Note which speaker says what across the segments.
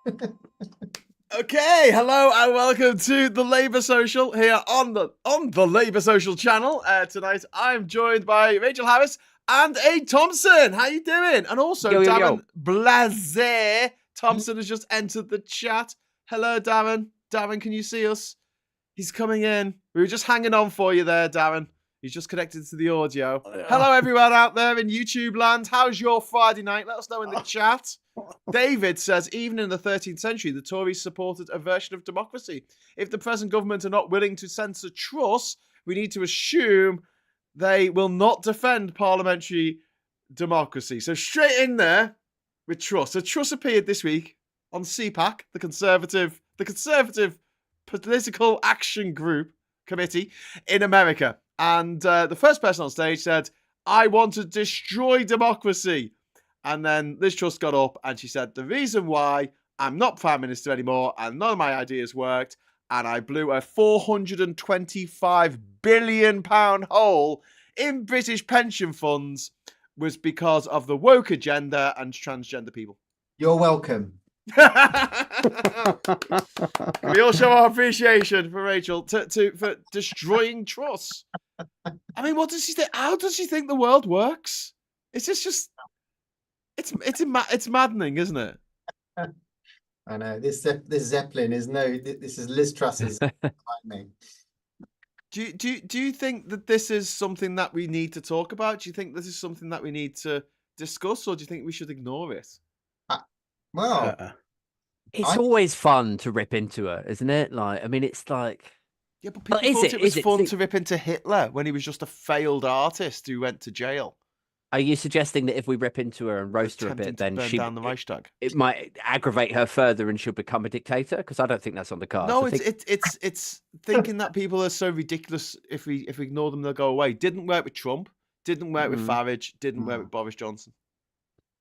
Speaker 1: Okay, hello and welcome to the Labour Social here on the Labour Social channel. Tonight I'm joined by Rachel Harris and A Thompson. How you doing? And also
Speaker 2: Yo, yo, yo.
Speaker 1: Darren Blaze Thompson has just entered the chat. Hello, Darren. Darren, can you see us? He's coming in. We were just hanging on for you there, Darren. He's just connected to the audio. Hello, everyone out there in YouTube land. How's your Friday night? Let us know in the chat. David says, even in the 13th century, the Tories supported a version of democracy. If the present government are not willing to censor Truss, we need to assume they will not defend parliamentary democracy. So straight in there with Truss. So Truss appeared this week on CPAC, the Conservative Political Action Group Committee in America. And the first person on stage said, I want to destroy democracy. And then Liz Truss got up and she said, the reason why I'm not Prime Minister anymore and none of my ideas worked and I blew a £425 billion hole in British pension funds was because of the woke agenda and transgender people.
Speaker 3: You're welcome.
Speaker 1: We all show our appreciation for Rachel for destroying Truss. I mean, what does she think? How does she think the world works? It's just it's maddening, isn't it?
Speaker 3: I know this Zeppelin is this is Liz Truss's me.
Speaker 1: Do you think that this is something that we need to talk about? Do you think this is something that we need to discuss, or do you think we should ignore it?
Speaker 2: It's always fun to rip into her, isn't it? Like, I mean, it's like,
Speaker 1: yeah, but people thought it was fun to rip into Hitler when he was just a failed artist who went to jail.
Speaker 2: Are you suggesting that if we rip into her and roast her a bit, then it might aggravate her further and she'll become a dictator? Because I don't think that's on the cards.
Speaker 1: No, it's thinking that people are so ridiculous. If we ignore them, they'll go away. Didn't work with Trump. Didn't work with Farage. Didn't work with Boris Johnson.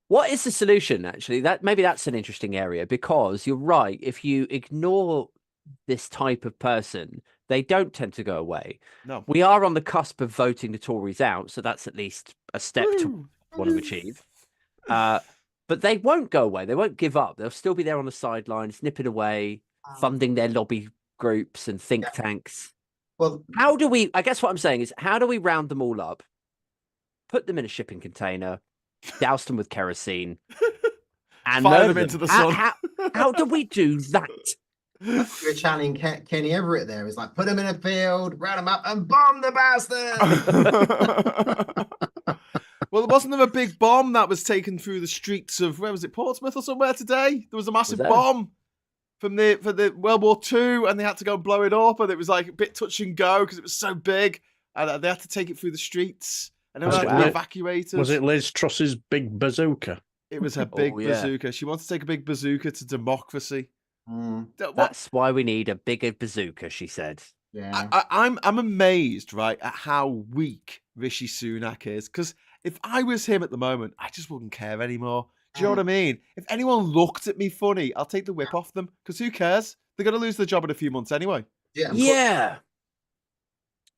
Speaker 2: What is the solution? Actually, maybe that's an interesting area, because you're right. If you ignore this type of person, they don't tend to go away.
Speaker 1: No,
Speaker 2: we are on the cusp of voting the Tories out, so that's at least a step to want to achieve. But they won't go away. They won't give up. They'll still be there on the sidelines, nipping away, funding their lobby groups and think tanks.
Speaker 3: Well,
Speaker 2: how do we? I guess what I'm saying is, how do we round them all up, put them in a shipping container, douse them with kerosene, and
Speaker 1: fire them into the sun?
Speaker 2: How do we do that?
Speaker 3: You're channeling Kenny Everett there. It's like, put him in a field, round him up, and bomb the bastard.
Speaker 1: Well, wasn't there a big bomb that was taken through the streets of, where was it, Portsmouth or somewhere today? There was a massive bomb for the World War II, and they had to go blow it up, and it was like a bit touch and go because it was so big, and they had to take it through the streets, and they were like evacuated.
Speaker 4: Was it Liz Truss's big bazooka?
Speaker 1: It was her big bazooka. She wanted to take a big bazooka to democracy.
Speaker 2: That's why we need a bigger bazooka, she said.
Speaker 3: Yeah,
Speaker 1: I'm amazed, right, at how weak Rishi Sunak is. Because if I was him at the moment, I just wouldn't care anymore. Do you know what I mean? If anyone looked at me funny, I'll take the whip off them. Because who cares? They're going to lose their job in a few months anyway.
Speaker 2: Yeah.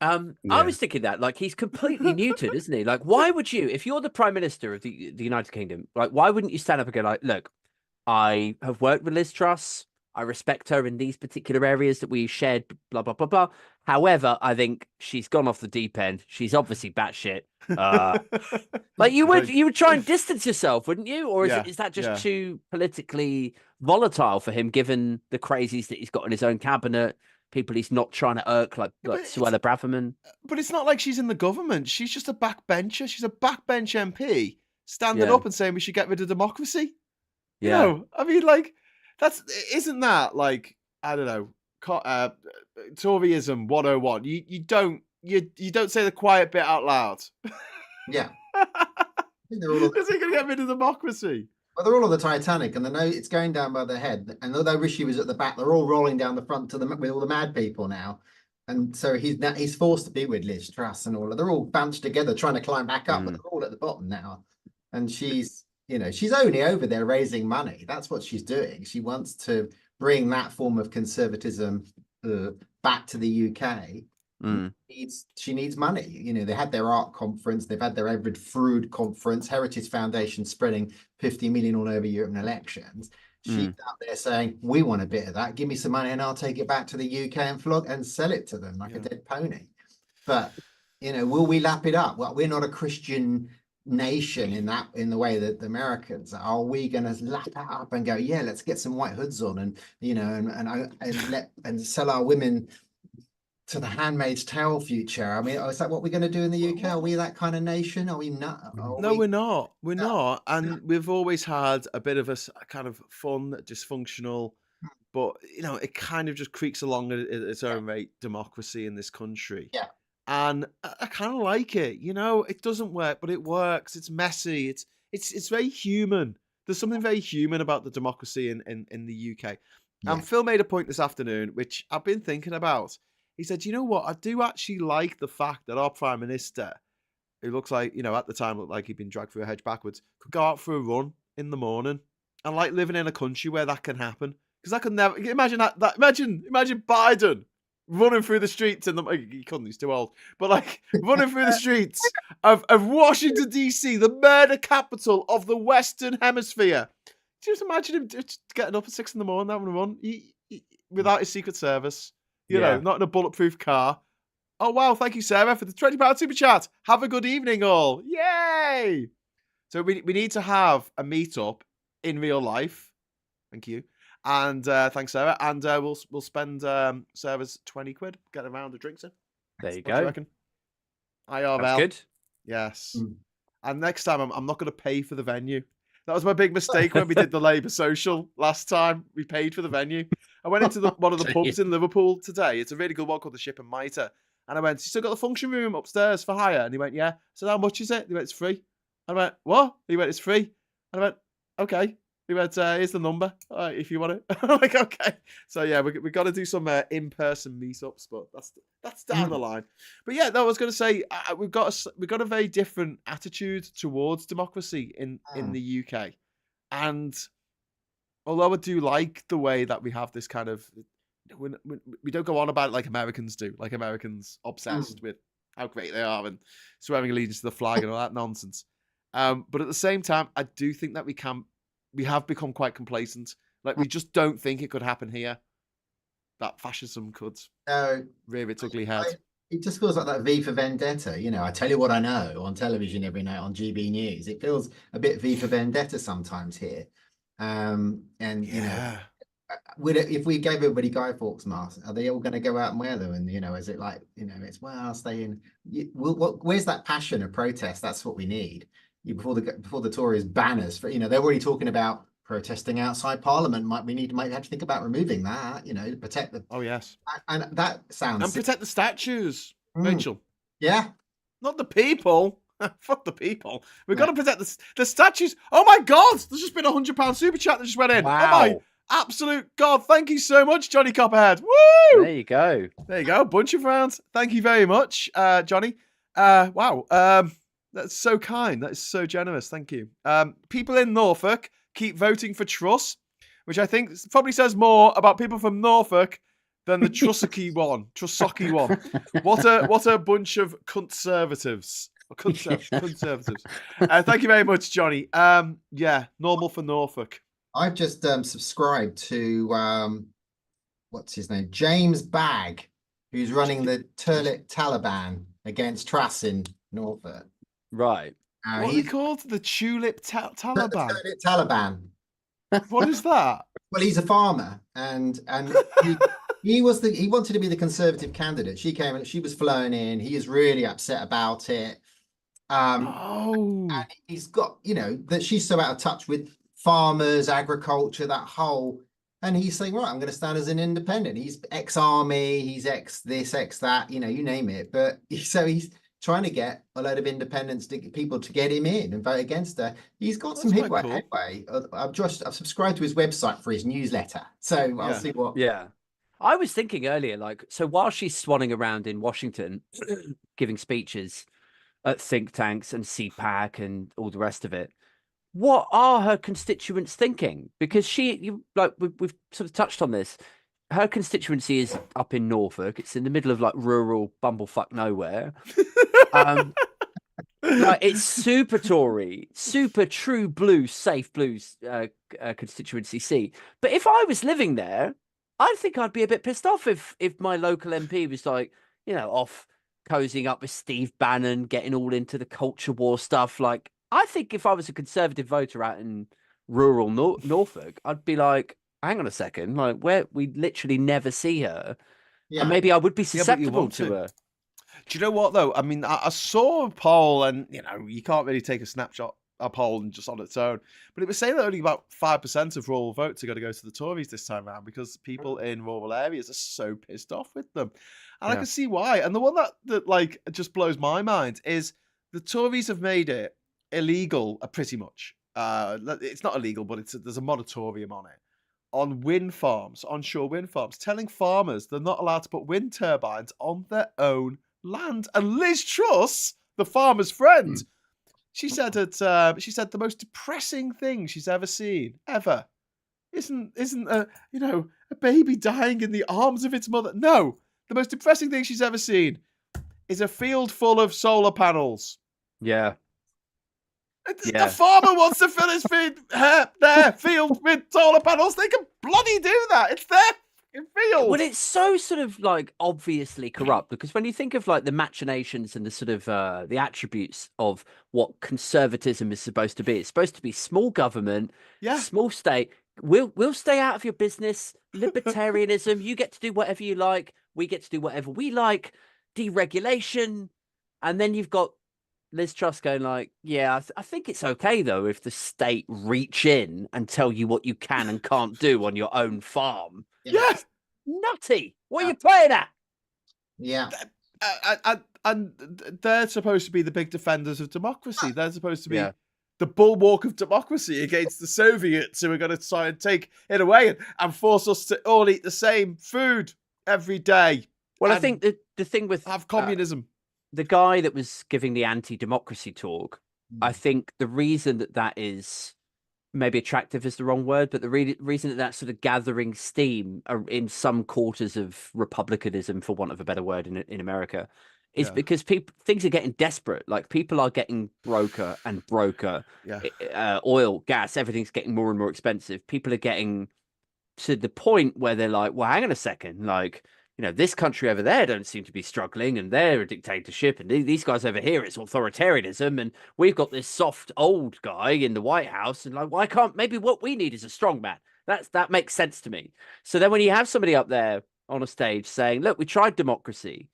Speaker 2: I was thinking that, like, he's completely neutered, isn't he? Like, why would you, if you're the Prime Minister of the United Kingdom, like, why wouldn't you stand up and go like, look, I have worked with Liz Truss. I respect her in these particular areas that we shared, blah, blah, blah, blah. However, I think she's gone off the deep end. She's obviously batshit. Like, you would try and distance yourself, wouldn't you? Or is that just too politically volatile for him, given the crazies that he's got in his own cabinet, people he's not trying to irk, like Suella Braverman?
Speaker 1: But it's not like she's in the government. She's just a backbencher. She's a backbench MP standing up and saying we should get rid of democracy. You know, I mean, like, isn't that like, I don't know, Toryism 101? You don't say the quiet bit out loud.
Speaker 3: Yeah.
Speaker 1: Is he going to get rid of democracy?
Speaker 3: Well, they're all on the Titanic, and they know it's going down by their head. And although Rishi was at the back, they're all rolling down the front with all the mad people now. And so he's forced to be with Liz Truss and all. They're all bunched together trying to climb back up, but they're all at the bottom now. And she's only over there raising money. That's what she's doing. She wants to bring that form of conservatism back to the UK. She needs money. They had their art conference, they've had their Everett Frood conference, Heritage Foundation spreading 50 million all over Europe in elections. She's out there saying, we want a bit of that. Give me some money and I'll take it back to the UK and flog and sell it to them like a dead pony. But, will we lap it up? Well, we're not a Christian nation in the way that the Americans are. Are we going to lap it up and go, yeah, let's get some white hoods on and, and sell our women to the Handmaid's Tale future? I mean, is that what we're going to do in the UK? Are we that kind of nation? Are we not?
Speaker 1: No, we're not. We're not. And we've always had a bit of a kind of fun, dysfunctional, but, it kind of just creaks along at its own rate, democracy in this country.
Speaker 3: Yeah.
Speaker 1: And I kind of like it. It doesn't work, but it works. It's messy. It's very human. There's something very human about the democracy in the UK.
Speaker 3: Yeah.
Speaker 1: And Phil made a point this afternoon, which I've been thinking about. He said, you know what? I do actually like the fact that our Prime Minister, who looks like, at the time looked like he'd been dragged through a hedge backwards, could go out for a run in the morning and like living in a country where that can happen. Because I could never imagine that. Imagine Biden running through the streets he couldn't, he's too old, but like running through the streets of Washington, D.C., the murder capital of the Western Hemisphere. Just imagine him just getting up at 6 a.m, having a run without his Secret Service. Not in a bulletproof car. Oh, wow. Thank you, Sarah, for the £20 super chat. Have a good evening, all. Yay. So we need to have a meetup in real life. Thank you. And thanks, Sarah. And we'll spend Sarah's 20 quid, get a round of drinks in.
Speaker 2: There you
Speaker 1: What
Speaker 2: go.
Speaker 1: do you reckon? IRL.
Speaker 2: That's good.
Speaker 1: Yes. And next time, I'm not going to pay for the venue. That was my big mistake when we did the Labour Social last time. We paid for the venue. I went into one of the pubs in Liverpool today. It's a really good one called the Ship and Mitre. And I went, you still got the function room upstairs for hire? And he went, yeah. I said, how much is it? He went, it's free. And I went, what? He went, it's free. And I went, okay. He went, here's the number if you want it. I'm like, okay. So yeah, we got to do some in-person meetups, but that's down the line. But yeah, I was going to say we've got a very different attitude towards democracy in the UK, and although I do like the way that we have this kind of, we don't go on about it like Americans do, like Americans obsessed with how great they are and swearing allegiance to the flag and all that nonsense. But at the same time, I do think that we have become quite complacent. Like, we just don't think it could happen here. That fascism could rear its ugly head.
Speaker 3: It just feels like that V for Vendetta. I tell you what I know on television every night on GB News. It feels a bit V for Vendetta sometimes here. If we gave everybody Guy Fawkes masks, are they all going to go out and wear them? And is it like, it's I'll stay in. Where's that passion of protest? That's what we need. Before the Tories banners for, they're already talking about protesting outside Parliament. Might have to think about removing that. To protect the.
Speaker 1: Oh yes.
Speaker 3: And that sounds.
Speaker 1: And protect the statues, Rachel.
Speaker 3: Yeah.
Speaker 1: Not the people. Fuck the people. We've got to protect the statues. Oh my God! There's just been £100 super chat that just went in.
Speaker 2: Wow.
Speaker 1: Oh my absolute God! Thank you so much, Johnny Copperhead. Woo!
Speaker 2: There you go.
Speaker 1: There you go. Bunch of rounds. Thank you very much, Johnny. Wow. That's so kind. That is so generous. Thank you. People in Norfolk keep voting for Truss, which I think probably says more about people from Norfolk than the Trussocki one. What a bunch of conservatives. Conservatives. Thank you very much, Johnny. Yeah, normal for Norfolk.
Speaker 3: I've just subscribed to what's his name, James Bagg, who's running the Turlet Taliban against Truss in Norfolk.
Speaker 2: Right.
Speaker 1: What are they called? The Tulip Taliban?
Speaker 3: The Taliban.
Speaker 1: What is that?
Speaker 3: Well, he's a farmer, and he wanted to be the Conservative candidate. She came and she was flown in. He is really upset about it. And he's got, that she's so out of touch with farmers, agriculture, that whole. And he's saying, right, I'm going to stand as an independent. He's ex-army, he's ex-this, ex-that, you name it. But so he's trying to get a load of independents, people to get him in and vote against her. He's got some headway. I've subscribed to his website for his newsletter, so I'll see what.
Speaker 2: Yeah, I was thinking earlier, like, so while she's swanning around in Washington, giving speeches at think tanks and CPAC and all the rest of it, what are her constituents thinking? Because we've sort of touched on this. Her constituency is up in Norfolk. It's in the middle of like rural bumblefuck nowhere. Like it's super Tory, super true blue, safe blues constituency seat. But if I was living there, I think I'd be a bit pissed off if my local MP was like, off cozying up with Steve Bannon, getting all into the culture war stuff. Like, I think if I was a Conservative voter out in rural Norfolk, I'd be like, hang on a second, like we literally never see her, and
Speaker 3: Yeah.
Speaker 2: maybe I would be
Speaker 1: Yeah, but you
Speaker 2: susceptible
Speaker 1: want
Speaker 2: to
Speaker 1: to.
Speaker 2: her.
Speaker 1: Do you know what though? I mean, I saw a poll, and you can't really take a snapshot a poll and just on its own. But it was saying that only about 5% of rural votes are going to go to the Tories this time around because people in rural areas are so pissed off with them, and I
Speaker 2: Yeah.
Speaker 1: can see why. And the one that like just blows my mind is the Tories have made it illegal, pretty much. It's not illegal, but there's a moratorium on it. On wind farms, onshore wind farms, telling farmers they're not allowed to put wind turbines on their own land. And Liz Truss, the farmer's friend, she said the most depressing thing she's ever seen, ever, isn't a baby dying in the arms of its mother. No, the most depressing thing she's ever seen is a field full of solar panels.
Speaker 2: Yeah.
Speaker 1: The farmer wants to fill his their field with solar panels. They can bloody do that. It's their field.
Speaker 2: Well, it's so sort of like obviously corrupt because when you think of like the machinations and the sort of the attributes of what conservatism is supposed to be, it's supposed to be small government, small state. We'll stay out of your business. Libertarianism. You get to do whatever you like. We get to do whatever we like. Deregulation, and then you've got Liz Truss going like, yeah, I think it's okay though if the state reach in and tell you what you can and can't do on your own farm.
Speaker 1: Yeah.
Speaker 2: Nutty. What are you playing at?
Speaker 3: Yeah.
Speaker 1: And they're supposed to be the big defenders of democracy. They're supposed to be the bulwark of democracy against the Soviets who are going to try and take it away and force us to all eat the same food every day.
Speaker 2: Well, I think the thing with
Speaker 1: have communism.
Speaker 2: The guy that was giving the anti-democracy talk, I think the reason that is maybe attractive is the wrong word, but the reason that's sort of gathering steam in some quarters of republicanism, for want of a better word, in America, is because things are getting desperate. Like people are getting broker and broker.
Speaker 1: Yeah.
Speaker 2: Oil, gas, everything's getting more and more expensive. People are getting to the point where they're like, well, hang on a second, like, this country over there don't seem to be struggling and they're a dictatorship and these guys over here, it's authoritarianism. And we've got this soft old guy in the White House. And like, why can't, maybe what we need is a strong man. That makes sense to me. So then when you have somebody up there on a stage saying, look, we tried democracy,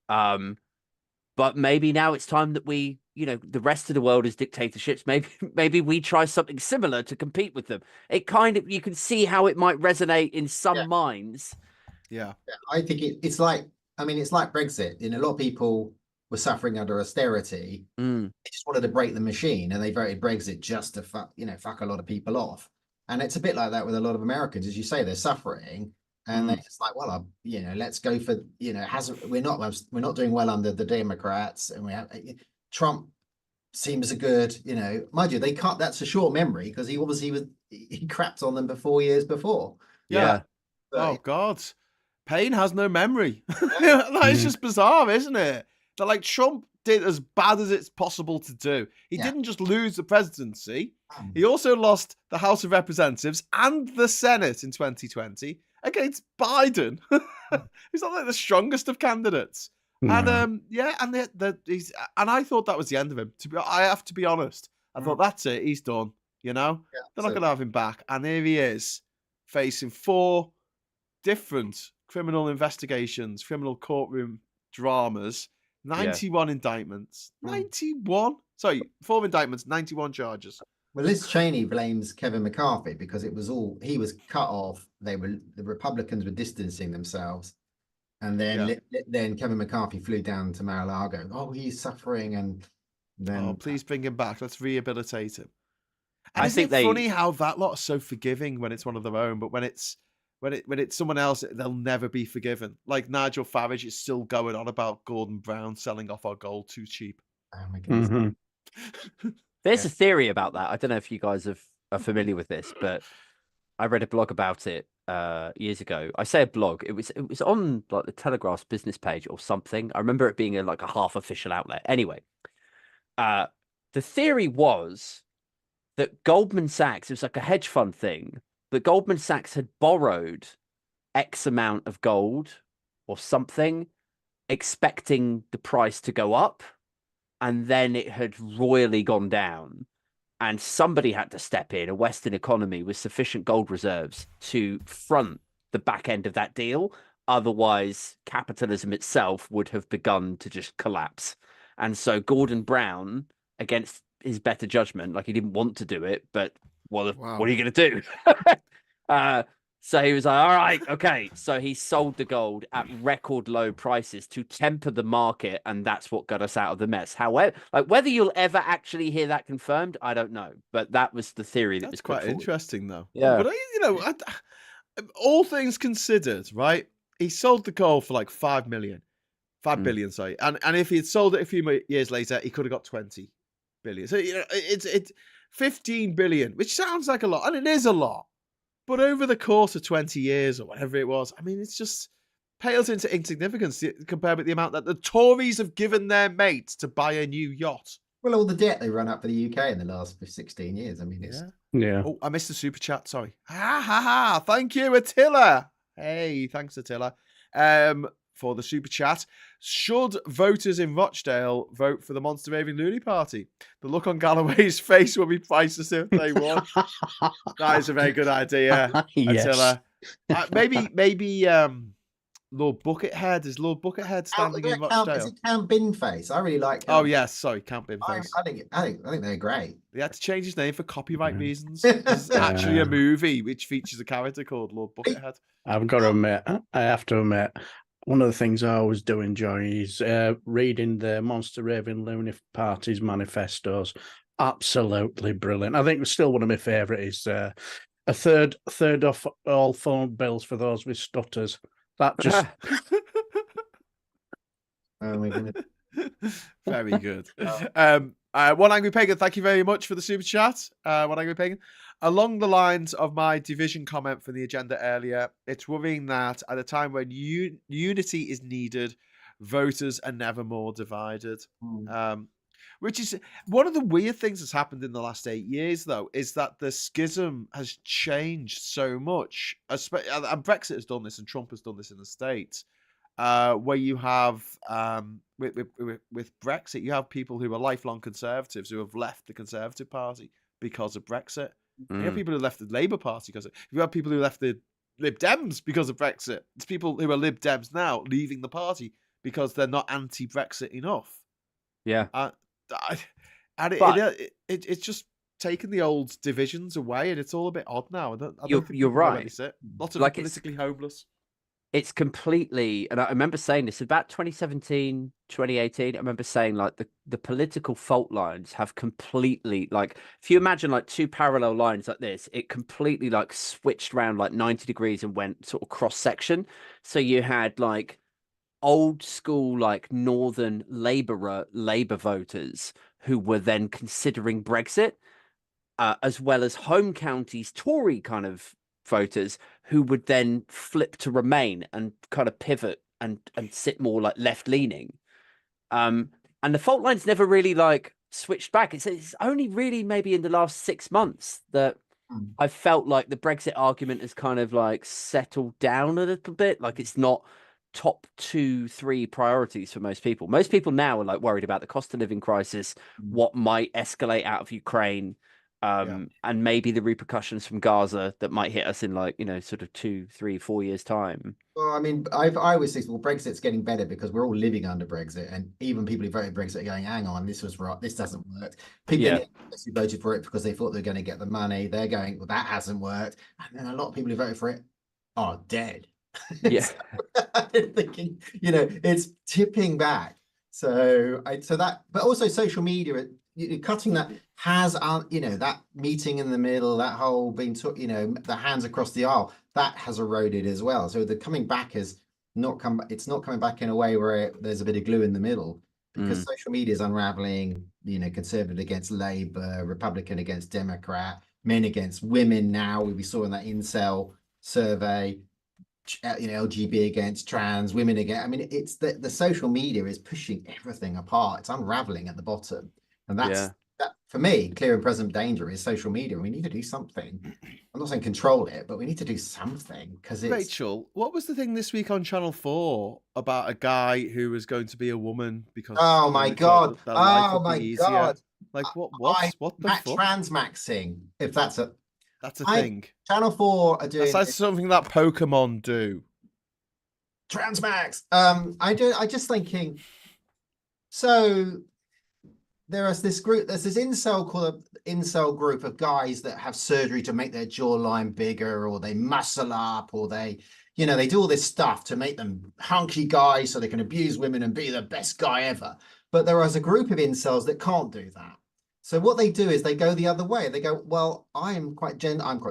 Speaker 2: but maybe now it's time that we, the rest of the world is dictatorships. Maybe we try something similar to compete with them. It kind of, you can see how it might resonate in some minds.
Speaker 1: Yeah.
Speaker 3: I think it's like Brexit. A lot of people were suffering under austerity. They just wanted to break the machine and they voted Brexit just to fuck a lot of people off. And it's a bit like that with a lot of Americans. As you say, they're suffering and they're just like, well, let's go for, we're not doing well under the Democrats and we have Trump seems a good, mind you, they can't, that's a short memory because he crapped on them for 4 years before.
Speaker 2: Yeah.
Speaker 1: Oh God. Pain has no memory. That is just bizarre, isn't it? That like Trump did as bad as it's possible to do. He didn't just lose the presidency. He also lost the House of Representatives and the Senate in 2020 against Biden. He's not like the strongest of candidates. No. And and I thought that was the end of him. I have to be honest. I thought that's it. He's done. They're not going to have him back. And here he is, facing 4 different criminal investigations, criminal courtroom dramas, 91 indictments. 91? Sorry, 4 indictments, 91 charges.
Speaker 3: Well, Liz Cheney blames Kevin McCarthy because he was cut off. The Republicans were distancing themselves. And then Kevin McCarthy flew down to Mar-a-Lago. Oh, he's suffering. And then
Speaker 1: please bring him back. Let's rehabilitate him. And I think it's funny how that lot are so forgiving when it's one of their own, but when it's someone else, they'll never be forgiven. Like Nigel Farage is still going on about Gordon Brown selling off our gold too cheap.
Speaker 3: Oh my goodness.
Speaker 2: There's a theory about that. I don't know if you guys are familiar with this, but I read a blog about it years ago. I say a blog. It was on like the Telegraph's business page or something. I remember it being a half official outlet. Anyway, The theory was that Goldman Sachs, it was like a hedge fund thing, that Goldman Sachs had borrowed X amount of gold or something, expecting the price to go up, and then it had royally gone down. And somebody had to step in, a Western economy with sufficient gold reserves to front the back end of that deal. Otherwise, capitalism itself would have begun to just collapse. And so Gordon Brown, against his better judgment, like he didn't want to do it, but what are you going to do? So he was like, all right, okay. So he sold the gold at record low prices to temper the market, and that's what got us out of the mess. However, like whether you'll ever actually hear that confirmed, I don't know. But that was the theory that was put
Speaker 1: quite
Speaker 2: forward.
Speaker 1: interesting, though.
Speaker 2: Yeah.
Speaker 1: But all things considered, right? He sold the gold for like 5 billion, sorry. And if he had sold it a few years later, he could have got 20 billion. So it's 15 billion, which sounds like a lot, and it is a lot. But over the course of 20 years or whatever it was, I mean, it's just pales into insignificance compared with the amount that the Tories have given their mates to buy a new yacht.
Speaker 3: Well, all the debt they run up for the UK in the last 16 years. I mean, it's...
Speaker 4: Yeah.
Speaker 1: Oh, I missed the super chat. Sorry. Thank you, Attila. Hey, thanks, Attila. For the super chat. Should voters in Rochdale vote for the Monster Raving Looney Party? The look on Galloway's face will be priceless if they won. That is a very good idea,
Speaker 4: Yes.
Speaker 1: Attila. Maybe Lord Buckethead. Is Lord Buckethead standing in Rochdale?
Speaker 3: Is it Count Binface? I really like.
Speaker 1: Oh yes, sorry, Count Binface.
Speaker 3: I think they're great.
Speaker 1: They had to change his name for copyright reasons. There's actually a movie which features a character called Lord Buckethead.
Speaker 4: I've got to admit, I have to admit, one of the things I always do enjoy is reading the Monster Raving Looney Party's manifestos. Absolutely brilliant. I think still one of my favourite is a third off all phone bills for those with stutters. That just
Speaker 3: Oh my goodness.
Speaker 1: Very good. One Angry Pagan, thank you very much for the super chat. One Angry Pagan. Along the lines of my division comment for the agenda earlier, it's worrying that at a time when unity is needed, voters are never more divided. Which is one of the weird things that's happened in the last 8 years, though, is that the schism has changed so much. And Brexit has done this, and Trump has done this in the States, where you have, with Brexit, you have people who are lifelong conservatives who have left the Conservative Party because of Brexit. You have people who left the Labour Party because of it. You have people who left the Lib Dems because of Brexit. It's people who are Lib Dems now leaving the party because they're not anti-Brexit enough.
Speaker 2: Yeah.
Speaker 1: And it's just taken the old divisions away, and it's all a bit odd now. I don't think
Speaker 2: you're right.
Speaker 1: Lots of
Speaker 2: Like
Speaker 1: politically homeless.
Speaker 2: It's completely, and I remember saying this about 2017, 2018. I remember saying like the political fault lines have completely, like, if you imagine like two parallel lines like this, it completely like switched around like 90 degrees and went sort of cross section. So you had like old school, like Northern Labour voters who were then considering Brexit, as well as home counties Tory kind of voters who would then flip to Remain and kind of pivot and sit more like left leaning. And the fault lines never really like switched back. It's only really maybe in the last 6 months that I felt like the Brexit argument has kind of like settled down a little bit. Like it's not top 2, 3 priorities for most people. Most people now are like worried about the cost of living crisis, what might escalate out of Ukraine, and maybe the repercussions from Gaza that might hit us in like, sort of 2, 3, 4 years time.
Speaker 3: Well, I mean, I always think, well, Brexit's getting better because we're all living under Brexit, and even people who voted Brexit are going, hang on, this was right, this doesn't work. People who voted for it because they thought they were going to get the money, they're going, well, that hasn't worked. And then a lot of people who voted for it are dead.
Speaker 2: Yeah.
Speaker 3: Thinking, it's tipping back. But also social media, cutting that has, that meeting in the middle, that whole being, the hands across the aisle, that has eroded as well. So the coming back has not come. It's not coming back in a way where there's a bit of glue in the middle, because social media is unraveling. Conservative against Labour, Republican against Democrat, men against women. Now we saw in that incel survey. LGB against trans, women against. I mean, it's the social media is pushing everything apart. It's unraveling at the bottom, And that's
Speaker 2: Yeah.
Speaker 3: that for me, clear and present danger is social media. We need to do something. I'm not saying control it, but we need to do something because it's
Speaker 1: Rachel, what was the thing this week on Channel 4 about a guy who was going to be a woman because
Speaker 3: oh my
Speaker 1: they thought
Speaker 3: god.
Speaker 1: that their life
Speaker 3: Oh
Speaker 1: would
Speaker 3: my
Speaker 1: be easier?
Speaker 3: god.
Speaker 1: Like what
Speaker 3: I
Speaker 1: what the fuck?
Speaker 3: transmaxing, if that's a
Speaker 1: That's a
Speaker 3: I-
Speaker 1: thing.
Speaker 3: Channel 4 are
Speaker 1: That's
Speaker 3: doing
Speaker 1: like something that Pokemon do.
Speaker 3: Transmax. I just thinking. So there's this incel called incel group of guys that have surgery to make their jawline bigger, or they muscle up, or they do all this stuff to make them hunky guys so they can abuse women and be the best guy ever. But there is a group of incels that can't do that. So what they do is they go the other way. They go, well, I'm quite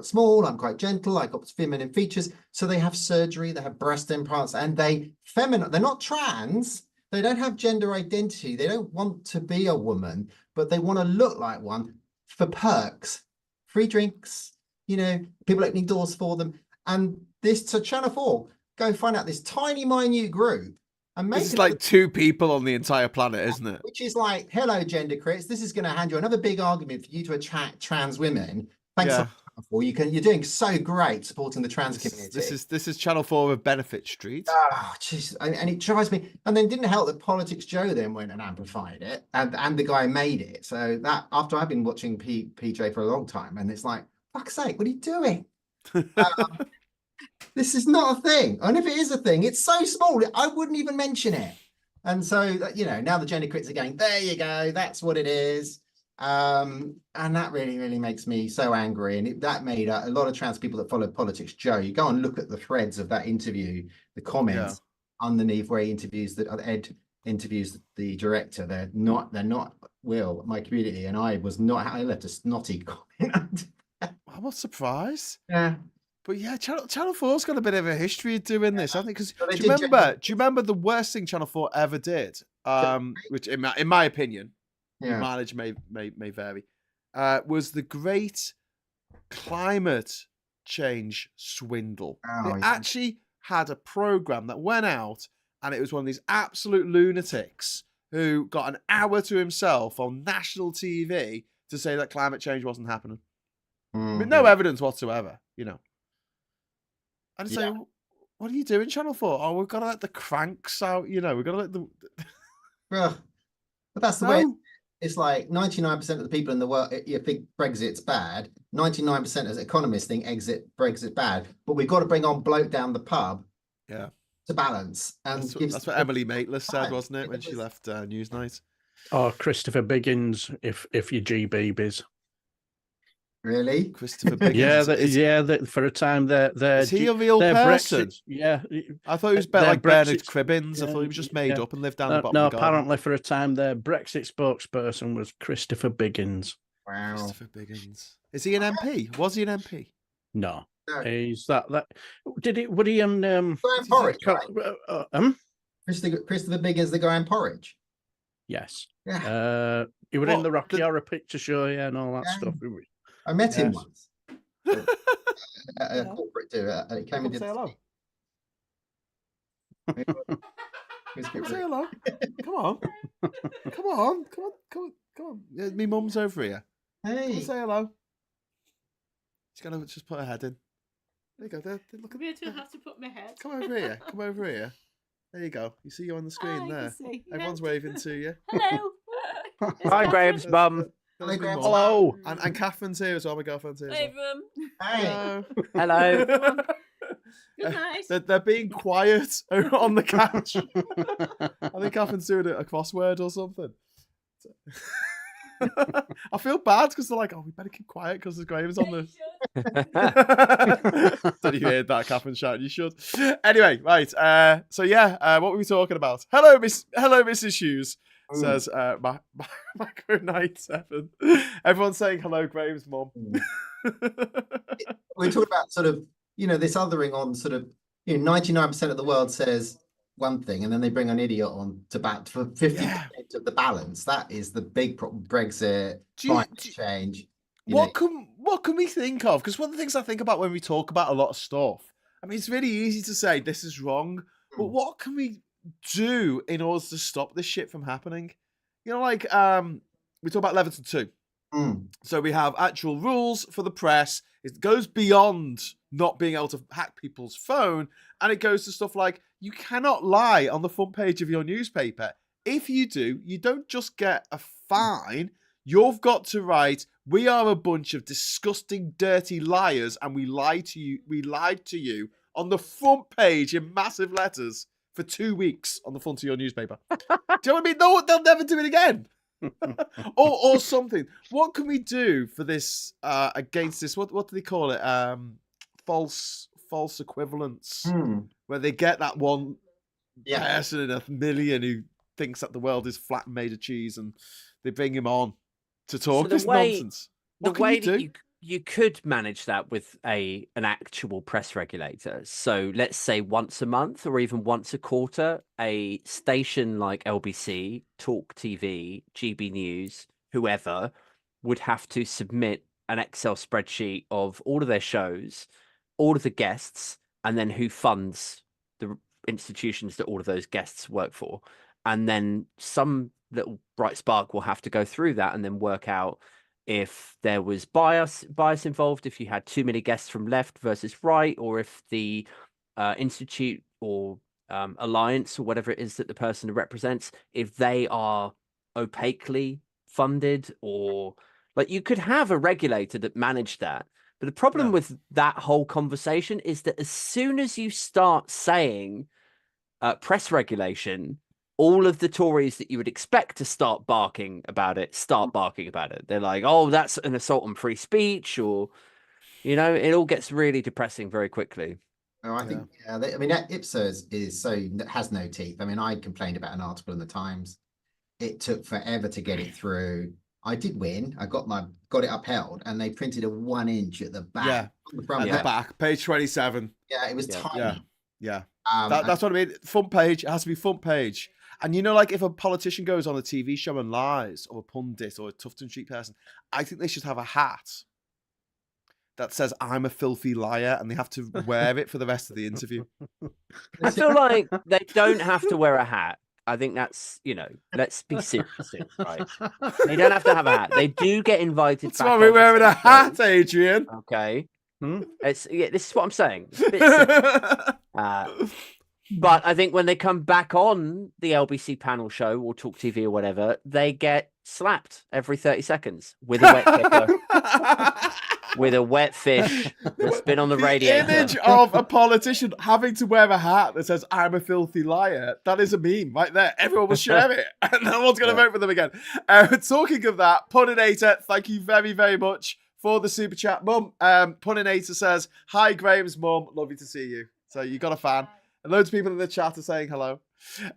Speaker 3: small, I'm quite gentle, I've got feminine features. So they have surgery, they have breast implants, and they're not trans, they don't have gender identity, they don't want to be a woman, but they want to look like one for perks, free drinks, people opening doors for them. And this to Channel 4, go find out this tiny minute group and make
Speaker 1: It's like 2 people on the entire planet, isn't it?
Speaker 3: which is like, hello, gender critics. This is going to hand you another big argument for you to attract trans women. Thanks
Speaker 1: Yeah.
Speaker 3: for you're doing so great supporting the trans community.
Speaker 1: This is Channel 4 of Benefit Street.
Speaker 3: Oh, jeez, and it drives me. And then didn't help that Politics Joe then went and amplified it, and the guy made it. So that after I've been watching PJ for a long time, and it's like, fuck's sake, what are you doing? This is not a thing. And if it is a thing, it's so small, I wouldn't even mention it. And so, now the gender critics are going, there you go, that's what it is. And that really, really makes me so angry. And that made a lot of trans people that follow Politics Joe, you go and look at the threads of that interview, the comments underneath where Ed interviews the director. They're not Will, my community. And I left a snotty comment.
Speaker 1: I'm not surprised.
Speaker 3: Yeah.
Speaker 1: But yeah, Channel 4's got a bit of a history of doing this, I think. Because
Speaker 3: Well, they
Speaker 1: do you
Speaker 3: did
Speaker 1: remember the worst thing Channel 4 ever did? Which, in my opinion, mileage may vary, was the great climate change swindle.
Speaker 3: Oh,
Speaker 1: They
Speaker 3: yeah.
Speaker 1: actually had a program that went out, and it was one of these absolute lunatics who got an hour to himself on national TV to say that climate change wasn't happening. With no evidence whatsoever, And it's like, what are you doing, Channel 4? Oh, we've got to let the cranks out, we've got to let the...
Speaker 3: Well, but that's the way. It's like 99% of the people in the world, you think Brexit's bad. 99% of economists think Brexit's bad. But we've got to bring on bloke down the pub to balance. And
Speaker 1: that's what Emily Maitlis said, wasn't it, when she left Newsnight?
Speaker 4: Or Christopher Biggins, if you GBBs.
Speaker 3: Really?
Speaker 1: Christopher Biggins.
Speaker 4: For a time,
Speaker 1: is he a real person? I thought he was better like Bernard Cribbins. I thought he was just made up and lived down the bottom of the garden.
Speaker 4: Apparently for a time, their Brexit spokesperson was Christopher Biggins.
Speaker 3: Wow.
Speaker 1: Christopher Biggins. Is he an MP? Was he an MP?
Speaker 4: No. He's that. Would he on
Speaker 3: Graham Porridge, right? Christopher Biggins, the guy in Porridge.
Speaker 4: Yes.
Speaker 3: Yeah.
Speaker 4: He was in the Rocky Horror Picture Show, and all that stuff.
Speaker 3: I met him once. At a corporate do. He came and did.
Speaker 1: Say hello. Say hello. Come on. Come on. Yeah, me mum's over here.
Speaker 3: Hey.
Speaker 1: Say hello. She's gonna just put her head in. There you go. There, look at
Speaker 5: Me too have to put my head.
Speaker 1: Come over here. Come over here. There you go. You see you on the screen there. Everyone's waving to you.
Speaker 5: Hello.
Speaker 2: Hi, Graham's mum.
Speaker 3: Hi, Graham.
Speaker 4: Hello.
Speaker 1: And Catherine's here as well. My girlfriend's here.
Speaker 5: Hey,
Speaker 1: As well.
Speaker 5: Room.
Speaker 3: Hey.
Speaker 2: Hello.
Speaker 5: Good night.
Speaker 1: They're being quiet on the couch. I think Catherine's doing a crossword or something. I feel bad because they're like, oh, we better keep quiet because Graham's on the. Did you hear that, Catherine shouting? You should. Anyway, right. So yeah, what were we talking about? Hello, Mrs. Hughes. Says Macro 97. Everyone's saying hello, Graham's mum.
Speaker 3: We're talking about sort of, this othering on sort of, 99% of the world says one thing, and then they bring an idiot on to bat for 50% of the balance. That is the big problem. Brexit, climate change.
Speaker 1: What can we think of? Because one of the things I think about when we talk about a lot of stuff, I mean, it's really easy to say this is wrong, but what can we do in order to stop this shit from happening? we talk about Leviton 2.
Speaker 3: Mm.
Speaker 1: So we have actual rules for the press. It goes beyond not being able to hack people's phone, and it goes to stuff like you cannot lie on the front page of your newspaper. If you do, you don't just get a fine. You've got to write, "We are a bunch of disgusting, dirty liars, and we lied to you. We lied to you," on the front page in massive letters for 2 weeks on the front of your newspaper. Do you know what I mean? No, they'll never do it again. or something. What can we do for this against this? What do they call it? False equivalence, where they get that one person in a million who thinks that the world is flat and made of cheese, and they bring him on to talk this nonsense. What
Speaker 2: The way
Speaker 1: can you
Speaker 2: that you could manage that with an actual press regulator. So let's say once a month or even once a quarter, a station like LBC, Talk TV, GB News, whoever would have to submit an Excel spreadsheet of all of their shows, all of the guests, and then who funds the institutions that all of those guests work for. And then some little bright spark will have to go through that and then work out if there was bias involved, if you had too many guests from left versus right, or if the institute or alliance or whatever it is that the person represents, if they are opaquely funded, or like you could have a regulator that managed that. But the problem with that whole conversation is that as soon as you start saying press regulation, all of the Tories that you would expect to start barking about it. They're like, oh, that's an assault on free speech, or, you know, it all gets really depressing very quickly.
Speaker 3: Oh, I think, I mean, Ipsos has no teeth. I mean, I complained about an article in the Times. It took forever to get it through. I did win. I got it upheld, and they printed a 1 inch at the back.
Speaker 1: Yeah,
Speaker 3: the front
Speaker 1: at the back, page 27.
Speaker 3: Yeah, it was tiny.
Speaker 1: Yeah. That's what I mean. Front page. It has to be front page. And you know, like if a politician goes on a TV show and lies, or a pundit, or a Tufton Street person, I think they should have a hat that says "I'm a filthy liar," and they have to wear it for the rest of the interview.
Speaker 2: I feel like they don't have to wear a hat. I think that's, you know, let's be serious, right? They don't have to have a hat. They do get invited.
Speaker 1: What's wrong with wearing a hat, Adrian?
Speaker 2: Okay. This is what I'm saying. It's a bit but I think when they come back on the LBC panel show or Talk TV or whatever, they get slapped every 30 seconds with a wet kicker, with a wet fish that's been on the radiator.
Speaker 1: The image of a politician having to wear a hat that says "I'm a filthy liar," that is a meme right there. Everyone will share it, and no one's going to vote for them again. Talking of that, Puninator, thank you very, very much for the super chat. Mum, Puninator says, "Hi, Graham's mum. Lovely to see you." So you got a fan. And loads of people in the chat are saying hello.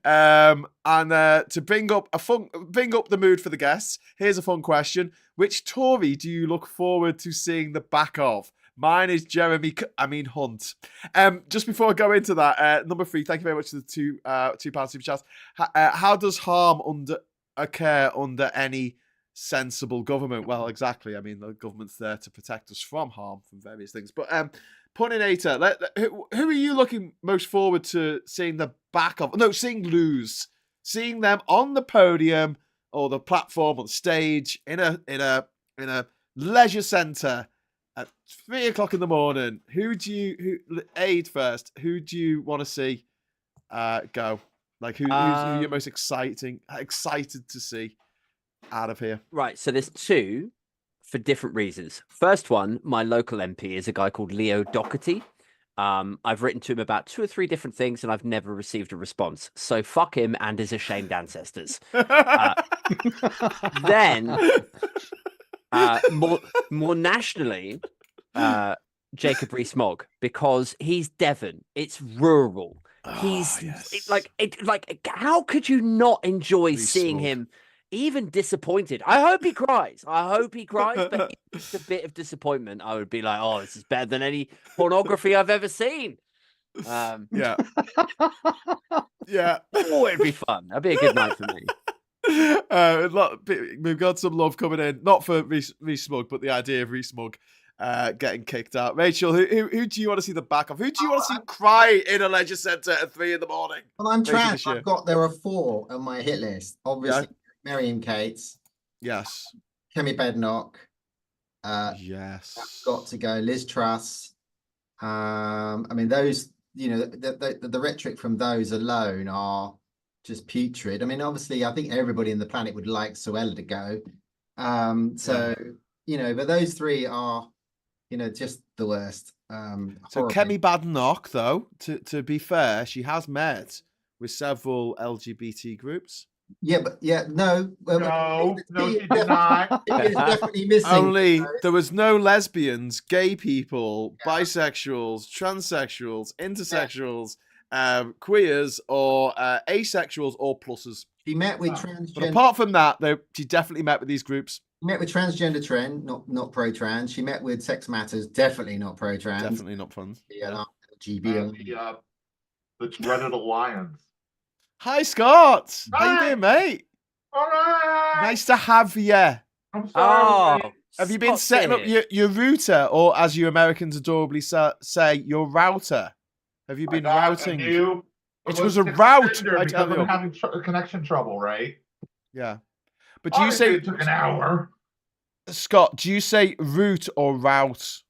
Speaker 1: And to bring up the mood for the guests, here's a fun question. Which Tory do you look forward to seeing the back of? Mine is Hunt. Just before I go into that, number 3, thank you very much for the £2 super chats. How does harm occur under any sensible government? Well, exactly. I mean, the government's there to protect us from harm, from various things. But Puninator, who are you looking most forward to seeing the back of? No, seeing lose, seeing them on the podium or the platform or the stage in a leisure centre at 3 o'clock in the morning. Who Aid first? Who do you want to see go? Like who's you most excited to see out of here?
Speaker 2: Right. So there's 2. For different reasons. First one, my local MP is a guy called Leo Doherty. I've written to him about 2 or 3 different things, and I've never received a response. So fuck him and his ashamed ancestors. Then, more nationally, Jacob Rees-Mogg, because he's Devon. It's rural. He's how could you not enjoy seeing him? Even disappointed. I hope he cries. But it's a bit of disappointment. I would be like, oh, this is better than any pornography I've ever seen.
Speaker 1: Yeah.
Speaker 2: Oh, it'd be fun. That'd be a good night for me.
Speaker 1: We've got some love coming in, not for Rees-Mogg, but the idea of Rees-Mogg getting kicked out. Rachel, who do you want to see the back of? Who do you want to see cry in a leisure centre at 3 a.m?
Speaker 3: Well, I'm trans. There are 4 on my hit list. Obviously, Miriam Cates,
Speaker 1: Yes.
Speaker 3: Kemi Badenoch.
Speaker 1: Yes.
Speaker 3: Got to go. Liz Truss. I mean, those, the rhetoric from those alone are just putrid. I mean, obviously, I think everybody in the planet would like Suella to go. But those three are, just the worst.
Speaker 1: So
Speaker 3: Horrible.
Speaker 1: Kemi Badenoch, though, to be fair, she has met with several LGBT groups.
Speaker 3: Yeah, but no.
Speaker 6: No, she
Speaker 3: T
Speaker 6: did not.
Speaker 3: is definitely missing.
Speaker 1: Only there was no lesbians, gay people, bisexuals, transsexuals, intersexuals, queers, or asexuals, or pluses.
Speaker 3: She met with
Speaker 1: But
Speaker 3: transgender.
Speaker 1: apart from that, she definitely met with these groups.
Speaker 3: She met with transgender trend, not pro-trans. She met with Sex Matters, definitely not pro-trans.
Speaker 1: Definitely not fun.
Speaker 3: Yeah,
Speaker 6: And
Speaker 3: GB.
Speaker 6: the dreaded alliance.
Speaker 1: Hi, Scott. How you
Speaker 6: Hi.
Speaker 1: doing, mate?
Speaker 6: All right.
Speaker 1: Nice to have you.
Speaker 6: I'm sorry.
Speaker 2: Oh,
Speaker 1: Have you been
Speaker 2: Scott's
Speaker 1: setting up
Speaker 2: here.
Speaker 1: your router, or as you Americans adorably say, your router? Have you been routing? It was a route, I tell
Speaker 6: because
Speaker 1: you.
Speaker 6: I'm having connection trouble, right?
Speaker 1: Yeah. But do you
Speaker 6: Obviously,
Speaker 1: say,
Speaker 6: it took an hour.
Speaker 1: Scott, do you say route or route?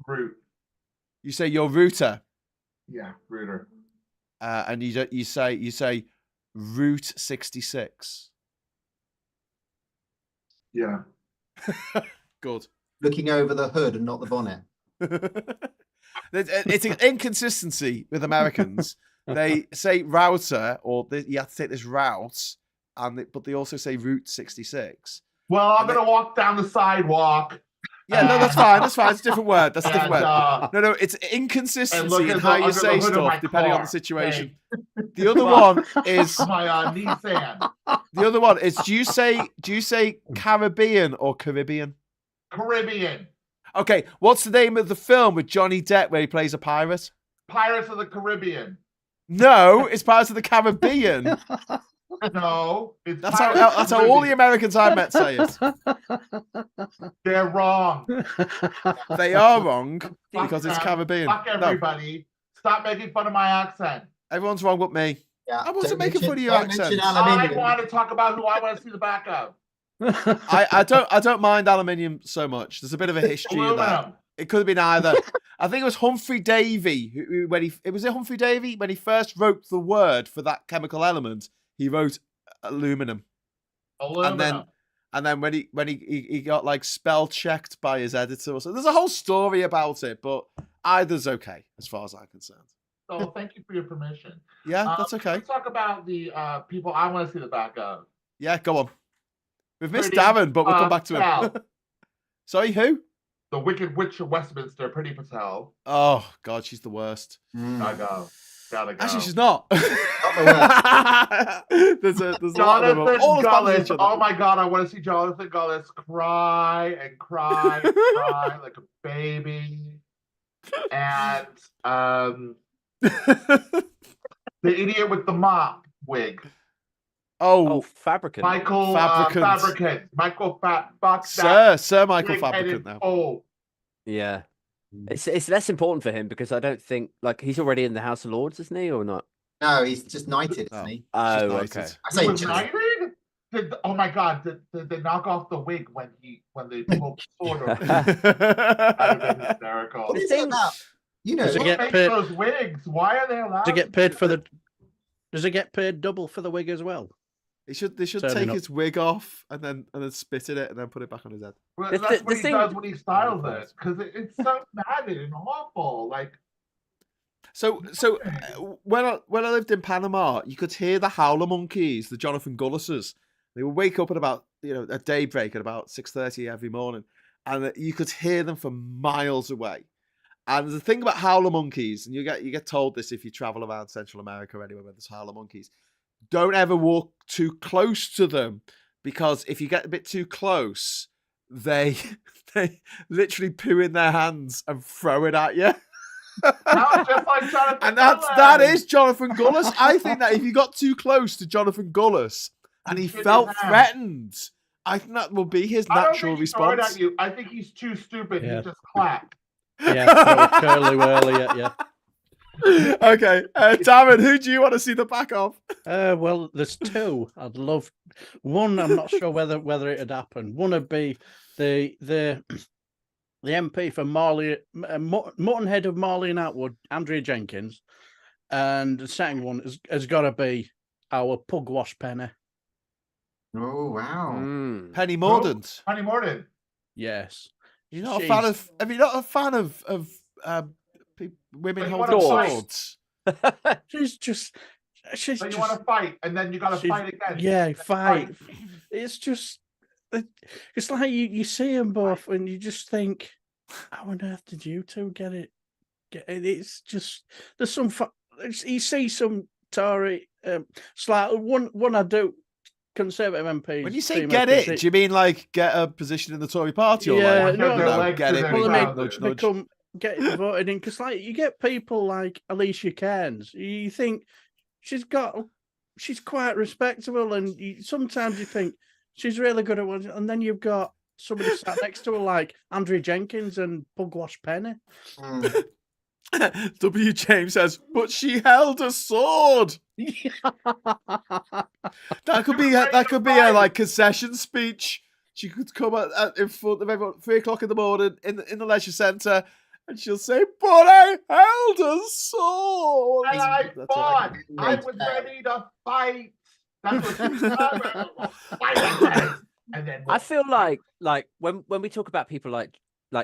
Speaker 6: Root.
Speaker 1: You say your router,
Speaker 6: Yeah, router.
Speaker 1: and you say Route 66.
Speaker 6: Yeah.
Speaker 1: Good.
Speaker 3: Looking over the hood and not the bonnet.
Speaker 1: It's an inconsistency with Americans. They say router, or you have to take this route, but they also say Route 66.
Speaker 6: Well, I'm gonna walk down the sidewalk.
Speaker 1: Yeah, no, that's fine. That's fine. It's a different word. That's a different word.
Speaker 6: And,
Speaker 1: No, it's
Speaker 6: and
Speaker 1: inconsistency
Speaker 6: look
Speaker 1: in
Speaker 6: at
Speaker 1: how
Speaker 6: the-
Speaker 1: you
Speaker 6: under the
Speaker 1: say
Speaker 6: hood of my
Speaker 1: stuff depending on the
Speaker 6: car.
Speaker 1: situation.
Speaker 6: Hey.
Speaker 1: The other
Speaker 6: Well,
Speaker 1: one is
Speaker 6: my Nissan.
Speaker 1: the other one is do you say Caribbean or Caribbean?
Speaker 6: Caribbean.
Speaker 1: Okay, what's the name of the film with Johnny Depp where he plays a pirate?
Speaker 6: Pirates of the Caribbean.
Speaker 1: No, it's Pirates of the Caribbean.
Speaker 6: No, it's
Speaker 1: That's
Speaker 6: Pirates
Speaker 1: how
Speaker 6: of
Speaker 1: that's how all the
Speaker 6: Caribbean.
Speaker 1: Americans I met say it.
Speaker 6: They're wrong.
Speaker 1: They are wrong
Speaker 6: Fuck
Speaker 1: because it's
Speaker 6: them.
Speaker 1: Caribbean.
Speaker 6: Fuck
Speaker 1: No,
Speaker 6: everybody. Stop making fun of my accent.
Speaker 1: everyone's wrong but me.
Speaker 3: Yeah,
Speaker 1: I wasn't
Speaker 3: don't
Speaker 1: making
Speaker 3: mention-
Speaker 1: fun of your
Speaker 3: don't mention
Speaker 1: accent.
Speaker 6: I
Speaker 3: aluminium.
Speaker 6: want to talk about who I want to see the back of.
Speaker 1: I don't mind aluminium so much. There's a bit of a history of that.
Speaker 6: Aluminum.
Speaker 1: It could have been either. I think it was Humphrey Davy who was it Humphrey Davy when he first wrote the word for that chemical element. He wrote aluminum,
Speaker 6: Aluminum.
Speaker 1: and then when he got like spell checked by his editor or so. There's a whole story about it, but either's okay as far as I'm concerned.
Speaker 6: So thank you for your permission.
Speaker 1: Yeah, that's okay.
Speaker 6: Let's talk about the people I want to see the back of.
Speaker 1: Yeah, go on. We've missed
Speaker 6: Pretty,
Speaker 1: Darren, but we'll come back to him.
Speaker 6: Patel.
Speaker 1: Sorry, who?
Speaker 6: The Wicked Witch of Westminster, Pretty Patel.
Speaker 1: Oh God, she's the worst.
Speaker 6: Gotta go.
Speaker 1: Actually, she's not.
Speaker 3: the
Speaker 1: there's a lot of them.
Speaker 6: Jonathan
Speaker 1: All as bad as
Speaker 6: Gullis.
Speaker 1: each other.
Speaker 6: Oh my God, I want to see Jonathan Gullis cry and cry and cry like a baby. And the idiot with the mop wig.
Speaker 2: Oh,
Speaker 1: oh,
Speaker 2: Fabricant.
Speaker 6: Michael
Speaker 1: Fabricant.
Speaker 6: Fabricant. Michael Fox.
Speaker 1: Sir Michael Fabricant now.
Speaker 6: Oh,
Speaker 2: Yeah. It's less important for him because I don't think he's already in the House of Lords, isn't he, or not?
Speaker 3: No, he's just knighted,
Speaker 1: Oh.
Speaker 3: isn't he?
Speaker 2: Oh,
Speaker 1: She's
Speaker 2: okay.
Speaker 1: knighted.
Speaker 3: I
Speaker 6: he
Speaker 3: say
Speaker 6: was
Speaker 3: just.
Speaker 6: knighted? Oh my God! Did they knock off the wig when they pulled the sword over?
Speaker 2: Yeah.
Speaker 6: That would have been hysterical.
Speaker 3: What
Speaker 2: The
Speaker 3: is it
Speaker 2: thing-
Speaker 3: about? You know,
Speaker 4: Does it
Speaker 6: Who
Speaker 4: get
Speaker 6: makes
Speaker 4: paid-
Speaker 6: those wigs? Why are they allowed?
Speaker 4: Does it get
Speaker 6: to
Speaker 4: paid
Speaker 6: do
Speaker 4: for
Speaker 6: that?
Speaker 4: Does it get paid double for the wig as well?
Speaker 1: They should
Speaker 4: Certainly
Speaker 1: take
Speaker 4: not.
Speaker 1: his wig off and then spit in it and then put it back on his head.
Speaker 6: Well,
Speaker 2: The
Speaker 6: that's
Speaker 2: thi-
Speaker 6: what
Speaker 2: the
Speaker 6: he
Speaker 2: thing-
Speaker 6: does when he styles it, because it's so matted and awful. Like,
Speaker 1: So when I lived in Panama, you could hear the howler monkeys, the Jonathan Gullises. They would wake up at about at daybreak at about 6:30 every morning, and you could hear them from miles away. And the thing about howler monkeys, and you get told this if you travel around Central America or anywhere where there's howler monkeys, don't ever walk too close to them, because if you get a bit too close, they literally poo in their hands and throw it at you.
Speaker 6: no, just like Jonathan.
Speaker 1: And that is Jonathan Gullis. I think that if you got too close to Jonathan Gullis and he
Speaker 6: Shit his
Speaker 1: felt
Speaker 6: hand.
Speaker 1: threatened, I think that will be his
Speaker 6: I don't
Speaker 1: natural
Speaker 6: think he's throwing
Speaker 1: response.
Speaker 6: at you. I think he's too stupid.
Speaker 4: Yeah.
Speaker 6: He just clapped.
Speaker 4: Yeah, throw a curly whirly at you.
Speaker 1: Okay, Darren, who do you want to see the back of?
Speaker 4: Well, there's two. I'd love one. I'm not sure whether it'd happen. One would be the MP for Marley, Muttonhead of Marley and Atwood, Andrea Jenkins, and the second one has got to be our pugwash Penny.
Speaker 3: Oh wow!
Speaker 2: Mm.
Speaker 1: Penny Mordaunt.
Speaker 6: Penny Mordaunt.
Speaker 4: Yes,
Speaker 1: You're not a fan of? Are you not a fan of women
Speaker 6: But you
Speaker 1: holding
Speaker 6: wanna fight.
Speaker 1: swords?
Speaker 4: She's
Speaker 6: So you
Speaker 4: just
Speaker 6: want to fight, and then you got to
Speaker 4: she's-
Speaker 6: fight again.
Speaker 4: yeah, fight. It's just it's like you see them both, and you just think, how on earth did you two get it? It's just there's some. You see some Tory, slight one. I do. Conservative MPs.
Speaker 1: When you say get it, do you mean like get a position in the Tory party, or
Speaker 4: Yeah,
Speaker 1: like
Speaker 4: no,
Speaker 6: no,
Speaker 1: get it?
Speaker 6: well,
Speaker 1: with
Speaker 6: I mean,
Speaker 1: that nudge, nudge?
Speaker 4: become get voted in? Because like you get people like Alicia Cairns, you think she's quite respectable, and sometimes you think she's really good at one, and then you've got somebody sat next to her like Andrea Jenkins and Pugwash Penny.
Speaker 3: Mm.
Speaker 1: W. James says, but she held a sword. That could be a like concession speech. She could come in front of everyone at 3 o'clock in the morning in the leisure centre, and she'll say, "But I held a sword."
Speaker 6: And I
Speaker 1: That's
Speaker 6: fought.
Speaker 1: it.
Speaker 6: I was ready to fight. That's what she said. Fight again. And then
Speaker 2: I feel like when we talk about people like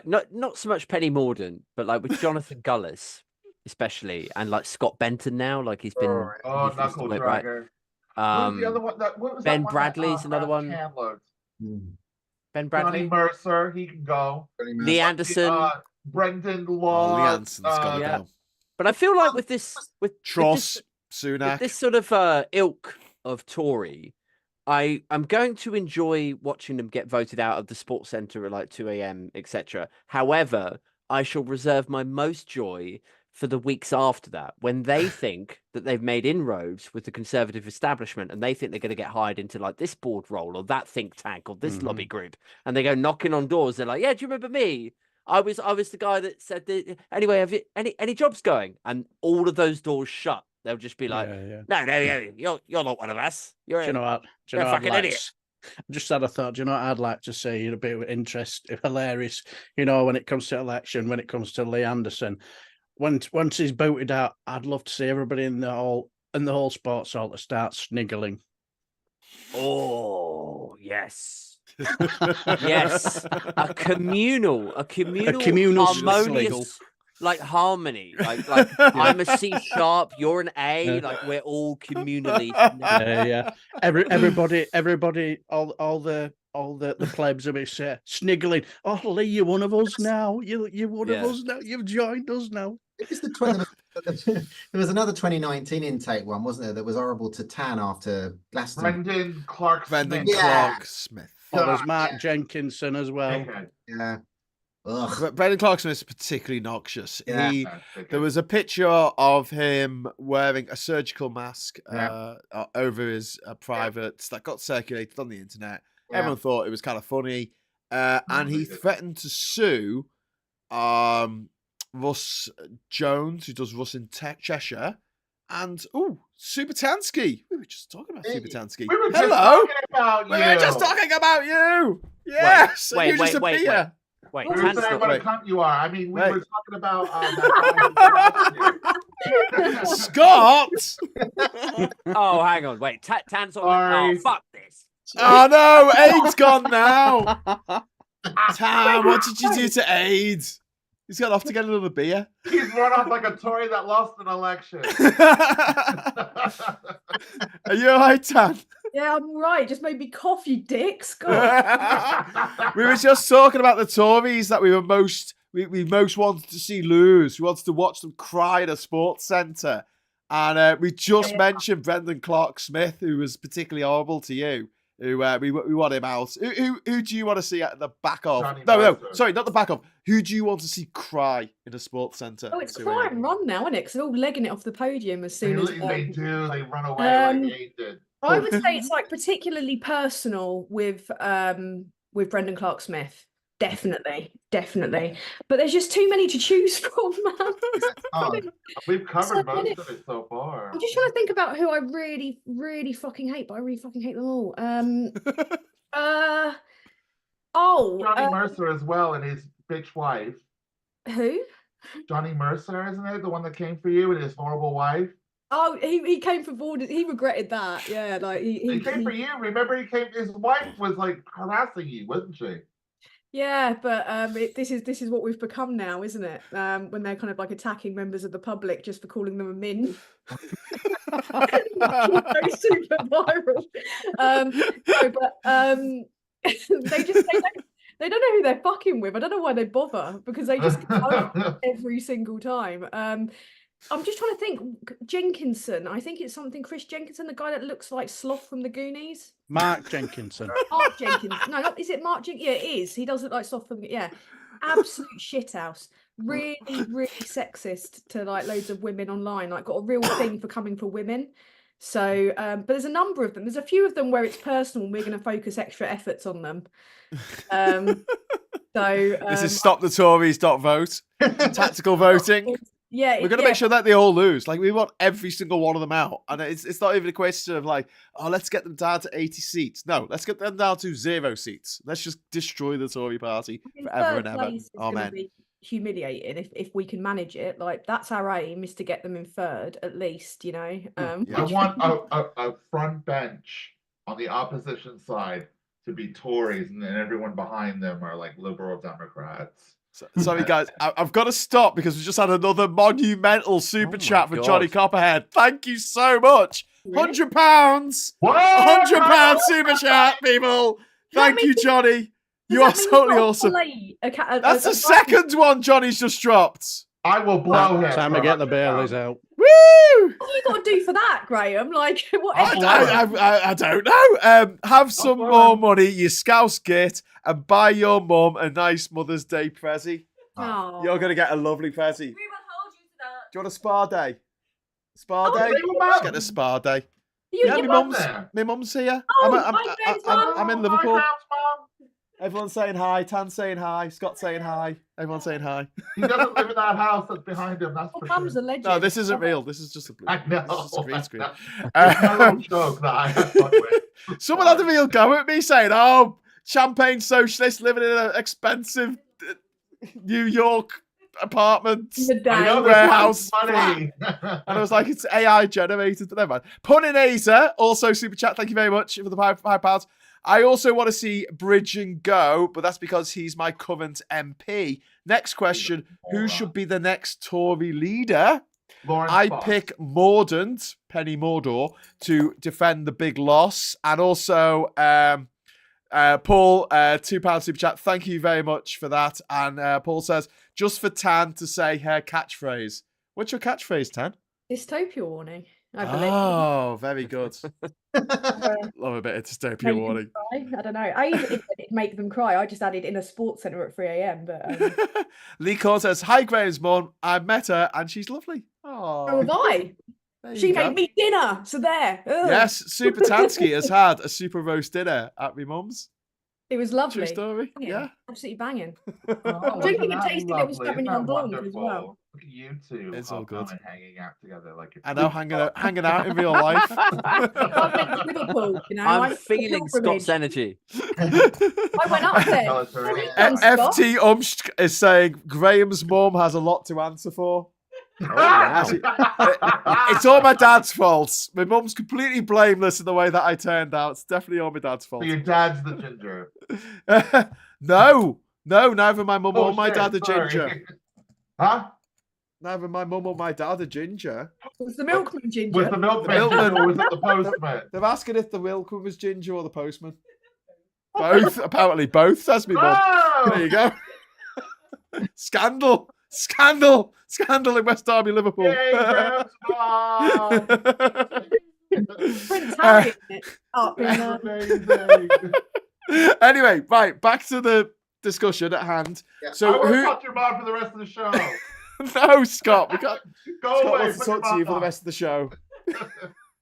Speaker 2: not so much Penny Mordaunt, but like with Jonathan Gullis especially, and like Scott Benton now, like he's been
Speaker 6: Oh,
Speaker 2: he's
Speaker 6: knuckle
Speaker 2: doing it right.
Speaker 6: dragger. What was the other one? What was
Speaker 2: Ben
Speaker 6: that one
Speaker 2: Bradley's
Speaker 6: that,
Speaker 2: another one.
Speaker 6: Chandler.
Speaker 2: Ben
Speaker 6: Johnny
Speaker 2: Bradley,
Speaker 6: Mercer, he can go.
Speaker 2: Lee Anderson.
Speaker 6: Brendan
Speaker 1: Oh,
Speaker 6: Law.
Speaker 1: Lee Anson's gotta
Speaker 2: yeah.
Speaker 1: go.
Speaker 2: But I feel like with
Speaker 1: Tross,
Speaker 2: this
Speaker 1: Sunak.
Speaker 2: sort of ilk of Tory, I'm going to enjoy watching them get voted out of the sports centre at like 2 a.m, etc. However, I shall reserve my most joy for the weeks after that, when they think that they've made inroads with the Conservative establishment, and they think they're going to get hired into like this board role or that think tank or this lobby group, and they go knocking on doors. They're like, "Yeah, do you remember me? I was the guy that said that. Anyway, have you any jobs going?" And all of those doors shut. They'll just be like, "No, you're not one of us. You're
Speaker 4: Do you know what?
Speaker 2: you're a fucking idiot."
Speaker 4: I just had a thought. Do you know what I'd like to see? A bit of interest, hilarious. You know, when it comes to election, when it comes to Lee Anderson, once he's booted out, I'd love to see everybody in the whole sports hall to start sniggling.
Speaker 2: Oh yes. Yes, a communal harmonious, like harmony, like I'm a C sharp, you're an A, like we're all communally.
Speaker 4: Yeah. Everybody, all the plebs will be sniggling. Oh, Lee, you're one of us now. You're one of us now. You've joined us now.
Speaker 3: It was there was another 2019 intake one, wasn't there? That was horrible to tan after Glastonbury.
Speaker 6: Brendan Clark
Speaker 1: Brendan
Speaker 6: Smith.
Speaker 1: Clark Smith.
Speaker 4: Oh, there's Mark
Speaker 3: yeah.
Speaker 4: Jenkinson as well.
Speaker 3: Yeah. Ugh.
Speaker 1: Brendan Clark Smith is particularly noxious.
Speaker 3: Yeah.
Speaker 1: There was a picture of him wearing a surgical mask
Speaker 3: Yeah.
Speaker 1: over his privates that got circulated on the internet.
Speaker 3: Yeah.
Speaker 1: Everyone thought it was kind of funny, and he threatened to sue Russ Jones, who does Russ in Cheshire, and Subatansky. We were just talking about Subatansky.
Speaker 6: We were just
Speaker 1: Hello.
Speaker 6: talking about you.
Speaker 1: We were just talking about you. Yes.
Speaker 2: Wait,
Speaker 1: you just appear.
Speaker 2: Wait,
Speaker 6: We were
Speaker 2: Tan's
Speaker 6: saying
Speaker 2: not-
Speaker 6: what a
Speaker 1: wait.
Speaker 6: cunt you are. I mean, we
Speaker 1: Wait.
Speaker 6: were talking about
Speaker 1: Scott.
Speaker 2: Oh, hang on, wait. Tan's on.
Speaker 6: Sorry.
Speaker 2: Oh, fuck this.
Speaker 1: Oh no, Aid's gone now. Tam, what did you do to Aid? He's gone off to get another beer.
Speaker 6: He's run off like a Tory that lost an election.
Speaker 1: Are you alright, Tan?
Speaker 5: Yeah, I'm all right. Just made me cough, you dicks. God.
Speaker 1: We were just talking about the Tories that we most wanted to see lose. We wanted to watch them cry at a sports centre. And we just mentioned Brendan Clark Smith, who was particularly horrible to you. Who we want him out. Who do you want to see at the back of?
Speaker 6: Johnny
Speaker 1: No,
Speaker 6: Mercer.
Speaker 1: sorry, not the back of. Who do you want to see cry in a sports centre?
Speaker 5: Oh, it's cry and run now, isn't it? Because they're all legging it off the podium as soon as.
Speaker 6: They do. They run away like Aid did.
Speaker 5: I would say it's like particularly personal with Brendan Clark Smith. Definitely. But there's just too many to choose from, man.
Speaker 3: Hard.
Speaker 6: We've covered
Speaker 5: So many.
Speaker 6: most of it so far.
Speaker 5: I'm just trying to think about who I really, really fucking hate, but I really fucking hate them all.
Speaker 6: Johnny Mercer as well, and his bitch wife.
Speaker 5: Who?
Speaker 6: Johnny Mercer, isn't it? The one that came for you and his horrible wife.
Speaker 5: Oh, he came for board. He regretted that. Yeah, like
Speaker 6: He came for you. Remember, he came. His wife was like harassing you, wasn't she?
Speaker 5: Yeah, but this is what we've become now, isn't it? When they're kind of like attacking members of the public just for calling them a min. Very super viral. No, but they don't know who they're fucking with. I don't know why they bother, because they just go every single time. I'm just trying to think. Jenkinson, I think it's something Chris Jenkinson, the guy that looks like Sloth from the Goonies.
Speaker 4: Mark Jenkinson.
Speaker 5: Mark Jenkins. No, is it Mark Jenkins? Yeah, it is. He does look like Sloth from yeah. Absolute shithouse. Really, really sexist to like loads of women online. Like got a real thing for coming for women. So, but there's a number of them. There's a few of them where it's personal and we're going to focus extra efforts on them.
Speaker 1: This is stopthetories.vote. Tactical voting.
Speaker 5: Yeah,
Speaker 1: We're going to make sure that they all lose. Like, we want every single one of them out. And it's not even a question of like, oh, let's get them down to 80 seats. No, let's get them down to 0 seats. Let's just destroy the Tory party forever and ever. Amen.
Speaker 5: Be humiliating if we can manage it. Like, that's our aim, is to get them in third, at least, you know.
Speaker 6: I want a front bench on the opposition side to be Tories, and then everyone behind them are like liberal Democrats.
Speaker 1: Sorry, guys. I've got to stop because we just had another monumental super chat for
Speaker 2: God.
Speaker 1: Johnny Copperhead. Thank you so much.
Speaker 5: Really?
Speaker 1: £100. £100 super chat, people. Thank you, Johnny. You are totally awesome. That's the second one Johnny's just dropped.
Speaker 6: I will blow him.
Speaker 4: Time to get the Baileys out.
Speaker 1: Woo!
Speaker 5: What have you got to do for that, Graham? Like, what?
Speaker 1: I don't know. Have some more money, you scouse git, and buy your mum a nice Mother's Day prezi.
Speaker 5: Oh.
Speaker 1: You're going to get a lovely prezi.
Speaker 7: We will hold you to that.
Speaker 1: Do you want a spa day? Spa day?
Speaker 6: leave 'em
Speaker 1: Let's
Speaker 6: out.
Speaker 1: get a spa day.
Speaker 5: You,
Speaker 1: Yeah,
Speaker 5: you
Speaker 1: my mum's here.
Speaker 5: Oh,
Speaker 1: I'm in Liverpool.
Speaker 6: My house, Mom.
Speaker 1: Everyone's saying hi. Tan's saying hi. Scott's saying hi. Everyone's saying hi.
Speaker 6: He doesn't live in that house that's behind him. That's for
Speaker 5: Mum's
Speaker 6: sure.
Speaker 5: a legend.
Speaker 1: No, this isn't real. This is just a blue.
Speaker 6: I know.
Speaker 1: This is just a green screen.
Speaker 6: It's my little joke that I have fun with.
Speaker 1: Someone had a real go at me saying, "Oh, champagne socialist living in an expensive New York apartment."
Speaker 6: I know
Speaker 1: Warehouse
Speaker 6: this funny.
Speaker 1: And I was like, it's AI generated, but never mind. Puninator, also super chat. Thank you very much for the £5. I also want to see Bridge and Go, but that's because he's my current MP. Next question: who should be the next Tory leader?
Speaker 6: Lawrence
Speaker 1: I
Speaker 6: Fox.
Speaker 1: pick Mordaunt, Penny Mordor, to defend the big loss, and also Paul, £2 super chat. Thank you very much for that. And Paul says, just for Tan to say her catchphrase. What's your catchphrase, Tan?
Speaker 5: Dystopia warning, I believe.
Speaker 1: Oh, very good. Love a bit of dystopia
Speaker 5: Make them
Speaker 1: warning.
Speaker 5: cry. I don't know. I even didn't make them cry. I just added in a sports centre at 3 a.m. But
Speaker 1: Lee Corr says, hi, Graham's mum. I met her and she's lovely.
Speaker 5: so
Speaker 1: Oh,
Speaker 5: have I. She made me dinner. So there. Ugh.
Speaker 1: Yes, Super Tansky has had a super roast dinner at my mum's.
Speaker 5: It was
Speaker 1: True
Speaker 5: lovely.
Speaker 1: story.
Speaker 5: Banging.
Speaker 1: Yeah.
Speaker 5: Absolutely banging.
Speaker 6: Oh,
Speaker 5: Drinking
Speaker 6: isn't
Speaker 5: a
Speaker 6: that
Speaker 5: tasty little
Speaker 6: lovely?
Speaker 5: Sauvignon
Speaker 6: Isn't that
Speaker 5: Blanc as
Speaker 6: wonderful?
Speaker 5: well.
Speaker 6: Look at you two.
Speaker 1: It's all good.
Speaker 6: And hanging out together like you're
Speaker 1: I know, hanging out in real life.
Speaker 5: I went to Liverpool, you know. I
Speaker 2: I'm
Speaker 5: took a
Speaker 2: feeling
Speaker 5: pilgrimage.
Speaker 2: Scott's energy.
Speaker 5: I went up there.
Speaker 6: Military.
Speaker 5: Done, Scott.
Speaker 1: FT Umst is saying Graham's mum has a lot to answer for.
Speaker 2: wow.
Speaker 1: It's all my dad's fault. My mum's completely blameless in the way that I turned out. It's definitely all my dad's fault.
Speaker 6: So your dad's the ginger.
Speaker 1: No, neither my mum or
Speaker 6: Oh,
Speaker 1: my
Speaker 6: shit,
Speaker 1: dad are
Speaker 6: sorry.
Speaker 1: ginger.
Speaker 6: Huh?
Speaker 1: Neither my mum or my dad are ginger.
Speaker 5: Was the milkman ginger?
Speaker 6: Was the milkman
Speaker 1: milkman.
Speaker 6: or was it the postman?
Speaker 1: They're asking if the milkman was ginger or the postman. Both, apparently both, says me mum.
Speaker 6: Oh!
Speaker 1: There you go. Scandal in West Derby, Liverpool.
Speaker 6: Yay, Graham's mom!
Speaker 5: Prince Harry in it, up in
Speaker 6: That's amazing.
Speaker 1: Anyway, right, back to the discussion at hand.
Speaker 3: Yeah.
Speaker 6: I
Speaker 1: So
Speaker 6: want to
Speaker 1: who?
Speaker 6: talk to your mom for the rest of the show.
Speaker 1: No, Scott, we can't.
Speaker 6: Go
Speaker 1: Scott
Speaker 6: away.
Speaker 1: wants to
Speaker 6: put
Speaker 1: talk
Speaker 6: your
Speaker 1: to you for the
Speaker 6: mom
Speaker 1: rest of the show.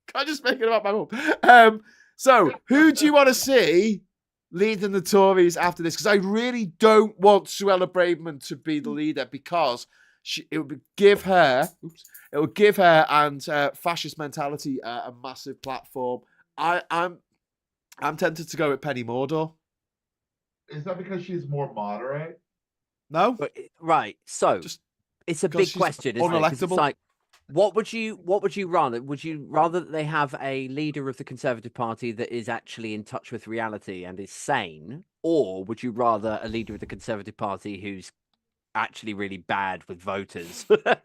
Speaker 1: Can't just make it about my mum. So who do you want to see leading the Tories after this, because I really don't want Suella Braverman to be the leader, because it would give her and fascist mentality a massive platform. I'm tempted to go with Penny Mordor.
Speaker 6: Is that because she's more moderate?
Speaker 1: No,
Speaker 2: Right. So
Speaker 1: just
Speaker 2: it's a
Speaker 1: because
Speaker 2: big
Speaker 1: she's
Speaker 2: question, isn't it? 'Cause it's
Speaker 1: unelectable.
Speaker 2: like, what would you rather? Would you rather that they have a leader of the Conservative Party that is actually in touch with reality and is sane, or would you rather a leader of the Conservative Party who's actually really bad with voters? They're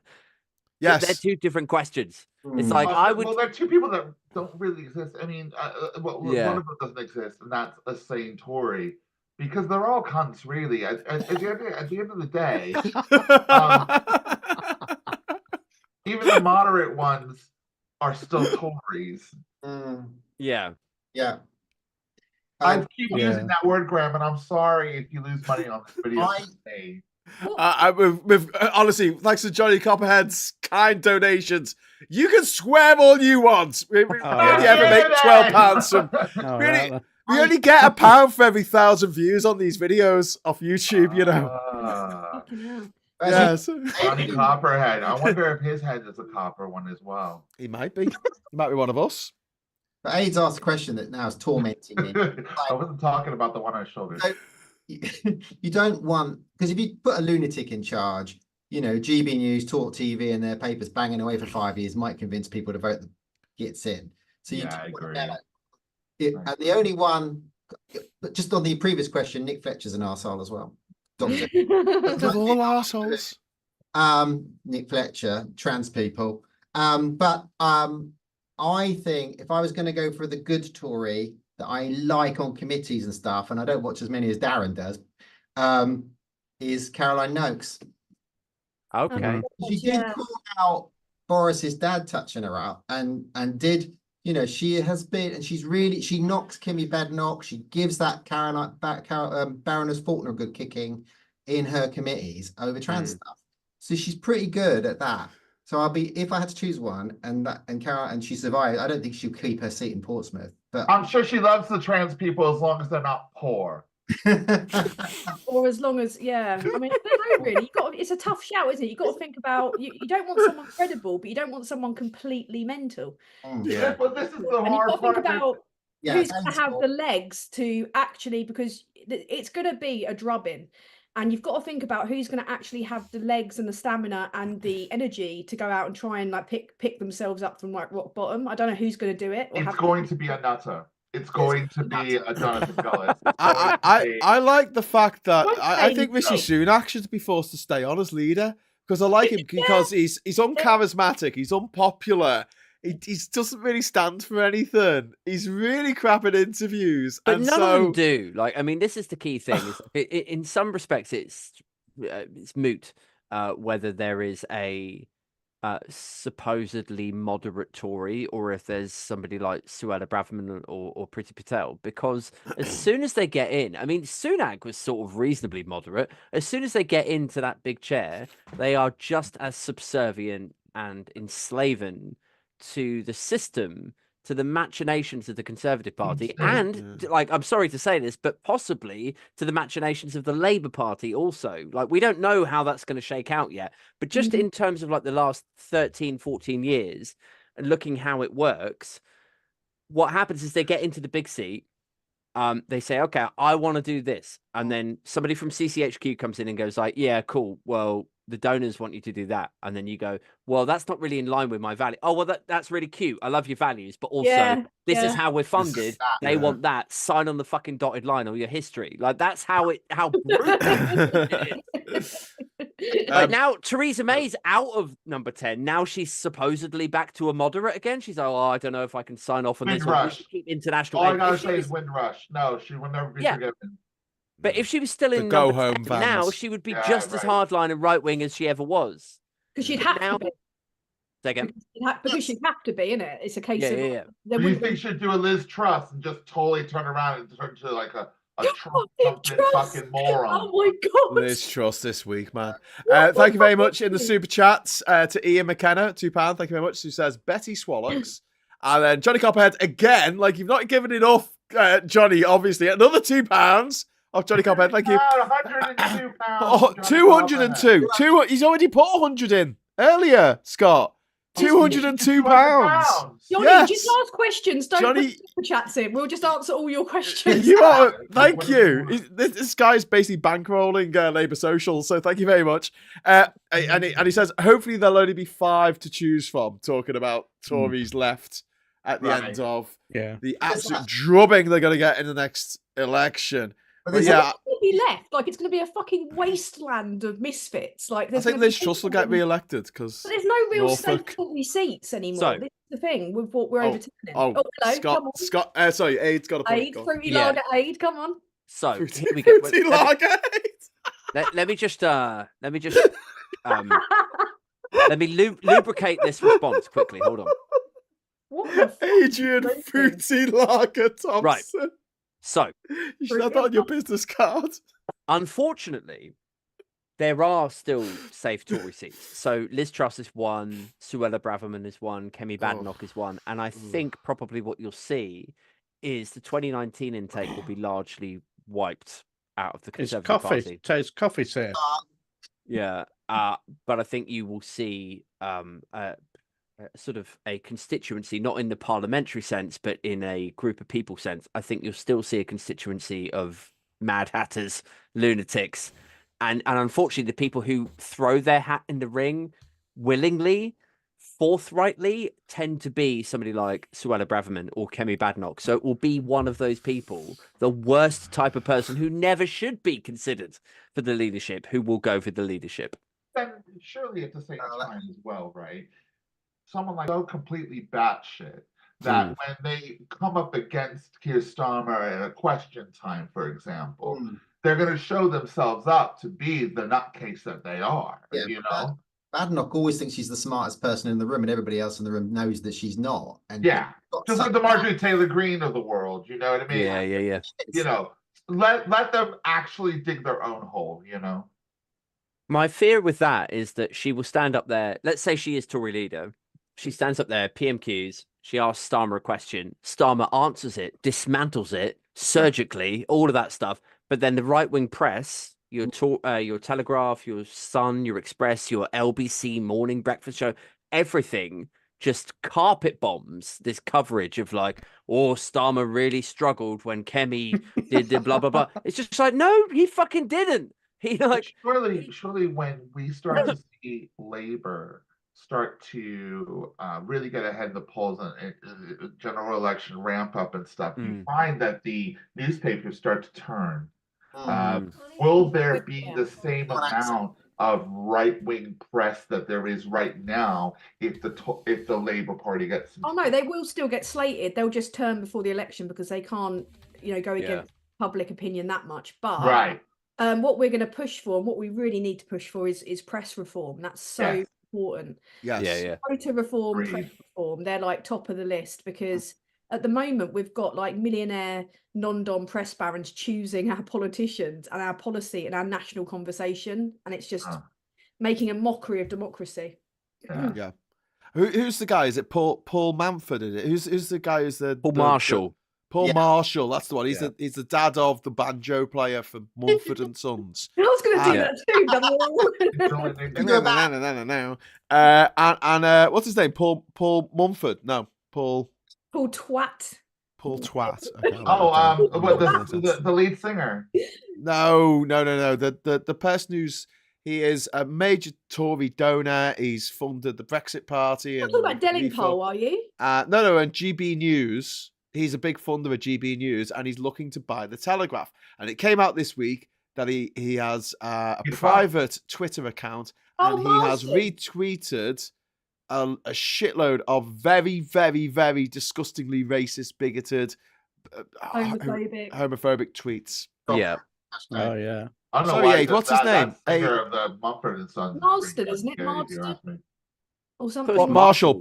Speaker 1: yes.
Speaker 2: two different questions. It's
Speaker 3: Hmm.
Speaker 2: like I would.
Speaker 6: Well, there are two people that don't really exist. I mean, one
Speaker 2: Yeah.
Speaker 6: of them doesn't exist, and that's a sane Tory, because they're all cunts, really. At the end of the day, even the moderate ones are still Tories.
Speaker 2: Yeah.
Speaker 3: Yeah.
Speaker 6: I
Speaker 3: Um,
Speaker 6: keep
Speaker 4: Yeah.
Speaker 6: using that word, Graham, and I'm sorry if you lose money on this video. Hey.
Speaker 1: Honestly, thanks to Johnny Copperhead's kind donations, you can swear all you want. We only ever make £12 from.
Speaker 4: Oh,
Speaker 1: We only get £1 for every 1,000 views on these videos off YouTube. You know.
Speaker 5: Fucking hell.
Speaker 1: Yes,
Speaker 6: Johnny Copperhead. I wonder if his head is a copper one as well.
Speaker 1: he might be. He might be one of us.
Speaker 3: But Aids asked a question that now is tormenting me.
Speaker 6: I wasn't talking about the one on his shoulder.
Speaker 3: So, you don't want, because if you put a lunatic in charge, GB News, Talk TV, and their papers banging away for 5 years might convince people to vote that gets in. So you
Speaker 6: Yeah, I
Speaker 3: don't want
Speaker 6: agree.
Speaker 3: and the only one, but just on the previous question, Nick Fletcher's an arsehole as well. Dr.
Speaker 1: They're all assholes.
Speaker 3: Nick Fletcher, trans people. But I think if I was going to go for the good Tory that I like on committees and stuff, and I don't watch as many as Darren does, is Caroline Noakes.
Speaker 2: Okay.
Speaker 3: She did call out Boris's dad touching her up, and did, she has been, and she knocks Kimmy Badenoch. She gives that Baroness Faulkner a good kicking in her committees over trans stuff. So she's pretty good at that. So if I had to choose one, and Carol, and she survived, I don't think she'll keep her seat in Portsmouth. But
Speaker 6: I'm sure she loves the trans people as long as they're not poor.
Speaker 5: Or as long as, I mean, I don't know, really. It's a tough shout, isn't it? You've got to think about, you don't want someone credible, but you don't want someone completely mental.
Speaker 6: Yeah, but this is the
Speaker 5: And you've
Speaker 6: hard
Speaker 5: got to think
Speaker 6: part.
Speaker 5: about who's going to have the legs to actually, because it's going to be a drubbing. And you've got to think about who's going to actually have the legs and the stamina and the energy to go out and try and like pick themselves up from like rock bottom. I don't know who's going to do it.
Speaker 6: It's going to be a nutter. It's going to be a Jonathan Gullis.
Speaker 1: I like the fact that I think Rishi
Speaker 6: no.
Speaker 1: Sunak should be forced to stay on as leader, because I like him because he's uncharismatic, he's unpopular. He doesn't really stand for anything. He's really crap at interviews.
Speaker 2: But
Speaker 1: and
Speaker 2: none of them do. Like, I mean, this is the key thing. In some respects, it's moot whether there is a supposedly moderate Tory or if there's somebody like Suella Braverman or Priti Patel, because as soon as they get in, I mean, Sunak was sort of reasonably moderate. As soon as they get into that big chair, they are just as subservient and enslaving to the system, to the machinations of the Conservative Party, and like, I'm sorry to say this, but possibly to the machinations of the Labour Party also. Like, we don't know how that's going to shake out yet, but just in terms of like the last 13, 14 years and looking how it works, what happens is they get into the big seat. They say, okay, I want to do this. And then somebody from CCHQ comes in and goes like, yeah, cool. Well, the donors want you to do that. And then you go, well, that's not really in line with my value. Oh, well, that's really cute. I love your values, but also this is how we're funded. They want that. Sign on the fucking dotted line or your history. Like, that's how brutal it is. Like, now Theresa May's out of number 10. Now she's supposedly back to a moderate again. She's like, oh, I don't know if I can sign off on this.
Speaker 6: Windrush.
Speaker 2: Keep international.
Speaker 6: All I gotta say is Windrush. No, she will never be forgiven.
Speaker 2: But if she was still in
Speaker 1: go
Speaker 2: number
Speaker 1: home
Speaker 2: 10 now,
Speaker 1: vans.
Speaker 2: she would be just as hardline and right wing as she ever was.
Speaker 5: Because she'd have to be.
Speaker 2: Second.
Speaker 5: Because she'd have to be, innit? It's a case of.
Speaker 2: Yeah.
Speaker 6: Do you think she'd do a Liz Truss and just totally turn around and turn into like a Trump fucking moron?
Speaker 5: Oh my god!
Speaker 1: Liz Truss this week, man. Thank you very much in the super chats to Ian McKenna, £2. Thank you very much. Who says Betty Swallocks, and then Johnny Copperhead again. Like, you've not given enough Johnny, obviously, another £2 off Johnny Cophead. Thank you.
Speaker 6: 102 pounds.
Speaker 1: Oh, 202. He's already put 100 in earlier, Scott. £202.
Speaker 5: Johnny,
Speaker 1: Yes.
Speaker 5: just ask questions. Don't
Speaker 1: Johnny-
Speaker 5: put super chats in. We'll just answer all your questions.
Speaker 1: You are. Thank
Speaker 6: What do
Speaker 1: you.
Speaker 6: you want?
Speaker 1: This guy's basically bankrolling Labour Social, so thank you very much. And he says, hopefully there'll only be 5 to choose from, talking about Tories left at the end of the absolute drubbing they're going to get in the next election. But
Speaker 5: It's
Speaker 1: yeah,
Speaker 5: going to be left. Like, it's going to be a fucking wasteland of misfits. Like,
Speaker 1: I
Speaker 5: there's
Speaker 1: think
Speaker 5: gonna be
Speaker 1: Liz Truss will get
Speaker 5: people-
Speaker 1: re-elected because
Speaker 5: But there's no real
Speaker 1: Norfolk.
Speaker 5: safe Tory seats anymore.
Speaker 2: So-
Speaker 5: This is the thing with what we're overturning.
Speaker 1: Oh,
Speaker 5: Hello, come on.
Speaker 1: Scott. Sorry, Aid's got a point.
Speaker 5: Aid,
Speaker 1: Go on.
Speaker 5: fruity
Speaker 2: Yeah.
Speaker 5: lager aid, come on.
Speaker 2: So
Speaker 1: Fruity,
Speaker 2: here we go.
Speaker 1: fruity lager.
Speaker 2: Let me just let me lubricate this response quickly. Hold on.
Speaker 5: What the fuck?
Speaker 1: Adrian
Speaker 5: Racing.
Speaker 1: Fruity Lager Thompson.
Speaker 2: Right. So,
Speaker 1: You should have that on your business card.
Speaker 2: unfortunately, there are still safe Tory seats. So Liz Truss is one, Suella Braverman is one, Kemi Badenoch is one, and I think probably what you'll see is the 2019 intake will be largely wiped out of the
Speaker 4: It's
Speaker 2: Conservative
Speaker 4: coffee.
Speaker 2: Party.
Speaker 4: Tastes coffee, sir.
Speaker 2: Yeah, but I think you will see sort of a constituency, not in the parliamentary sense, but in a group of people sense. I think you'll still see a constituency of mad hatters, lunatics, and unfortunately, the people who throw their hat in the ring willingly, forthrightly, tend to be somebody like Suella Braverman or Kemi Badenoch. So it will be one of those people, the worst type of person who never should be considered for the leadership, who will go for the leadership.
Speaker 6: Then surely at the same time as well, right? Someone like so completely batshit that when they come up against Keir Starmer at a question time, for example, they're going to show themselves up to be the nutcase that they are.
Speaker 3: Yeah,
Speaker 6: you know.
Speaker 3: Badenoch always thinks she's the smartest person in the room, and everybody else in the room knows that she's not. And
Speaker 6: Yeah,
Speaker 3: got
Speaker 6: just like
Speaker 3: such-
Speaker 6: the Marjorie Taylor Greene of the world. You know what I mean?
Speaker 2: Yeah.
Speaker 6: You know, let them actually dig their own hole. You know.
Speaker 2: My fear with that is that she will stand up there. Let's say she is Tory leader. She stands up there, PMQs. She asks Starmer a question. Starmer answers it, dismantles it surgically, all of that stuff. But then the right-wing press, your Telegraph, your Sun, your Express, your LBC morning breakfast show, everything just carpet bombs this coverage of like, oh, Starmer really struggled when Kemi did the blah, blah, blah. It's just like, no, he fucking didn't. He like
Speaker 6: surely when we start to see Labour start to really get ahead in the polls and general election ramp up and stuff, you find that the newspapers start to turn. Will there be the same amount of right-wing press that there is right now if the Labour Party gets?
Speaker 5: Oh no, they will still get slated. They'll just turn before the election because they can't, go against public opinion that much. But
Speaker 6: Right.
Speaker 5: What we're going to push for, and what we really need to push for, is press reform. That's so important.
Speaker 1: Yes.
Speaker 2: Yeah.
Speaker 5: Voter reform, press
Speaker 6: Agreed.
Speaker 5: reform. They're like top of the list because at the moment we've got like millionaire non-dom press barons choosing our politicians and our policy and our national conversation, and it's just making a mockery of democracy.
Speaker 1: Yeah. Who's the guy? Is it Paul Manford? Is it? Who's the guy? Who's the
Speaker 2: Paul Marshall?
Speaker 1: Paul Marshall, that's the one. He's the dad of the banjo player for Mumford and Sons.
Speaker 5: I was going to do
Speaker 1: No.
Speaker 5: that too.
Speaker 1: And what's his name? Paul Mumford? No, Paul
Speaker 5: Twat.
Speaker 1: Paul Twat. Okay,
Speaker 6: the lead singer?
Speaker 1: No. The person he is a major Tory donor. He's funded the Brexit Party.
Speaker 5: You're talking about Delingpole, are you?
Speaker 1: No, and GB News. He's a big funder of GB News, and he's looking to buy the Telegraph. And it came out this week that he has a private Twitter account, and he has retweeted a shitload of very, very, very disgustingly racist, bigoted, homophobic tweets.
Speaker 2: Yeah.
Speaker 4: Oh yeah.
Speaker 6: I don't know
Speaker 1: Sorry,
Speaker 6: why.
Speaker 1: Aid, what's his name?
Speaker 6: Singer of the Mumford and Sons.
Speaker 5: Marston, isn't it? Marston? Or something.
Speaker 1: Marshall.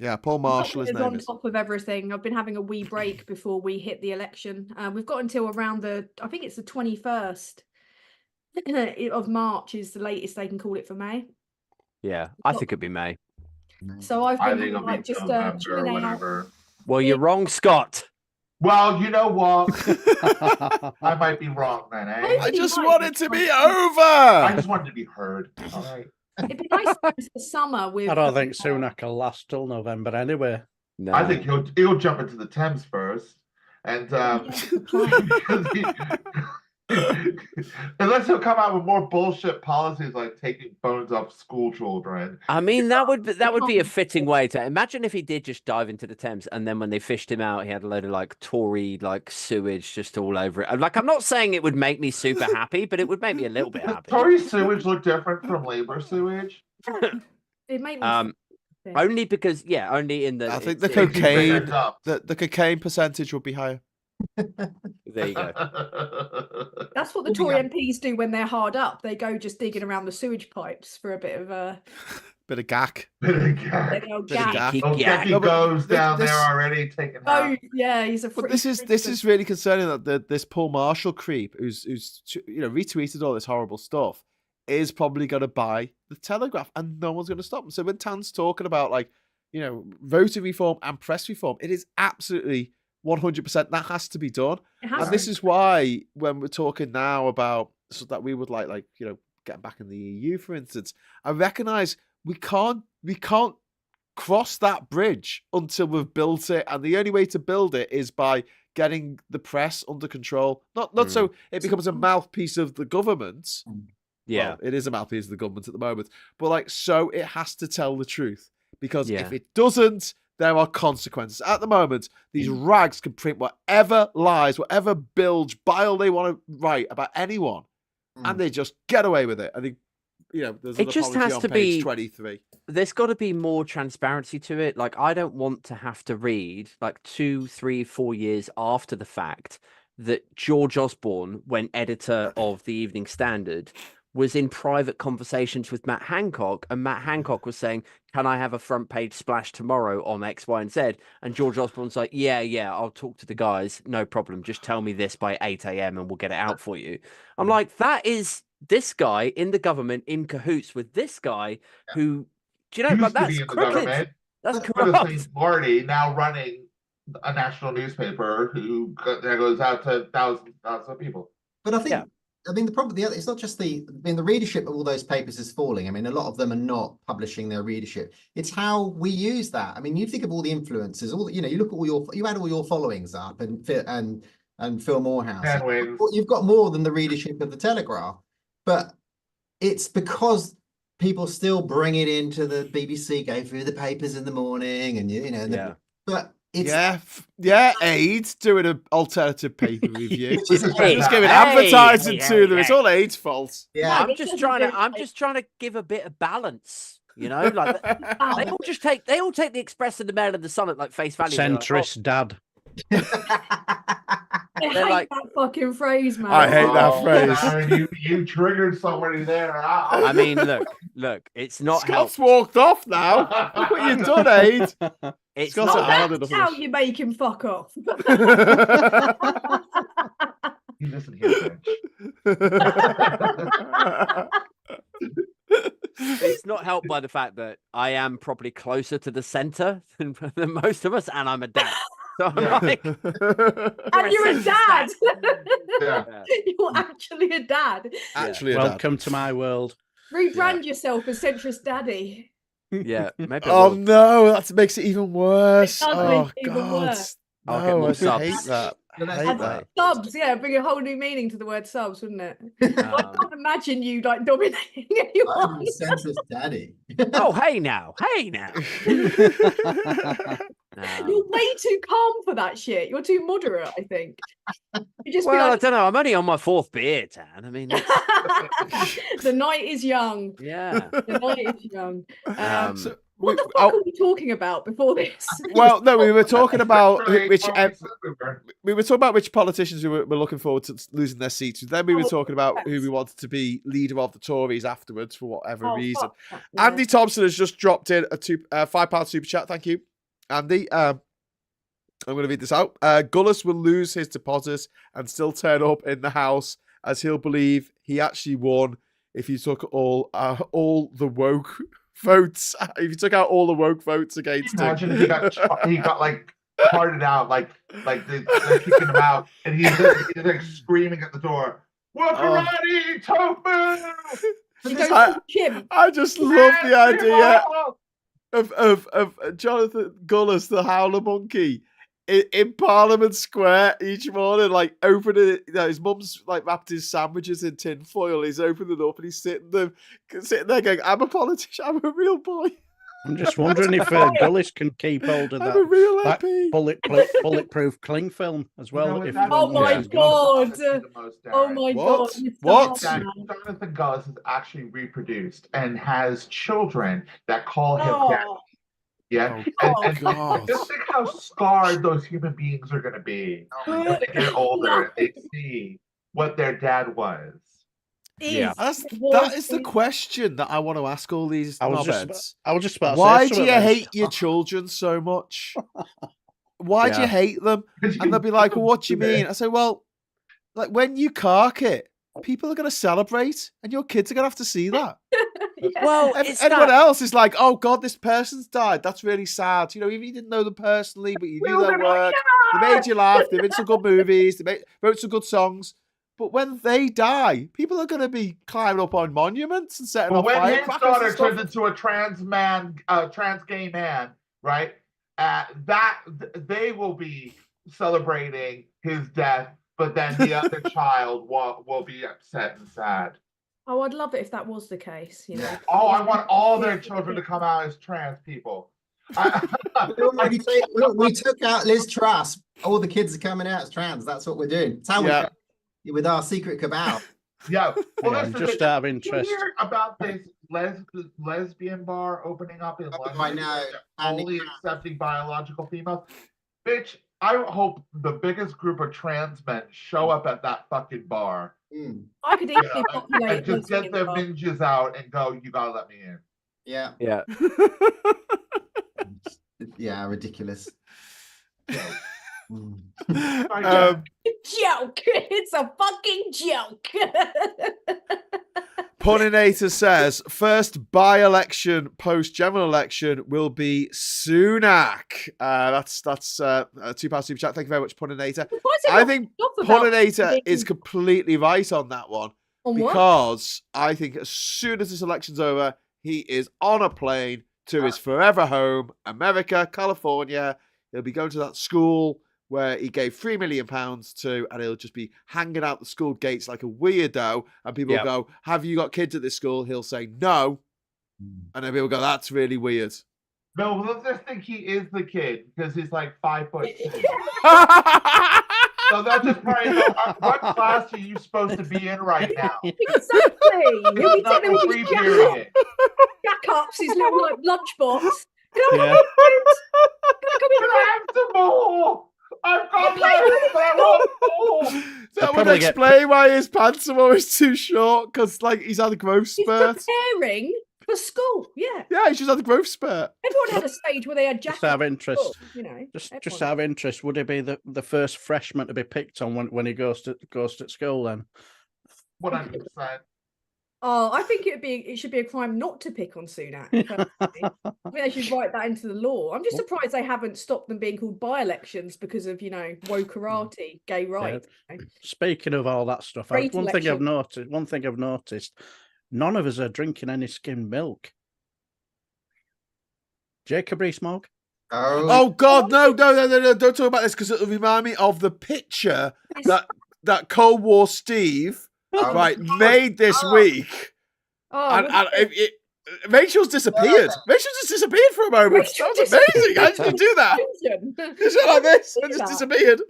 Speaker 1: Yeah, Paul Marshall is
Speaker 5: on top of everything. I've been having a wee break before we hit the election. We've got until around I think it's the 21st of March is the latest they can call it for May.
Speaker 2: Yeah, I think it'd be May.
Speaker 5: So I've
Speaker 6: I
Speaker 5: been
Speaker 6: think it'll
Speaker 5: like
Speaker 6: be
Speaker 5: just
Speaker 6: November or
Speaker 5: chilling out.
Speaker 6: whatever.
Speaker 2: Well, you're wrong, Scott.
Speaker 6: Well, you know what? I might be wrong then, eh?
Speaker 1: I
Speaker 5: He
Speaker 1: just
Speaker 5: might
Speaker 1: want
Speaker 5: be
Speaker 1: it to
Speaker 5: wrong.
Speaker 1: be
Speaker 6: I
Speaker 1: over.
Speaker 6: just wanted to be heard. All right.
Speaker 5: It'd be nice for the summer with.
Speaker 4: I don't think Sunak will last till November anyway.
Speaker 2: No.
Speaker 6: I think he'll jump into the Thames first, and because unless he'll come out with more bullshit policies like taking phones off school children.
Speaker 2: I mean, that would be a fitting way to imagine if he did just dive into the Thames, and then when they fished him out, he had a load of like Tory like sewage just all over it. Like, I'm not saying it would make me super happy, but it would make me a little bit
Speaker 6: Does
Speaker 2: happy.
Speaker 6: Tory sewage look different from Labour sewage?
Speaker 5: It made me.
Speaker 2: Only because, only in the.
Speaker 1: I think the
Speaker 2: it's-
Speaker 1: cocaine, the cocaine percentage would be higher.
Speaker 2: There you go.
Speaker 5: That's what the Tory MPs do when they're hard up. They go just digging around the sewage pipes for a bit of a.
Speaker 1: Bit of gack.
Speaker 6: Bit of gack.
Speaker 5: Bit of
Speaker 1: Bit of
Speaker 5: gack.
Speaker 1: gack.
Speaker 6: Oh,
Speaker 2: Yeah.
Speaker 6: Becky
Speaker 1: No, but
Speaker 6: goes down
Speaker 1: this-
Speaker 6: there already taking
Speaker 5: Oh
Speaker 6: out.
Speaker 5: yeah, he's a.
Speaker 1: But this is really concerning that this Paul Marshall creep who's retweeted all this horrible stuff is probably going to buy the Telegraph, and no one's going to stop him. So when Tan's talking about voter reform and press reform, it is absolutely 100% that has to be done. And this is why when we're talking now about so that we would like getting back in the EU, for instance, I recognise we can't cross that bridge until we've built it, and the only way to build it is by getting the press under control. Not so it becomes a mouthpiece of the government.
Speaker 2: Yeah.
Speaker 1: Well, it is a mouthpiece of the government at the moment, but so it has to tell the truth, because
Speaker 2: Yeah.
Speaker 1: if it doesn't, there are consequences. At the moment, these rags can print whatever lies, whatever bilge, bile they want to write about anyone, and they just get away with it. I think, there's an
Speaker 2: It just
Speaker 1: apology
Speaker 2: has
Speaker 1: on
Speaker 2: to
Speaker 1: page
Speaker 2: be-
Speaker 1: 23.
Speaker 2: There's got to be more transparency to it. Like, I don't want to have to read like 2, 3, 4 years after the fact that George Osborne, when editor of the Evening Standard, was in private conversations with Matt Hancock, and Matt Hancock was saying, "Can I have a front page splash tomorrow on X, Y, and Z?" And George Osborne's like, "Yeah, I'll talk to the guys, no problem. Just tell me this by 8 a.m. and we'll get it out for you." I'm like, that is this guy in the government in cahoots with this guy who, do you know,
Speaker 6: Used
Speaker 2: but
Speaker 6: to
Speaker 2: that's
Speaker 6: be in the
Speaker 2: crooked.
Speaker 6: government.
Speaker 2: That's
Speaker 6: For the
Speaker 2: corrupt.
Speaker 6: same party now running a national newspaper that goes out to thousands of people.
Speaker 3: But I think, the problem, it's not just the readership of all those papers is falling. I mean, a lot of them are not publishing their readership. It's how we use that. I mean, you think of all the influencers, you look at you add all your followings up and Phil Morehouse.
Speaker 6: And wins.
Speaker 3: You've got more than the readership of the Telegraph, but it's because people still bring it into the BBC, go through the papers in the morning, and but it's
Speaker 1: AIDS doing an alternative paper review.
Speaker 3: Which is
Speaker 1: Just
Speaker 3: great.
Speaker 1: giving
Speaker 2: Hey,
Speaker 1: advertising
Speaker 2: hey,
Speaker 1: to them. It's
Speaker 2: hey.
Speaker 1: all AIDS' fault.
Speaker 3: yeah.
Speaker 2: I'm just trying to give a bit of balance. Like they all take the Express and the Mail and the Sun at like face value. They're like,
Speaker 4: Centrist dad.
Speaker 5: I hate
Speaker 2: like-
Speaker 5: that fucking phrase, man.
Speaker 1: I hate that phrase.
Speaker 6: Darren, you triggered somebody there.
Speaker 2: I mean, look, it's not
Speaker 1: Scott's
Speaker 2: help.
Speaker 1: walked off now. Look what you've done, AIDS.
Speaker 2: It's
Speaker 1: Scott's
Speaker 2: not
Speaker 1: a hard
Speaker 5: That's
Speaker 1: enough.
Speaker 5: how you make him fuck off.
Speaker 6: You listen here,
Speaker 2: It's not helped by the fact that I am probably closer to the center than most of us, and I'm a dad. So I'm
Speaker 6: Yeah.
Speaker 2: like,
Speaker 5: And you're a dad.
Speaker 6: Yeah.
Speaker 5: You're actually a dad.
Speaker 1: Actually, a dad.
Speaker 4: Welcome to my world.
Speaker 5: Rebrand yourself as centrist daddy.
Speaker 2: yeah, maybe. I
Speaker 1: Oh
Speaker 2: will.
Speaker 1: no, that makes it even worse.
Speaker 5: It does
Speaker 1: Oh
Speaker 5: make it even
Speaker 1: god.
Speaker 5: worse.
Speaker 2: I'll get
Speaker 1: No,
Speaker 2: more
Speaker 1: I
Speaker 2: subs.
Speaker 1: hate that.
Speaker 3: So
Speaker 1: I
Speaker 3: that's-
Speaker 1: hate that.
Speaker 5: Subs, bring a whole new meaning to the word subs, wouldn't it? I
Speaker 2: Um,
Speaker 5: can't imagine you like dominating
Speaker 3: I'm
Speaker 5: anyone.
Speaker 3: a centrist daddy.
Speaker 2: oh, hey now.
Speaker 5: You're way too calm for that shit. You're too moderate, I think. You just
Speaker 2: Well, I
Speaker 5: be like,
Speaker 2: don't know. I'm only on my 4th beer, Tan. I mean,
Speaker 5: the night is young.
Speaker 2: yeah.
Speaker 5: The night is young.
Speaker 2: So,
Speaker 5: What the fuck are we talking about before this?
Speaker 1: well, no, we were talking about
Speaker 6: Right,
Speaker 1: which
Speaker 6: well,
Speaker 1: we were talking about which politicians we were looking forward to losing their seats. Then we were
Speaker 5: Oh,
Speaker 1: talking about who
Speaker 5: yes.
Speaker 1: we wanted to be leader of the Tories afterwards for whatever
Speaker 5: Oh,
Speaker 1: reason.
Speaker 5: fuck that, yeah.
Speaker 1: Andy Thompson has just dropped in a £5 super chat. Thank you, Andy. I'm going to read this out. Gullis will lose his deposits and still turn up in the House, as he'll believe he actually won if you took all the woke votes. If you took out all the woke votes against him.
Speaker 6: Imagine he got like carted out, like they're kicking him out, and he's like screaming at the door, "We're karate, tofu!"
Speaker 5: She goes to the gym.
Speaker 1: I just love the idea of Jonathan Gullis, the Howler Monkey, in Parliament Square each morning, like opening it. His mum's like wrapped his sandwiches in tin foil. He's opening it up and he's sitting there going, "I'm a politician. I'm a real boy.
Speaker 4: I'm just wondering if Gullis can keep hold of
Speaker 1: I'm a real
Speaker 4: that
Speaker 1: MP."
Speaker 4: bulletproof cling film as well.
Speaker 6: You
Speaker 4: if,
Speaker 6: know what,
Speaker 5: Oh my
Speaker 6: that's
Speaker 5: God.
Speaker 6: the most
Speaker 5: Oh
Speaker 6: daring.
Speaker 5: my
Speaker 1: What?
Speaker 5: God. Mr.
Speaker 1: What?
Speaker 6: That
Speaker 5: Hartman.
Speaker 6: Jonathan Gullis is actually reproduced and has children that call him dad.
Speaker 5: Oh,
Speaker 6: Yeah,
Speaker 1: Oh,
Speaker 6: and
Speaker 1: God.
Speaker 6: just think how scarred those human beings are going to be when they get older and they see what their dad was.
Speaker 2: Yeah.
Speaker 1: That is the question that I want to ask all these
Speaker 4: I was
Speaker 1: knobheads.
Speaker 4: just about to
Speaker 1: Why
Speaker 4: say
Speaker 1: do
Speaker 4: something
Speaker 1: you
Speaker 4: then,
Speaker 1: hate
Speaker 4: Scott.
Speaker 1: your children so much? Why do you
Speaker 2: Yeah.
Speaker 1: hate them? And they'll be like, "Well, what do you mean?" I say, "Well, like when you cark it, people are going to celebrate, and your kids are going to have to see that."
Speaker 5: yeah.
Speaker 2: Well, it's
Speaker 1: Everyone
Speaker 2: that.
Speaker 1: else is like, "Oh God, this person's died. That's really sad." You know, even you didn't know them personally, but you knew their work. They made you laugh. They made some good movies. They wrote some good songs. But when they die, people are going to be climbing up on monuments and setting
Speaker 6: But
Speaker 1: off
Speaker 6: when his
Speaker 1: firecrackers
Speaker 6: daughter
Speaker 1: and stuff.
Speaker 6: turns into a trans gay man, right? They will be celebrating his death, but then the other child will be upset and sad.
Speaker 5: Oh, I'd love it if that was the case. You know.
Speaker 3: Yeah.
Speaker 6: Oh, I want all their children to come out as trans people.
Speaker 3: We took out Liz Truss. All the kids are coming out as trans. That's what we're doing. It's how
Speaker 1: Yeah.
Speaker 3: we with our secret cabal.
Speaker 6: Yeah. Well,
Speaker 4: Yeah,
Speaker 6: this is
Speaker 4: just
Speaker 6: it.
Speaker 4: out of
Speaker 6: Did you
Speaker 4: interest.
Speaker 6: hear about this lesbian bar opening up in London?
Speaker 3: I know. And
Speaker 6: Only accepting biological females. Bitch, I hope the biggest group of trans men show up at that fucking bar.
Speaker 5: I could easily populate
Speaker 6: And just get their ninjas out and go, "You gotta let me in."
Speaker 3: Yeah.
Speaker 2: Yeah.
Speaker 3: Yeah, ridiculous.
Speaker 5: Joke. It's a fucking joke.
Speaker 1: Puninator says first by-election post general election will be Sunak. That's £2 super chat. Thank you very much, Puninator. I think Puninator is completely right on that one. Because I think as soon as this election's over, he is on a plane to his forever home, America, California. He'll be going to that school where he gave £3 million to, and he'll just be hanging out the school gates like a weirdo. And people go, "Have you got kids at this school?" He'll say, "No." And then people go, "That's really weird."
Speaker 6: No, let's just think he is the kid because he's like 5'6". So that's just probably what class are you supposed to be in right now?
Speaker 5: Exactly. He'll be
Speaker 6: Not
Speaker 5: telling
Speaker 6: the
Speaker 5: me
Speaker 6: free period.
Speaker 5: jack ups his little like lunchbox.
Speaker 4: Yeah.
Speaker 6: Can I have some more? I've got that
Speaker 1: That would explain why his pants are always too short, because like he's had a growth spurt.
Speaker 5: He's preparing for school. Yeah.
Speaker 1: Yeah, he's just had a growth spurt.
Speaker 5: Everyone had a stage where they had jack
Speaker 4: Just out of interest,
Speaker 5: you know.
Speaker 4: just out of interest, would he be the first freshman to be picked on when he goes to school then?
Speaker 6: 100%.
Speaker 5: Oh, I think it should be a crime not to pick on Sunak. I think they should write that into the law. I'm just surprised they haven't stopped them being called by-elections because of, woke karate, gay rights.
Speaker 4: Yeah. Speaking of all that stuff, one thing I've noticed, none of us are drinking any skimmed milk. Jacob Rees-Mogg?
Speaker 1: Oh God, no! Don't talk about this because it'll remind me of the picture that Cold War Steve made this week. And Rachel's disappeared. Rachel just disappeared for a moment. That was amazing. How did you do that? Just like this, and just disappeared.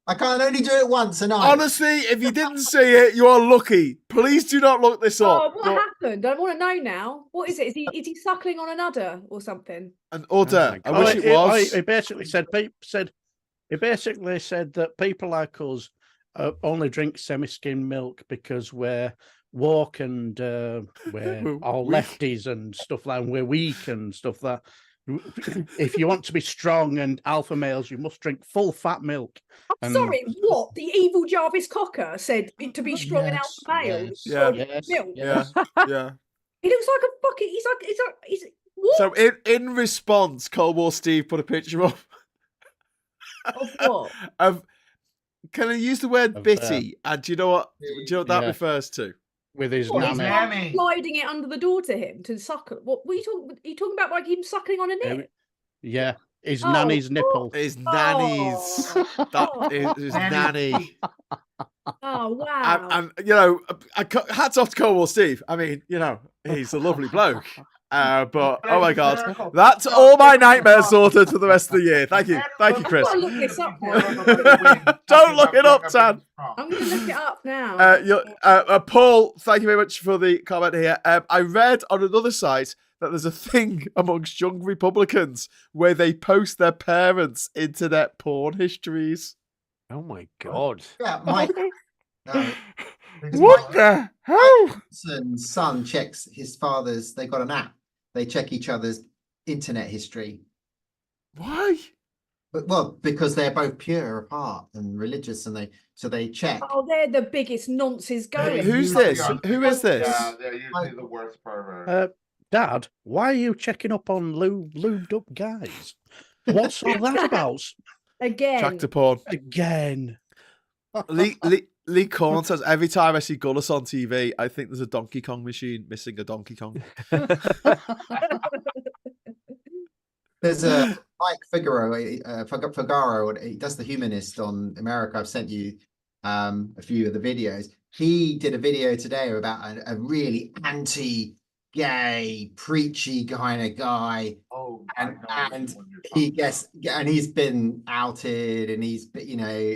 Speaker 3: I can only do it once a night.
Speaker 1: Honestly, if you didn't see it, you are lucky. Please do not look this up.
Speaker 5: Oh, what happened? I want to know now. What is it? Is he suckling on an udder or something?
Speaker 1: An udder. I wish it was.
Speaker 4: He basically said that people like us only drink semi-skimmed milk because we're woke and we're all lefties and stuff like that. We're weak and stuff that. If you want to be strong and alpha males, you must drink full fat milk.
Speaker 5: I'm sorry, what? The evil Jarvis Cocker said to be strong and alpha males.
Speaker 1: Yeah.
Speaker 5: Milk.
Speaker 1: Yeah.
Speaker 5: He looks like a fucking. He's
Speaker 1: So in response, Cold War Steve put a picture up
Speaker 5: Of what?
Speaker 1: of. Can I use the word
Speaker 4: Of,
Speaker 1: bitty? And do you know what? Do you know what that
Speaker 4: yeah.
Speaker 1: refers to?
Speaker 4: with his
Speaker 5: What, his
Speaker 4: nanny.
Speaker 5: mum
Speaker 6: Nanny.
Speaker 5: sliding it under the door to him to suck. What were you talking? Are you talking about like him suckling on a nip?
Speaker 4: Yeah, his
Speaker 5: Oh,
Speaker 4: nanny's nipple.
Speaker 1: His nannies.
Speaker 5: Oh.
Speaker 1: That
Speaker 5: Oh.
Speaker 1: is his
Speaker 6: Nanny.
Speaker 1: nanny.
Speaker 5: Oh wow!
Speaker 1: And you know, hats off to Cold War Steve. I mean, you know, he's a lovely bloke. But oh my god,
Speaker 6: hysterical.
Speaker 1: that's
Speaker 6: No,
Speaker 1: all my
Speaker 6: it's
Speaker 1: nightmares
Speaker 6: hysterical.
Speaker 1: sorted for the rest of the year. Thank you,
Speaker 6: I've
Speaker 1: Chris.
Speaker 5: gotta look this up now.
Speaker 1: Don't look it up, Tan.
Speaker 5: I'm gonna look it up now.
Speaker 1: Paul, thank you very much for the comment here. I read on another site that there's a thing amongst young Republicans where they post their parents' internet porn histories.
Speaker 2: Oh my god.
Speaker 3: Yeah, Mike. No,
Speaker 1: What the hell?
Speaker 3: Johnson's son checks his father's. They got an app. They check each other's internet history.
Speaker 1: Why?
Speaker 3: But well, because they're both pure apart and religious, and they check.
Speaker 5: Oh, they're the biggest nonces going.
Speaker 1: Who's this? Who is this?
Speaker 6: Yeah, they're usually the worst pervert.
Speaker 4: Dad, why are you checking up on lubed up guys? What's all that about?
Speaker 5: Again.
Speaker 1: Tractor porn.
Speaker 4: Again.
Speaker 1: Lee Corn says, every time I see Gullis on TV, I think there's a Donkey Kong machine missing a Donkey Kong.
Speaker 3: There's a Mike Figaro. He does The Humanist on America. I've sent you a few of the videos. He did a video today about a really anti-gay, preachy kind of guy.
Speaker 6: Oh,
Speaker 3: and he's been outed, and he's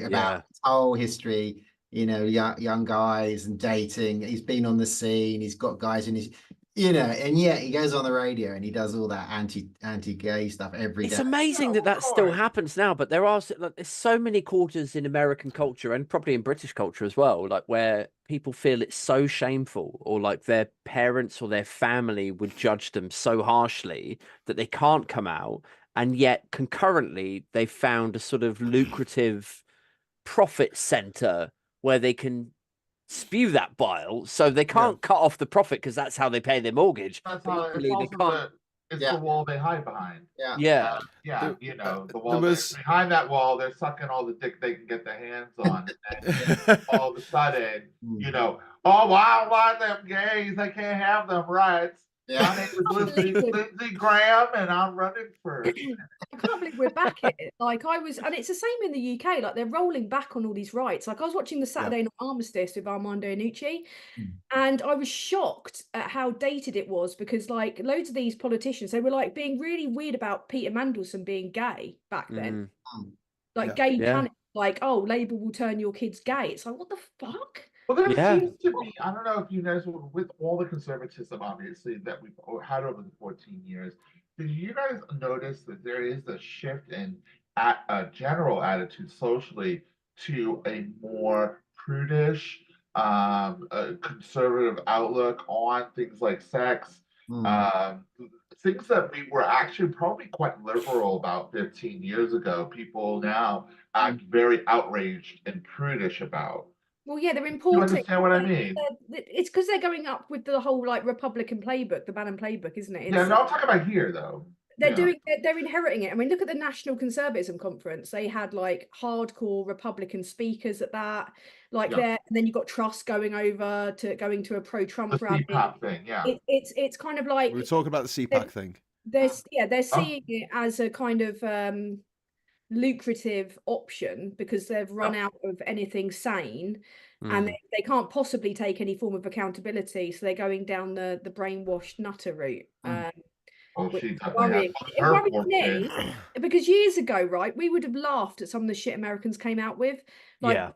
Speaker 3: about his whole history. Young guys and dating. He's been on the scene. He's got guys in his. And yet he goes on the radio and he does all that anti-gay stuff every day.
Speaker 2: It's amazing that still happens now, but there's so many quarters in American culture and probably in British culture as well, like where people feel it's so shameful, or like their parents or their family would judge them so harshly that they can't come out, and yet concurrently they found a sort of lucrative profit center where they can spew that bile, so they can't cut off the profit because that's how they pay their mortgage.
Speaker 6: That's how
Speaker 2: Equally, they can't.
Speaker 6: It's the wall they hide behind.
Speaker 3: Yeah.
Speaker 6: The wall. Behind that wall, they're sucking all the dick they can get their hands on, and all of a sudden, oh wow, why them gays? They can't have them rights.
Speaker 3: Yeah.
Speaker 6: My name is Lindsey Graham, and I'm running for.
Speaker 5: I can't believe we're back at it. And it's the same in the UK. Like, they're rolling back on all these rights. Like, I was watching the Saturday Night Armistice with Armando Iannucci, and I was shocked at how dated it was, because like loads of these politicians, they were like being really weird about Peter Mandelson being gay back then. Gay panic, like, oh, Labour will turn your kids gay. It's like, what the fuck?
Speaker 6: Well, there seems to be, I don't know if you notice, with all the conservatism, obviously, that we've had over the 14 years, did you guys notice that there is a shift in a general attitude socially to a more prudish, conservative outlook on things like sex, things that we were actually probably quite liberal about 15 years ago, people now act very outraged and prudish about.
Speaker 5: Well, yeah, they're importing.
Speaker 6: You understand what I mean?
Speaker 5: It's because they're going up with the whole like Republican playbook, the Bannon playbook, isn't it?
Speaker 6: No, I'm talking about here though.
Speaker 5: They're inheriting it. I mean, look at the National Conservatism Conference. They had like hardcore Republican speakers at that. And then you got Truss going to a pro-Trump rally.
Speaker 6: CPAC thing,
Speaker 5: It's kind of like
Speaker 1: we were talking about the CPAC thing.
Speaker 5: They're seeing it as a kind of lucrative option because they've run out of anything sane, and they can't possibly take any form of accountability, so they're going down the brainwashed nutter route. It worries me because years ago, right, we would have laughed at some of the shit Americans came out with, and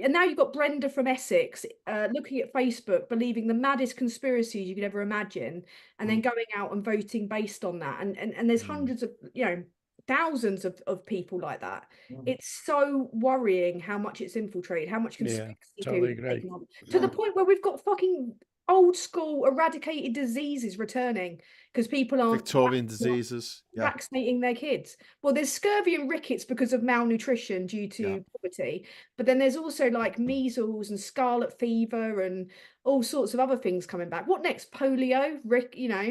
Speaker 5: now you've got Brenda from Essex looking at Facebook, believing the maddest conspiracies you could ever imagine, and then going out and voting based on that, and there's hundreds of thousands of people like that. It's so worrying how much it's infiltrated, how much conspiracy theory to the point where we've got fucking old school eradicated diseases returning because people aren't
Speaker 1: Victorian diseases. Yeah.
Speaker 5: vaccinating their kids. Well, there's scurvy and rickets because of malnutrition due to poverty, but then there's also like measles and scarlet fever and all sorts of other things coming back. What next? Polio,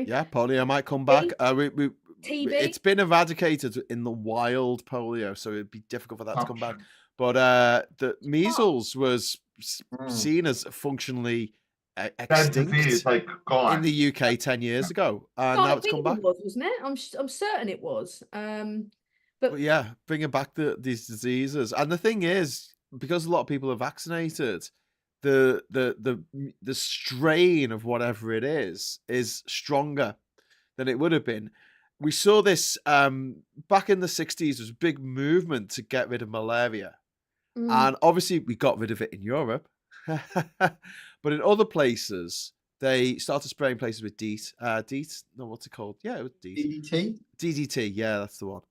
Speaker 1: Yeah, polio might come back.
Speaker 5: TB.
Speaker 1: It's been eradicated in the wild, polio, so it'd be difficult for that to come back. But the measles was seen as functionally extinct
Speaker 6: disease, like gone
Speaker 1: in the UK 10 years ago, and now it's come back.
Speaker 5: Wasn't it? I'm certain it was.
Speaker 1: But yeah, bringing back these diseases, and the thing is, because a lot of people are vaccinated, the strain of whatever it is stronger than it would have been. We saw this back in the 60s. There was a big movement to get rid of malaria, and obviously we got rid of it in Europe. But in other places, they started spraying places with DEET. No, what's it called? Yeah, it was DEET.
Speaker 3: DDT?
Speaker 1: DDT, yeah, that's the one.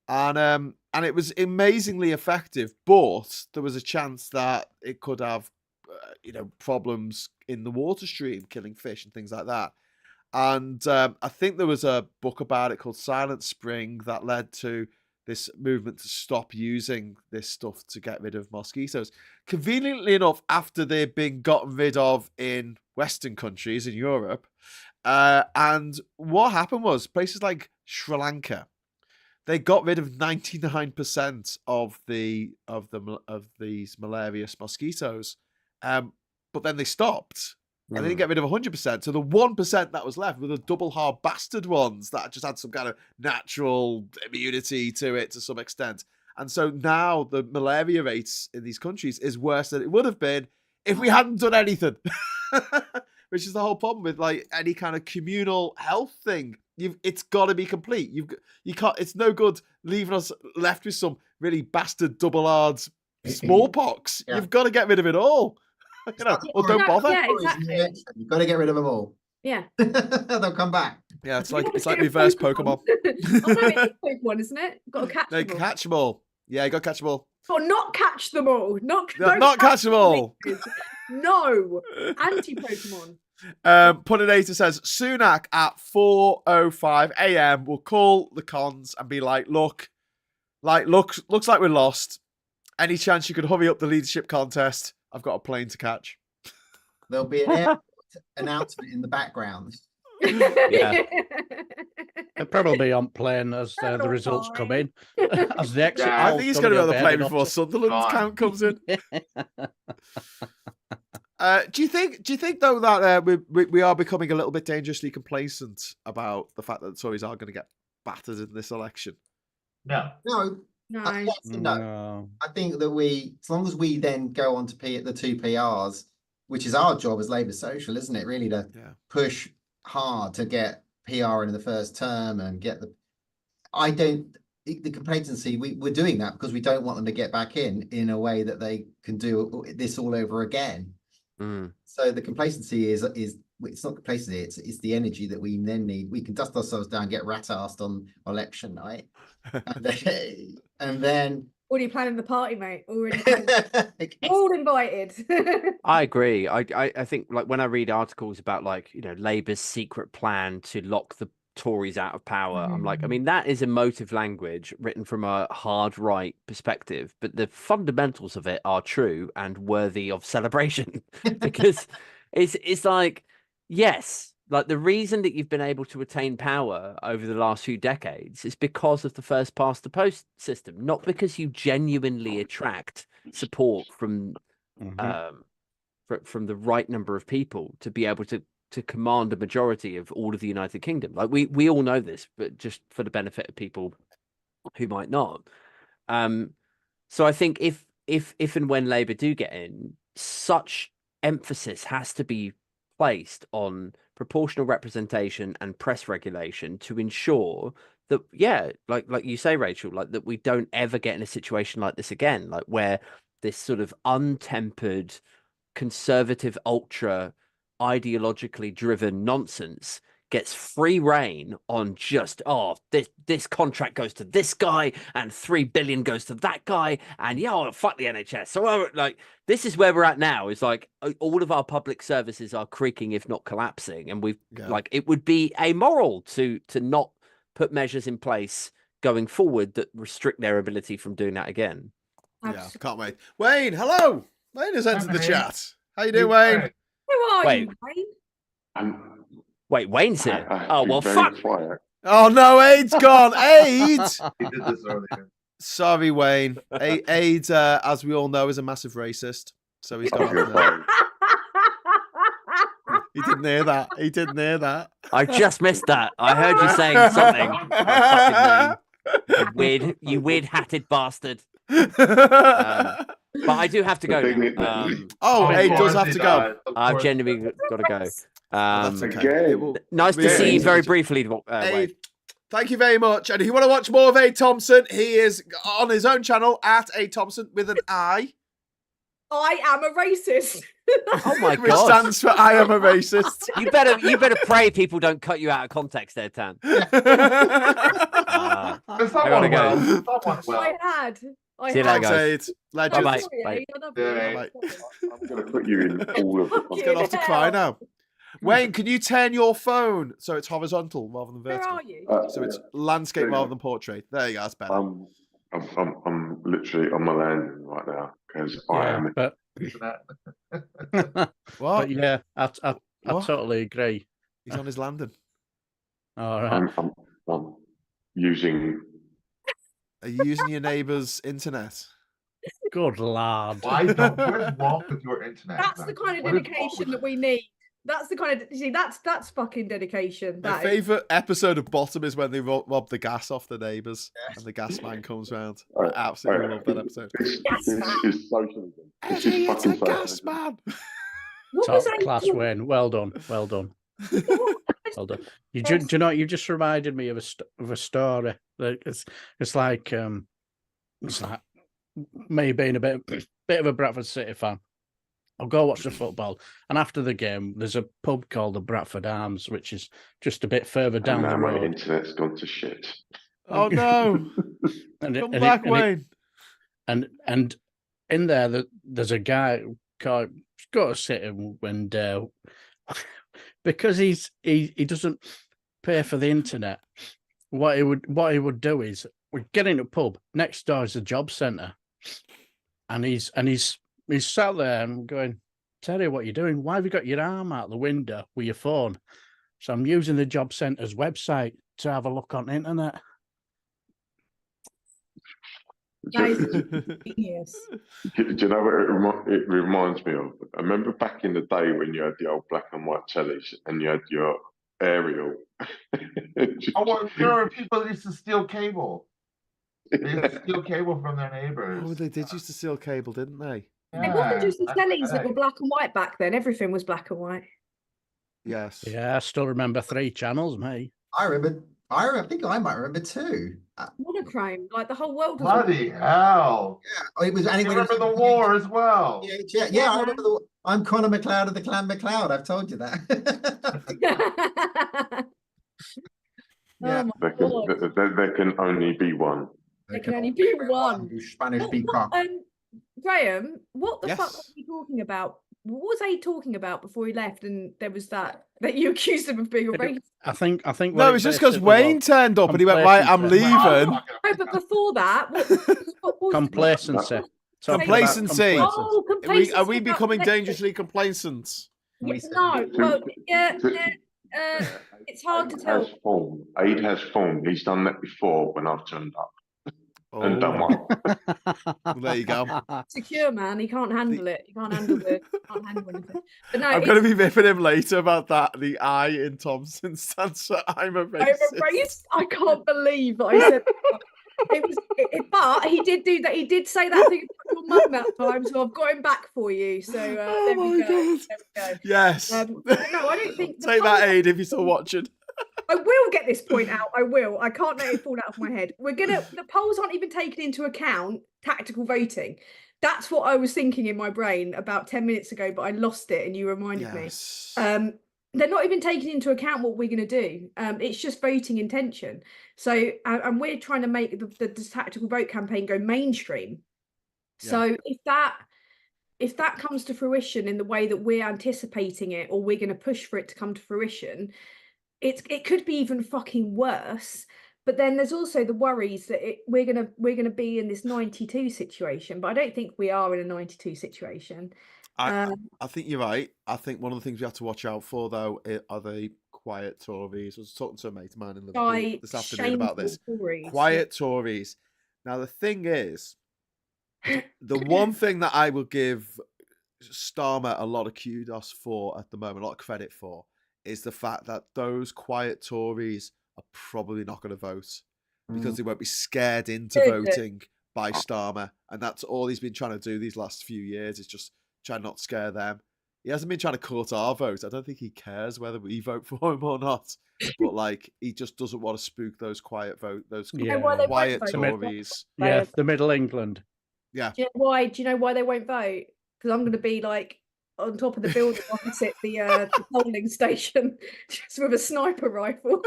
Speaker 1: And it was amazingly effective, but there was a chance that it could have, problems in the water stream, killing fish and things like that. And I think there was a book about it called Silent Spring that led to this movement to stop using this stuff to get rid of mosquitoes. Conveniently enough, after they've been gotten rid of in Western countries in Europe, and what happened was places like Sri Lanka, they got rid of 99% of these malarious mosquitoes, but then they stopped. And they didn't get rid of 100%. So the 1% that was left were the double hard bastard ones that just had some kind of natural immunity to it to some extent. And so now the malaria rates in these countries is worse than it would have been if we hadn't done anything. Which is the whole problem with like any kind of communal health thing. It's got to be complete. You can't. It's no good leaving us left with some really bastard double hard smallpox.
Speaker 3: Yeah.
Speaker 1: You've got to get rid of it all. Or don't bother.
Speaker 5: Yeah, exactly.
Speaker 3: You've got to get rid of them all.
Speaker 5: Yeah.
Speaker 3: They'll come back.
Speaker 1: Yeah, it's like reverse Pokemon.
Speaker 5: Oh, no, it's Pokemon, isn't it? Got to catch
Speaker 1: They
Speaker 5: them all.
Speaker 1: catch them all. Yeah, you got to catch them all.
Speaker 5: Or not catch them all. Not
Speaker 1: catch them all.
Speaker 5: No. Anti-Pokemon.
Speaker 1: Puninator says Sunak at 4:05 a.m. will call the cons and be like, looks like we're lost. Any chance you could hurry up the leadership contest? I've got a plane to catch.
Speaker 3: There'll be an airport announcement in the background.
Speaker 2: Yeah.
Speaker 4: They'll probably be on plane as the results come in. As the exit
Speaker 6: Yeah,
Speaker 1: I
Speaker 4: polls
Speaker 1: think he's
Speaker 4: come
Speaker 1: going to be
Speaker 4: in,
Speaker 1: on the
Speaker 4: they'll
Speaker 1: plane
Speaker 4: be
Speaker 1: before
Speaker 4: heading
Speaker 1: Sunderland's
Speaker 6: Gone.
Speaker 1: count comes in. Do you think though that we are becoming a little bit dangerously complacent about the fact that the Tories are going to get battered in this election?
Speaker 6: no.
Speaker 3: No,
Speaker 5: No.
Speaker 3: yes and no.
Speaker 4: No.
Speaker 3: I think that as long as we then go on to the two PRs, which is our job as Labour Social, isn't it? Really to push hard to get PR in the first term and get the complacency, we're doing that because we don't want them to get back in a way that they can do this all over again. So the complacency is it's not complacency, it's the energy that we then need. We can dust ourselves down, get rat-arsed on election night, and then
Speaker 5: Already planning the party, mate. Already planning. All invited.
Speaker 2: I agree. I think like when I read articles about like, Labour's secret plan to lock the Tories out of power, I'm like, I mean, that is emotive language written from a hard right perspective, but the fundamentals of it are true and worthy of celebration because it's like, yes, like the reason that you've been able to attain power over the last few decades is because of the first past the post system, not because you genuinely attract support from from the right number of people to be able to command a majority of all of the United Kingdom. Like we all know this, but just for the benefit of people who might not. So I think if and when Labour do get in, such emphasis has to be placed on proportional representation and press regulation to ensure that, like you say, Rachel, like that we don't ever get in a situation like this again, like where this sort of untempered, conservative, ultra ideologically driven nonsense gets free reign on just this contract goes to this guy and 3 billion goes to that guy and fuck the NHS. So this is where we're at now. Is like all of our public services are creaking, if not collapsing, and it would be amoral to not put measures in place going forward that restrict their ability from doing that again.
Speaker 1: Yeah, can't wait. Wayne, hello. Wayne has entered the
Speaker 6: Hey.
Speaker 1: chat. How you doing, Wayne?
Speaker 5: Who are
Speaker 2: Wait.
Speaker 5: you, Wayne?
Speaker 2: Wait, Wayne's here.
Speaker 7: I
Speaker 2: Well,
Speaker 7: very
Speaker 2: fuck.
Speaker 7: quiet.
Speaker 1: Oh no, Aid's gone. Aid.
Speaker 6: He did this earlier.
Speaker 1: Sorry, Wayne. Aid, as we all know, is a massive racist. So he's gone off now. He didn't hear that. He didn't hear that.
Speaker 2: I just missed that. I heard you saying something. I fucking mean. You weird hatted bastard. But I do have to go now.
Speaker 1: Aid does have to go.
Speaker 2: I've genuinely got to go.
Speaker 1: That's okay.
Speaker 2: Nice to see you very briefly.
Speaker 1: Aid, thank you very much. And if you want to watch more of Aid Thompson, he is on his own channel at Aid Thompson with an I.
Speaker 5: I am a racist.
Speaker 2: Oh my
Speaker 1: Which
Speaker 2: god!
Speaker 1: stands for I am a racist.
Speaker 2: You better pray people don't cut you out of context there, Tan.
Speaker 6: There's
Speaker 2: I gotta go.
Speaker 6: Someone well.
Speaker 5: I had.
Speaker 2: See you later,
Speaker 1: Thanks,
Speaker 2: guys.
Speaker 1: Aid. Legend.
Speaker 2: Bye-bye.
Speaker 5: Sorry,
Speaker 2: Bye.
Speaker 5: Aid, I love
Speaker 6: Yeah,
Speaker 5: you.
Speaker 1: mate.
Speaker 7: I'm going to put you in all of the
Speaker 1: He's going off to cry now. Wayne, can you turn your phone so it's horizontal rather than
Speaker 5: Where
Speaker 1: vertical?
Speaker 5: are you?
Speaker 1: So it's landscape rather than portrait. There you go. That's better.
Speaker 7: I'm literally on my landing right now because I am.
Speaker 4: But
Speaker 1: What?
Speaker 4: but yeah, I
Speaker 1: What?
Speaker 4: totally agree.
Speaker 1: He's on his landing.
Speaker 4: All right.
Speaker 7: I'm using.
Speaker 1: Are you using your neighbour's internet?
Speaker 4: Good lad.
Speaker 6: Why don't? What's wrong with your internet?
Speaker 5: That's the kind of
Speaker 6: What is wrong
Speaker 5: dedication
Speaker 6: with
Speaker 5: that we need. That's the kind of that's fucking dedication.
Speaker 1: My
Speaker 5: That is.
Speaker 1: favourite episode of Bottom is when they rob the gas off the neighbours and the gas man comes round. I absolutely love that episode.
Speaker 7: This
Speaker 5: Yes,
Speaker 7: is
Speaker 5: man.
Speaker 7: socialism. This
Speaker 1: Eddie,
Speaker 7: is
Speaker 1: it's a
Speaker 7: fucking
Speaker 1: gas
Speaker 7: socialism.
Speaker 1: man.
Speaker 5: What
Speaker 4: Top
Speaker 5: was I
Speaker 4: class
Speaker 5: doing?
Speaker 4: win. Well done. Well done. Well done. Do you know? You just reminded me of a story. Like, it's like me being a bit of a Bradford City fan. I'll go watch the football, and after the game, there's a pub called the Bradford Arms, which is just a bit further down
Speaker 7: And
Speaker 4: the
Speaker 7: now my
Speaker 4: road.
Speaker 7: internet's gone to shit.
Speaker 1: Oh no!
Speaker 4: And
Speaker 1: Come back, Wayne.
Speaker 4: And in there, there's a guy called got to sit him when because he doesn't pay for the internet. What he would do is we'd get in a pub. Next door is a job centre, and he's sat there and going, Terry, what are you doing? Why have you got your arm out the window with your phone? So I'm using the job centre's website to have a look on the internet.
Speaker 5: That is genius.
Speaker 7: Do you know what it reminds me of? I remember back in the day when you had the old black and white tellies and you had your aerial.
Speaker 6: Oh, well, there are people that used to steal cable. They used to steal cable from their neighbors.
Speaker 1: Oh, they did used to steal cable, didn't they?
Speaker 5: It wasn't just the
Speaker 6: Yeah,
Speaker 5: tellies that were black and white back then. Everything was black and white.
Speaker 1: Yes.
Speaker 4: Yeah, I still remember 3 channels, mate.
Speaker 3: I think I might remember 2.
Speaker 5: Monochrome, like the whole world was.
Speaker 6: Bloody hell!
Speaker 3: Oh, it was.
Speaker 6: You
Speaker 3: And it
Speaker 6: remember the war as well?
Speaker 3: Yeah, I remember the. I'm Connor McLeod of the Clan McLeod. I've told you that.
Speaker 5: Oh my God.
Speaker 7: There can only be one.
Speaker 5: There can only be one.
Speaker 3: You Spanish peacock.
Speaker 5: Graham, what the fuck
Speaker 1: Yes.
Speaker 5: was he talking about? What was he talking about before he left? And there was that you accused him of being a racist.
Speaker 4: I think.
Speaker 1: No,
Speaker 4: what
Speaker 1: it was just
Speaker 4: basically
Speaker 1: because Wayne
Speaker 4: was
Speaker 1: turned up and he went, right, I'm
Speaker 4: complacency.
Speaker 1: leaving.
Speaker 5: No, but before that, what was
Speaker 4: Complacency. Talking about
Speaker 1: Complacency.
Speaker 4: complacency.
Speaker 5: Oh, complacency.
Speaker 1: Are we
Speaker 5: about
Speaker 1: becoming
Speaker 5: Brexit.
Speaker 1: dangerously complacent?
Speaker 5: Yeah, no, well, yeah, it's hard to tell.
Speaker 7: Aid has formed. He's done that before when I've turned up and done well.
Speaker 1: Well, there you go.
Speaker 5: Secure, man. He can't handle it. He can't handle it. Can't handle anything. But no,
Speaker 1: I'm going to be ripping him later about that. The I in Thompson stands for I'm a racist.
Speaker 5: I'm a racist. I can't believe that I said that. But he did do that. He did say that thing about your mum that time, so I've got him back for you. So there we go. There we go.
Speaker 1: Yes.
Speaker 5: No, I don't think.
Speaker 1: Take that, Aid, if you're still watching.
Speaker 5: I will get this point out. I will. I can't let it fall out of my head. The polls aren't even taking into account tactical voting. That's what I was thinking in my brain about 10 minutes ago, but I lost it and you reminded me.
Speaker 1: Yes.
Speaker 5: they're not even taking into account what we're going to do. It's just voting intention. So, and we're trying to make the tactical vote campaign go mainstream. So if that comes to fruition in the way that we're anticipating it, or we're going to push for it to come to fruition, it could be even fucking worse. But then there's also the worries that we're gonna be in this 92 situation. But I don't think we are in a 92 situation.
Speaker 1: I think you're right. I think one of the things we have to watch out for, though, are the quiet Tories. I was talking to a mate of mine in Liverpool this afternoon about this.
Speaker 5: Tories.
Speaker 1: Quiet Tories. Now, the thing is, the one thing that I will give Starmer a lot of kudos for at the moment, a lot of credit for, is the fact that those quiet Tories are probably not going to vote because they won't be scared into voting by Starmer. And that's all he's been trying to do these last few years, is just try not to scare them. He hasn't been trying to cut our vote. I don't think he cares whether we vote for him or not. But like, he just doesn't want to spook those quiet quiet Tories.
Speaker 4: Yeah, the Middle England.
Speaker 1: Yeah.
Speaker 5: Do you know why? Do you know why they won't vote? Because I'm going to be like on top of the building opposite the polling station, just with a sniper rifle.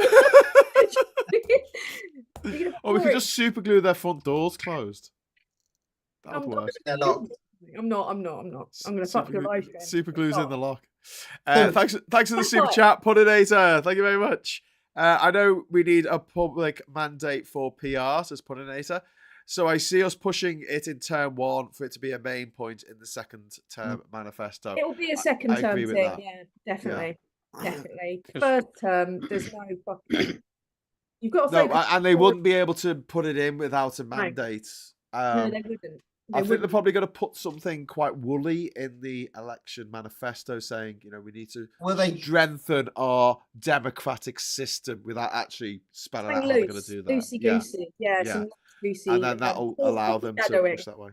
Speaker 1: Or we could just super glue their front doors closed. That would work.
Speaker 5: I'm not. I'm going to fuck your life.
Speaker 1: Super glues in the lock. Thanks for the super chat, Puddinator. Thank you very much. I know we need a public mandate for PR, says Puddinator. So I see us pushing it in term 1 for it to be a main point in the second term manifesto.
Speaker 5: It will be a second term
Speaker 1: thing.
Speaker 5: Yeah, definitely. Yeah. Definitely. First term, there's no fucking. You've got to focus.
Speaker 1: And they wouldn't be able to put it in without a mandate.
Speaker 5: No, they wouldn't.
Speaker 1: I think they're probably going to put something quite woolly in the election manifesto saying, we need to strengthen our democratic system without actually spelling out how they're going to do that.
Speaker 5: Loosey-goosey. Yeah. Some loosey.
Speaker 1: And then that'll allow them to push that way.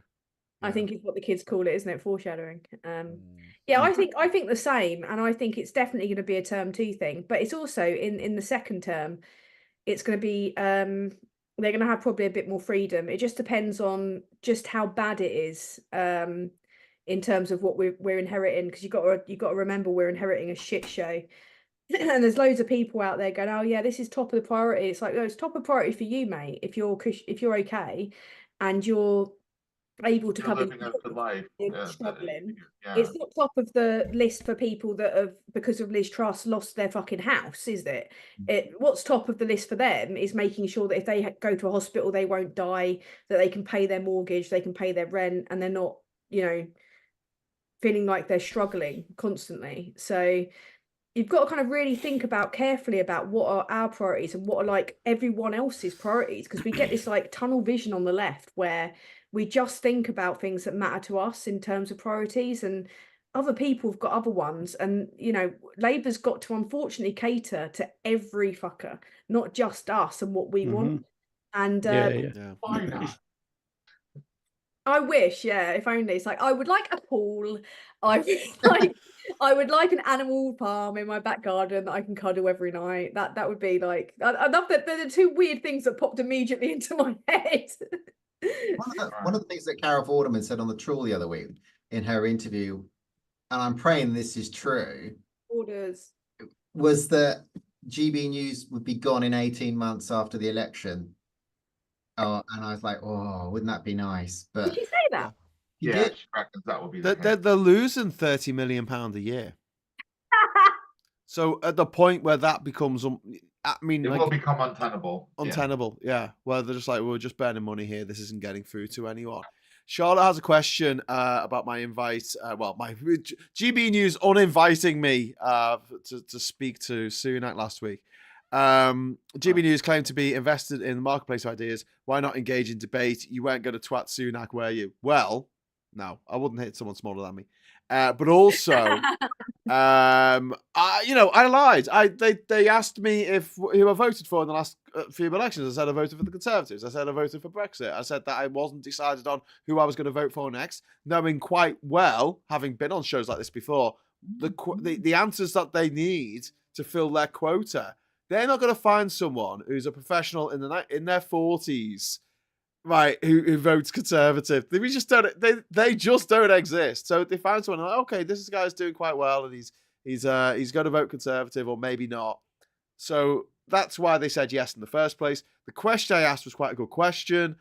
Speaker 5: I think is what the kids call it, isn't it? Foreshadowing. Yeah, I think the same, and I think it's definitely going to be a term 2 thing, but it's also in the second term, it's going to be they're going to have probably a bit more freedom. It just depends on just how bad it is in terms of what we're inheriting, because you've got to remember we're inheriting a shit show. And there's loads of people out there going, oh yeah, this is top of the priority. It's like, no, it's top of priority for you, mate, if you're okay and you're able to come
Speaker 6: living a good life.
Speaker 5: Struggling. It's not top of the list for people that have, because of Liz Truss, lost their fucking house, is it? What's top of the list for them is making sure that if they go to a hospital, they won't die, that they can pay their mortgage, they can pay their rent, and they're not, feeling like they're struggling constantly. So you've got to kind of really think carefully about what are our priorities and what are like everyone else's priorities, because we get this like tunnel vision on the left where we just think about things that matter to us in terms of priorities, and other people have got other ones. And, Labour's got to unfortunately cater to every fucker, not just us and what we want. And
Speaker 6: why not?
Speaker 5: I wish, if only. It's like, I would like a pool. I would like an animal farm in my back garden that I can cuddle every night. That would be like, I love that. They're the 2 weird things that popped immediately into my head.
Speaker 3: One of the things that Carol Vorderman said on the Trawl the other week in her interview, and I'm praying this is true, was that GB News would be gone in 18 months after the election. And I was like, oh, wouldn't that be nice? But
Speaker 5: did you say that?
Speaker 6: She reckons that would be
Speaker 1: they're losing £30 million a year. So at the point where that becomes, it
Speaker 6: will become untenable.
Speaker 1: Untenable, yeah. Well, they're just like, we're just burning money here. This isn't getting through to anyone. Charlotte has a question about my invite. My GB News uninviting me to speak to Sunak last week. GB News claimed to be invested in the marketplace of ideas. Why not engage in debate? You weren't going to twat Sunak, were you? Well, no, I wouldn't hit someone smaller than me. But also, I lied. They asked me who I voted for in the last few elections. I said I voted for the Conservatives. I said I voted for Brexit. I said that I wasn't decided on who I was going to vote for next, knowing quite well, having been on shows like this before, the answers that they need to fill their quota. They're not going to find someone who's a professional in their 40s, right, who votes Conservative. They just don't. They just don't exist. So they find someone like, okay, this guy is doing quite well, and He's going to vote Conservative or maybe not. So that's why they said yes in the first place. The question I asked was quite a good question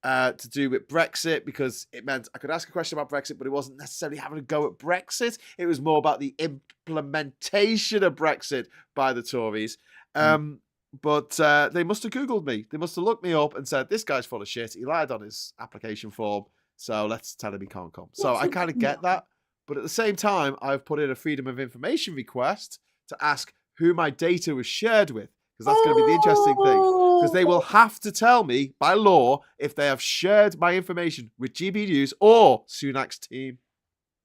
Speaker 1: to do with Brexit, because it meant I could ask a question about Brexit, but it wasn't necessarily having a go at Brexit. It was more about the implementation of Brexit by the Tories. But they must have Googled me. They must have looked me up and said, this guy's full of shit. He lied on his application form. So let's tell him he can't come. So I kind of get that. But at the same time, I've put in a Freedom of Information request to ask who my data was shared with, because that's going to be the interesting thing. Because they will have to tell me by law if they have shared my information with GB News or Sunak's team.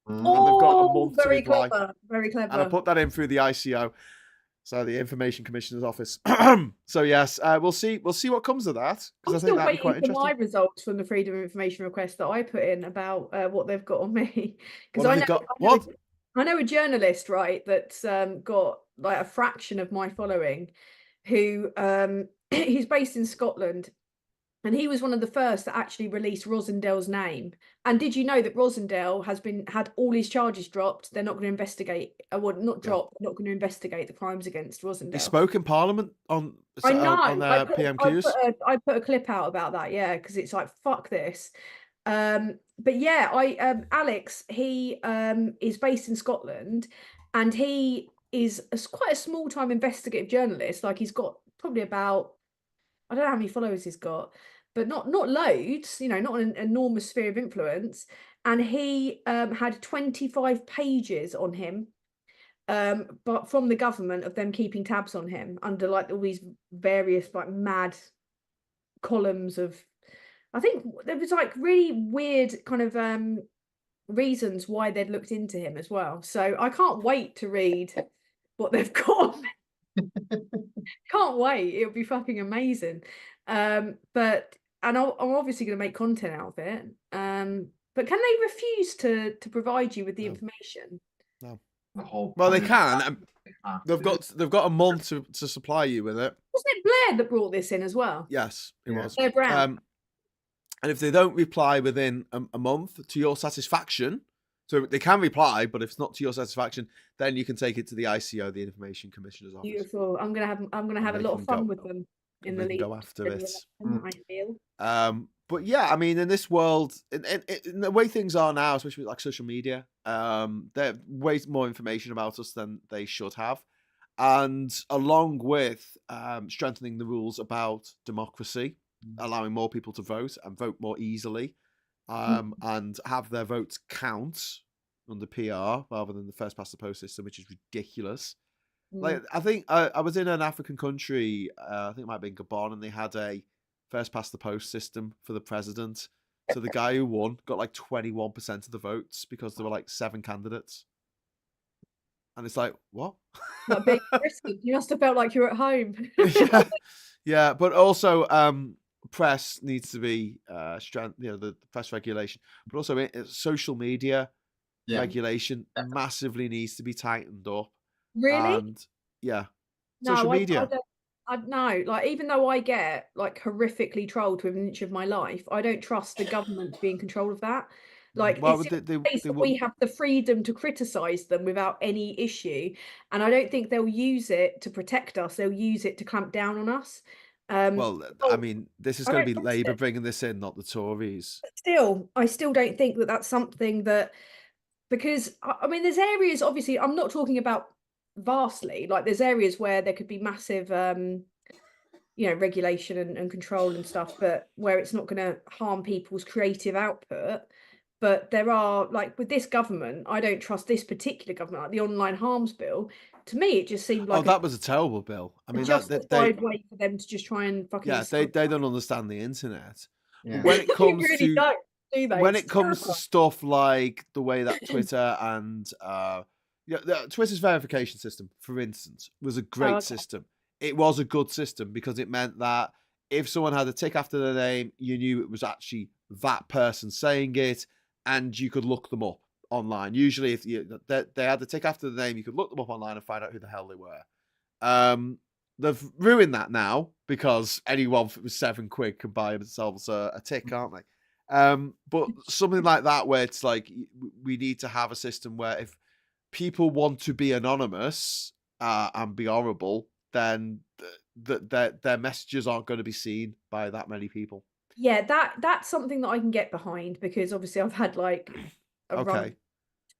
Speaker 1: And they've got a month to reply.
Speaker 5: Clever. Very clever.
Speaker 1: And I put that in through the ICO. So the Information Commissioner's Office. So yes, we'll see what comes of that,
Speaker 5: I'm
Speaker 1: because I
Speaker 5: still
Speaker 1: think that'd be quite
Speaker 5: waiting for my
Speaker 1: interesting.
Speaker 5: results from the Freedom of Information request that I put in about what they've got on me.
Speaker 1: What have they got? What?
Speaker 5: I know a journalist, right, that's got like a fraction of my following, who he's based in Scotland, and he was one of the first that actually released Rosendale's name. And did you know that Rosendale has had all his charges dropped? They're not going to investigate. Well, not dropped. They're not going to investigate the crimes against Rosendale.
Speaker 1: He spoke in Parliament on
Speaker 5: I know.
Speaker 1: on PMQs.
Speaker 5: I put a clip out about that, yeah, because it's like fuck this. But yeah, Alex, he is based in Scotland, and he is quite a small time investigative journalist. Like he's got probably about, I don't know how many followers he's got, but not loads, you know, not an enormous sphere of influence. And he had 25 pages on him, but from the government, of them keeping tabs on him under like all these various like mad columns of, I think there was like really weird kind of reasons why they'd looked into him as well. So I can't wait to read what they've got. Can't wait. It'll be fucking amazing. But I'm obviously going to make content out of it. But can they refuse to provide you with the information?
Speaker 1: No.
Speaker 6: Well,
Speaker 1: they can. They've got a month to supply you with it.
Speaker 5: Wasn't it Blair that brought this in as well?
Speaker 1: Yes, it was.
Speaker 5: Blair Brown.
Speaker 1: And if they don't reply within a month to your satisfaction, so they can reply, but if it's not to your satisfaction, then you can take it to the ICO, the Information Commissioner's Office.
Speaker 5: Beautiful. I'm gonna have a lot of fun with them in the lead.
Speaker 1: Go after it.
Speaker 5: I feel.
Speaker 1: But yeah, I mean, in this world, in the way things are now, especially with like social media, there's way more information about us than they should have. And along with strengthening the rules about democracy, allowing more people to vote and vote more easily, and have their votes count under PR rather than the first past the post system, which is ridiculous. Like, I think I was in an African country, I think it might have been Gabon, and they had a first past the post system for the president. So the guy who won got like 21% of the votes because there were like 7 candidates. And it's like, what?
Speaker 5: Like being Britain, you must have felt like you were at home.
Speaker 1: Yeah, but also press needs to be the press regulation, but also social media regulation massively needs to be tightened up.
Speaker 5: Really?
Speaker 1: And social media.
Speaker 5: I know, like, even though I get like horrifically trolled within an inch of my life, I don't trust the government to be in control of that. Like, we have the freedom to criticize them without any issue, and I don't think they'll use it to protect us. They'll use it to clamp down on us.
Speaker 1: I mean, this is going to be Labour bringing this in, not the Tories.
Speaker 5: Still, I still don't think that that's something that, because I mean, there's areas, obviously, I'm not talking about vastly, like there's areas where there could be massive regulation and control and stuff, but where it's not going to harm people's creative output. But there are, like, with this government, I don't trust this particular government, like the online harms bill. To me, it just seemed like
Speaker 1: that was a terrible bill. I mean,
Speaker 5: justified way for them to just try and fucking
Speaker 1: they don't understand the internet.
Speaker 3: Yeah.
Speaker 1: When it comes
Speaker 5: really don't, do they?
Speaker 1: when
Speaker 5: It's
Speaker 1: it comes
Speaker 5: terrible.
Speaker 1: to stuff like the way that Twitter and Twitter's verification system, for instance, was a great system. It was a good system because it meant that if someone had a tick after their name, you knew it was actually that person saying it, and you could look them up online. Usually, if they had the tick after the name, you could look them up online and find out who the hell they were. They've ruined that now because anyone with £7 can buy themselves a tick, can't they? But something like that, where it's like we need to have a system where if people want to be anonymous and be horrible, then their messages aren't going to be seen by that many people.
Speaker 5: Yeah, that's something that I can get behind, because obviously I've had like a run,
Speaker 1: Okay.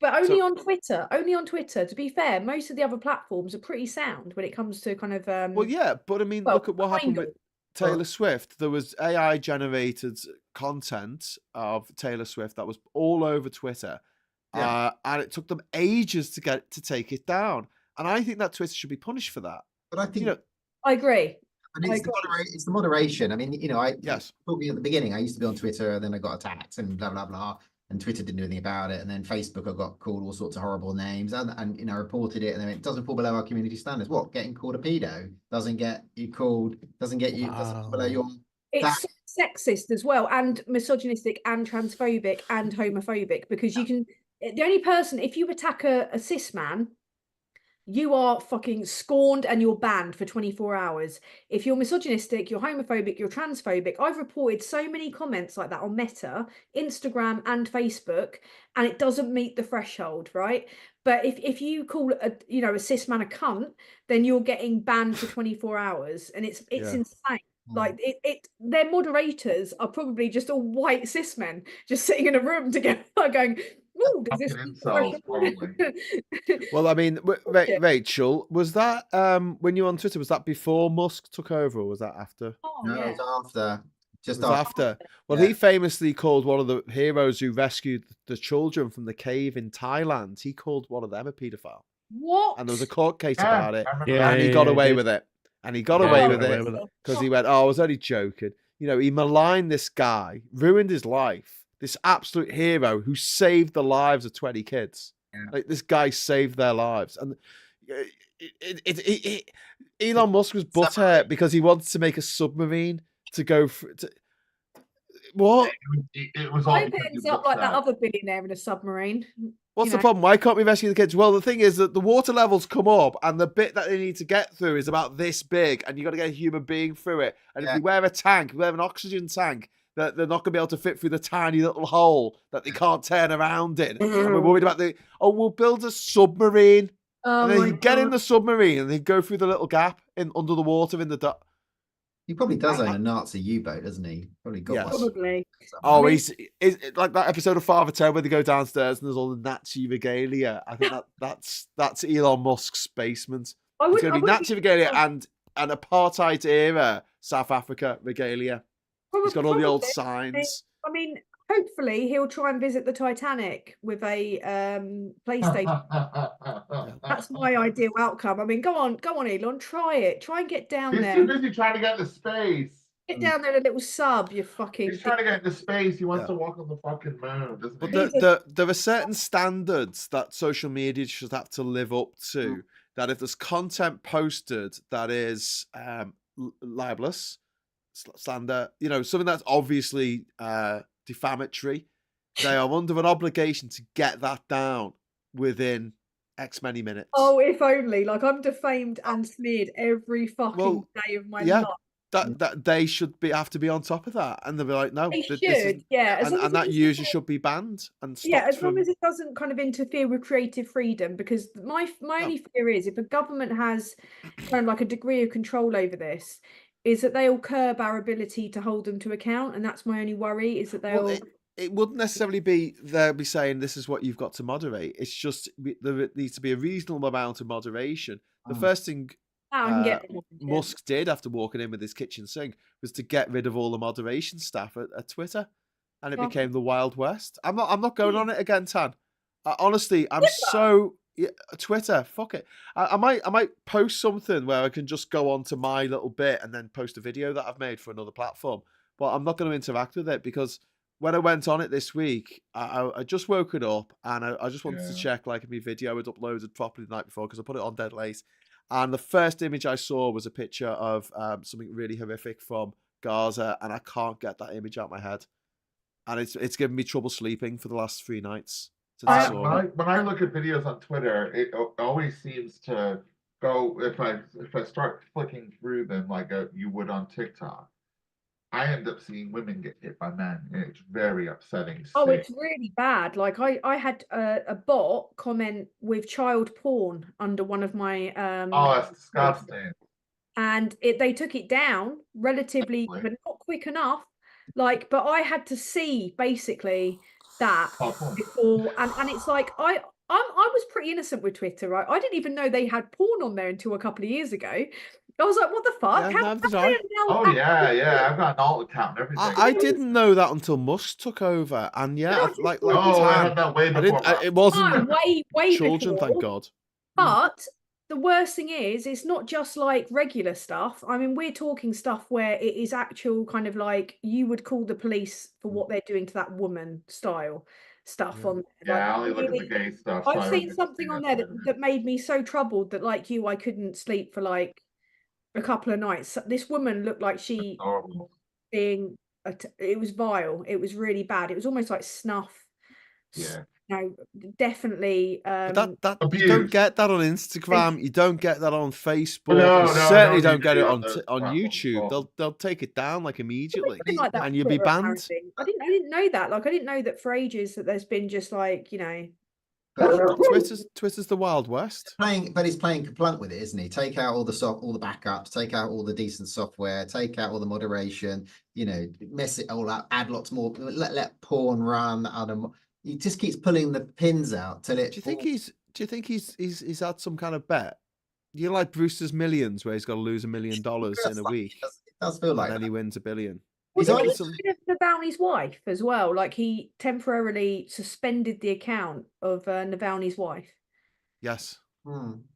Speaker 5: but only
Speaker 1: So-
Speaker 5: on Twitter. Only on Twitter. To be fair, most of the other platforms are pretty sound when it comes to kind of
Speaker 1: Well, yeah, but I mean,
Speaker 5: well,
Speaker 1: look at what happened
Speaker 5: kind
Speaker 1: with
Speaker 5: of.
Speaker 1: Taylor Swift. There was AI generated content of Taylor Swift that was all over Twitter.
Speaker 3: Yeah.
Speaker 1: And it took them ages to take it down. And I think that Twitter should be punished for that.
Speaker 3: But I think,
Speaker 1: You know,
Speaker 5: I agree.
Speaker 3: and
Speaker 5: I
Speaker 3: it's
Speaker 5: agree.
Speaker 3: it's the moderation. I mean,
Speaker 1: yes.
Speaker 3: talking at the beginning, I used to be on Twitter, then I got attacked and blah blah blah, and Twitter didn't do anything about it, and then Facebook, I got called all sorts of horrible names, and reported it, and then it doesn't fall below our community standards. What, getting called a pedo doesn't get you called, doesn't fall below your.
Speaker 5: It's so sexist as well, and misogynistic, and transphobic, and homophobic, because you can. The only person, if you attack a cis man, you are fucking scorned and you're banned for 24 hours. If you're misogynistic, you're homophobic, you're transphobic. I've reported so many comments like that on Meta, Instagram, and Facebook, and it doesn't meet the threshold, right? But if you call a cis man a cunt, then you're getting banned for 24 hours, and it's
Speaker 1: Yeah.
Speaker 5: insane. Like their moderators are probably just all white cis men just sitting in a room together going, "Ooh, does this
Speaker 6: Fucking incels, probably.
Speaker 1: Well, I mean, Rachel, was that when you were on Twitter? Was that before Musk took over, or was that after?
Speaker 5: Oh,
Speaker 3: No,
Speaker 5: yeah.
Speaker 3: it's after.
Speaker 1: It
Speaker 3: Just
Speaker 1: was
Speaker 3: after.
Speaker 1: after. Well,
Speaker 3: Yeah.
Speaker 1: he famously called one of the heroes who rescued the children from the cave in Thailand. He called one of them a paedophile,
Speaker 5: What?
Speaker 1: and there was a court case
Speaker 6: Yeah,
Speaker 1: about it.
Speaker 6: I remember
Speaker 1: And he
Speaker 6: that.
Speaker 1: got
Speaker 4: he
Speaker 1: away
Speaker 4: did.
Speaker 1: with it. And he got
Speaker 4: Yeah,
Speaker 1: away
Speaker 4: he
Speaker 1: with
Speaker 4: got away
Speaker 1: it
Speaker 4: with it.
Speaker 1: because he went, "Oh, I was only joking." He maligned this guy, ruined his life. This absolute hero who saved the lives of 20 kids.
Speaker 3: Yeah.
Speaker 1: Like, this guy saved their lives, and Elon Musk was butthurt because he wanted to make a submarine to go to. What?
Speaker 6: It was all
Speaker 5: Hope
Speaker 6: because
Speaker 5: it ends
Speaker 6: he
Speaker 5: up
Speaker 6: looked
Speaker 5: like that
Speaker 6: at-
Speaker 5: other billionaire in a submarine.
Speaker 1: What's
Speaker 5: You
Speaker 1: the
Speaker 5: know.
Speaker 1: problem? Why can't we rescue the kids? Well, the thing is that the water levels come up, and the bit that they need to get through is about this big, and you got to get a human being through it. And if
Speaker 3: Yeah.
Speaker 1: you wear a tank, you wear an oxygen tank, that they're not going to be able to fit through the tiny little hole that they can't turn around in. And we're worried about we'll build a submarine,
Speaker 5: Oh
Speaker 1: and then
Speaker 5: my
Speaker 1: you get in
Speaker 5: God.
Speaker 1: the submarine, and they go through the little gap under the water in the.
Speaker 3: He probably does own a Nazi U-boat, doesn't he? Probably got
Speaker 1: Yes.
Speaker 3: one.
Speaker 5: Probably.
Speaker 1: Oh,
Speaker 5: I mean-
Speaker 1: he's like that episode of Father Ted where they go downstairs and there's all the Nazi regalia. I think that's Elon Musk's basement.
Speaker 5: I
Speaker 1: It's
Speaker 5: would.
Speaker 1: going to be Nazi regalia and apartheid era South Africa regalia. He's got all the old signs.
Speaker 5: I mean, hopefully he'll try and visit the Titanic with a PlayStation. That's my ideal outcome. I mean, go on, Elon, try it. Try and get down
Speaker 6: He's
Speaker 5: there.
Speaker 6: too busy trying to get into space.
Speaker 5: Get down there in a little sub, you fucking.
Speaker 6: He's trying to get into space. He wants
Speaker 1: Yeah.
Speaker 6: to walk on the fucking moon, doesn't
Speaker 1: But
Speaker 6: he?
Speaker 1: there are certain standards that social media should have to live up to. That if there's content posted that is libelous, slander, something that's obviously defamatory, they are under an obligation to get that down within X many minutes.
Speaker 5: Oh, if only. Like, I'm defamed and smeared every fucking day of my life.
Speaker 1: That they should have to be on top of that, and they'll be like, no,
Speaker 5: They
Speaker 1: this
Speaker 5: should,
Speaker 1: isn't-
Speaker 5: yeah. As long as
Speaker 1: and
Speaker 5: it
Speaker 1: that
Speaker 5: doesn't-
Speaker 1: user should be banned and stopped
Speaker 5: Yeah, as long
Speaker 1: from.
Speaker 5: as it doesn't kind of interfere with creative freedom, because my only fear is if a government has kind of like a degree of control over this, is that they'll curb our ability to hold them to account, and that's my only worry, is that they'll.
Speaker 1: Well, it wouldn't necessarily be they'll be saying this is what you've got to moderate. It's just there needs to be a reasonable amount of moderation. The first thing
Speaker 5: I can get behind it.
Speaker 1: Musk did after walking in with his kitchen sink was to get rid of all the moderation staff at Twitter, and it
Speaker 5: Yeah.
Speaker 1: became the Wild West. I'm not going on it again, Tan. Honestly, I'm so Twitter. Fuck it. I might post something where I can just go onto my little bit and then post a video that I've made for another platform. But I'm not going to interact with it because when I went on it this week, I just woke it up and I just wanted to check like if my video had uploaded properly the night before because I put it on dead late. And the first image I saw was a picture of something really horrific from Gaza, and I can't get that image out of my head. And it's given me trouble sleeping for the last 3 nights since I saw it.
Speaker 6: When I look at videos on Twitter, it always seems to go if I start flicking through them like you would on TikTok. I end up seeing women get hit by men, and it's very upsetting.
Speaker 5: Oh, it's really bad. Like I had a bot comment with child porn under one of my
Speaker 6: Oh, that's disgusting.
Speaker 5: and they took it down relatively, but not quick enough. Like, but I had to see basically that before, and it's like I was pretty innocent with Twitter, right? I didn't even know they had porn on there until a couple of years ago. I was like, what the fuck?
Speaker 1: Yeah, neither did I.
Speaker 6: Oh yeah, I've got an alt account and everything.
Speaker 1: I didn't know that until Musk took over, and yeah, like
Speaker 6: oh, I
Speaker 1: Tam,
Speaker 6: had that way
Speaker 1: I
Speaker 6: before.
Speaker 1: didn't. It wasn't
Speaker 5: way
Speaker 1: children,
Speaker 5: before.
Speaker 1: thank God.
Speaker 5: But the worst thing is, it's not just like regular stuff. I mean, we're talking stuff where it is actual kind of like you would call the police for what they're doing to that woman style stuff on there.
Speaker 6: Yeah,
Speaker 5: Like,
Speaker 6: I only look at the gay stuff.
Speaker 5: I've seen something on there that made me so troubled that, like you, I couldn't sleep for like a couple of nights. This woman looked like she being it was vile. It was really bad. It was almost like snuff.
Speaker 6: Yeah.
Speaker 5: No, definitely.
Speaker 1: But that you don't get that on Instagram. You don't get that on Facebook.
Speaker 6: No,
Speaker 1: you
Speaker 6: no,
Speaker 1: certainly
Speaker 6: no,
Speaker 1: don't get it on
Speaker 6: YouTube,
Speaker 1: on
Speaker 6: on
Speaker 1: YouTube.
Speaker 6: platforms.
Speaker 1: They'll take it down like immediately,
Speaker 5: like that
Speaker 1: and you'll be
Speaker 5: Twitter,
Speaker 1: banned.
Speaker 5: apparently. I didn't know that. Like I didn't know that for ages that there's been just like, you know.
Speaker 1: Twitter's the Wild West.
Speaker 3: But he's playing Kaplunk with it, isn't he? Take out all the backups, take out all the decent software, take out all the moderation. You know, mess it all up, add lots more. Let porn run. He just keeps pulling the pins out till it.
Speaker 1: Do you think he's had some kind of bet? You like Brewster's Millions, where he's got to lose $1 million in a week.
Speaker 3: It does feel like
Speaker 1: and then
Speaker 3: that.
Speaker 1: he wins $1 billion.
Speaker 5: Was it Navalny's wife as well? Like he temporarily suspended the account of Navalny's wife.
Speaker 1: Yes.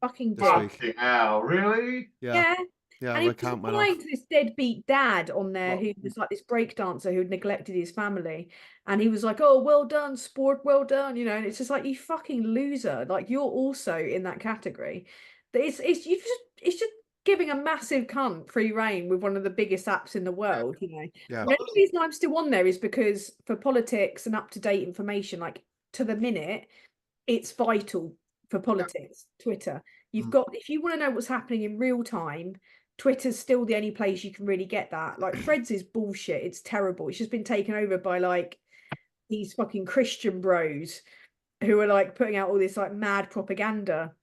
Speaker 5: Fucking
Speaker 6: Fucking hell, really?
Speaker 1: Yeah.
Speaker 5: And he was replying to this deadbeat dad on there who was like this breakdancer who had neglected his family, and he was like, "Oh, well done, sport, well done," you know. And it's just like, you fucking loser. Like you're also in that category. It's just giving a massive cunt free reign with one of the biggest apps in the world. You know.
Speaker 1: Yeah.
Speaker 5: The only reason I'm still on there is because for politics and up to date information, like to the minute, it's vital for politics. Twitter. You've got, if you want to know what's happening in real time, Twitter's still the only place you can really get that. Like Threads is bullshit. It's terrible. It's just been taken over by like these fucking Christian bros who are like putting out all this like mad propaganda.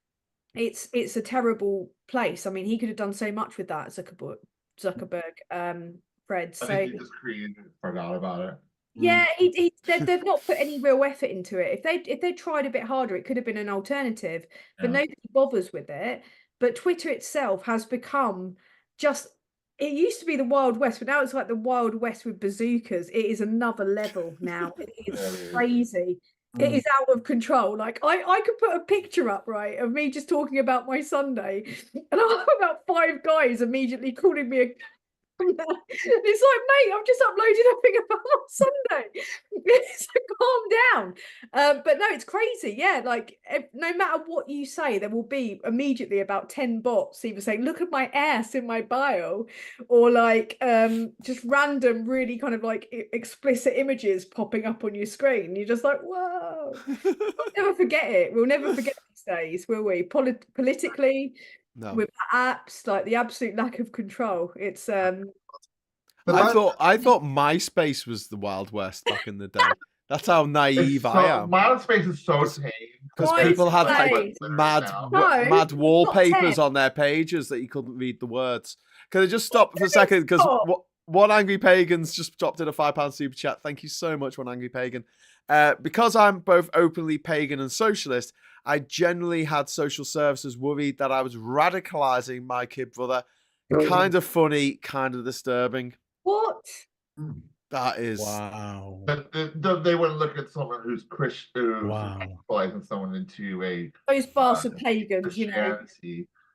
Speaker 5: It's a terrible place. I mean, he could have done so much with that, Zuckerberg, Threads.
Speaker 6: I think he just forgot about it.
Speaker 5: Yeah, they've not put any real effort into it. If they tried a bit harder, it could have been an alternative. But nobody bothers with it. But Twitter itself has become just. It used to be the Wild West, but now it's like the Wild West with bazookas. It is another level now. It is crazy. It is out of control. Like I could put a picture up, right, of me just talking about my Sunday, and I have about 5 guys immediately calling me a. It's like, mate, I've just uploaded a thing about my Sunday. It's like, calm down. But no, it's crazy. Yeah, like no matter what you say, there will be immediately about 10 bots either saying, "Look at my ass in my bio," or like just random, really kind of like explicit images popping up on your screen. You're just like, whoa. We'll never forget it. We'll never forget these days, will we? Politically.
Speaker 1: No.
Speaker 5: With apps, like the absolute lack of control. It's
Speaker 1: I thought MySpace was the Wild West back in the day. That's how naive I am.
Speaker 6: MySpace is so tame.
Speaker 1: Because people had like mad wallpapers on their pages that you couldn't read the words. Can I just stop for a second? Because One Angry Pagan's just dropped in a £5 super chat. Thank you so much, One Angry Pagan. Because I'm both openly pagan and socialist, I generally had social services worried that I was radicalizing my kid brother. Kind of funny, kind of disturbing.
Speaker 5: What?
Speaker 1: That is
Speaker 4: wow.
Speaker 6: But they wouldn't look at someone who's Christian, radicalizing someone into a
Speaker 5: those bastard pagans, you know.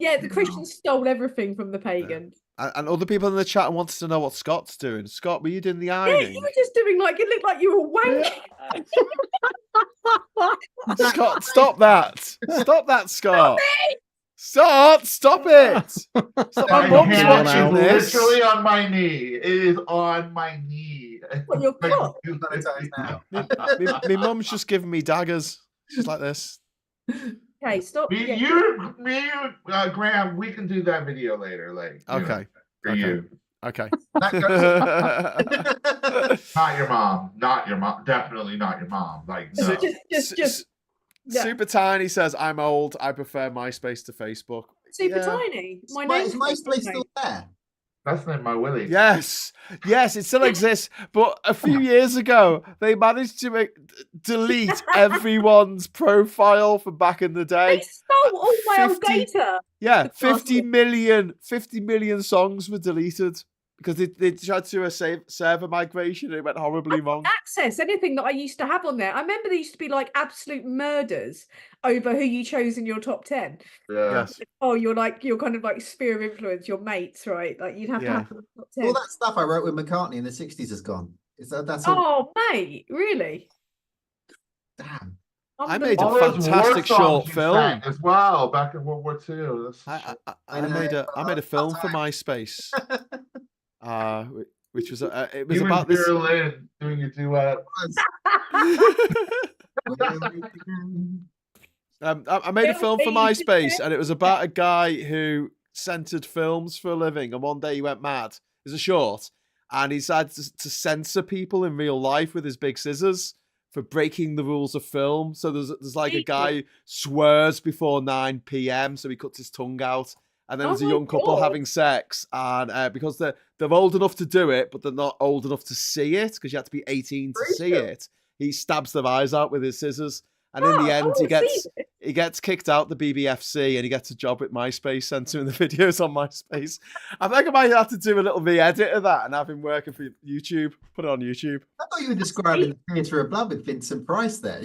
Speaker 5: Yeah, the Christians stole everything from the pagans.
Speaker 1: And other people in the chat wanted to know what Scott's doing. Scott, were you doing the ironing?
Speaker 5: Yeah, you were just doing like, it looked like you were wanking.
Speaker 1: Scott, stop that. Stop that, Scott. Stop it. Stop. My mum's watching this.
Speaker 6: Literally on my knee. It is on my knee.
Speaker 5: What, your cock?
Speaker 1: My mum's just giving me daggers. She's like this.
Speaker 5: Okay, stop.
Speaker 6: Me, Graham, we can do that video later. Like,
Speaker 1: okay.
Speaker 6: For you.
Speaker 1: Okay.
Speaker 6: Not your mom. Not your mom. Definitely not your mom. Like, no.
Speaker 5: Just yeah.
Speaker 1: Super Tiny says, I'm old. I prefer MySpace to Facebook.
Speaker 5: Super
Speaker 1: Yeah.
Speaker 5: Tiny. My
Speaker 3: Is
Speaker 5: name's
Speaker 3: MySpace still there?
Speaker 6: That's not my Willie.
Speaker 1: Yes, it still exists. But a few years ago, they managed to delete everyone's profile from back in the day.
Speaker 5: They stole all my old
Speaker 1: 50
Speaker 5: data.
Speaker 1: Yeah,
Speaker 5: The
Speaker 1: 50 million songs were deleted because they tried to do a server migration and it went horribly wrong.
Speaker 5: Access anything that I used to have on there. I remember there used to be like absolute murders over who you chose in your top 10.
Speaker 6: Yeah.
Speaker 1: Yes.
Speaker 5: Oh, you're kind of like sphere of influence, your mates, right? Like you'd have to have the top 10.
Speaker 3: All that stuff I wrote with McCartney in the 60s is gone. That's all?
Speaker 5: Oh, mate, really?
Speaker 3: Damn.
Speaker 1: I made
Speaker 6: All
Speaker 1: a
Speaker 6: those
Speaker 1: fantastic
Speaker 6: war
Speaker 1: short
Speaker 6: songs you
Speaker 1: film.
Speaker 6: sang as well back in World War II.
Speaker 1: I made a film for MySpace, which was it was
Speaker 6: You
Speaker 1: about
Speaker 6: and
Speaker 1: this.
Speaker 6: Vera Lynn doing a duet.
Speaker 1: I made a film for MySpace, and it was about a guy who censored films for a living. And one day he went mad. It's a short, and he decided to censor people in real life with his big scissors for breaking the rules of film. So there's like a guy who swears before 9 p.m, so he cuts his tongue out. And then there's a young couple having sex, and because they're old enough to do it, but they're not old enough to see it, because you have to be 18 to see it, he stabs their eyes out with his scissors. And in the end, he gets kicked out the BBFC, and he gets a job with MySpace, censoring the videos on MySpace. I think I might have to do a little re-edit of that and have him working for YouTube. Put it on YouTube.
Speaker 3: I thought you were describing the Theatre of Blood with Vincent Price there.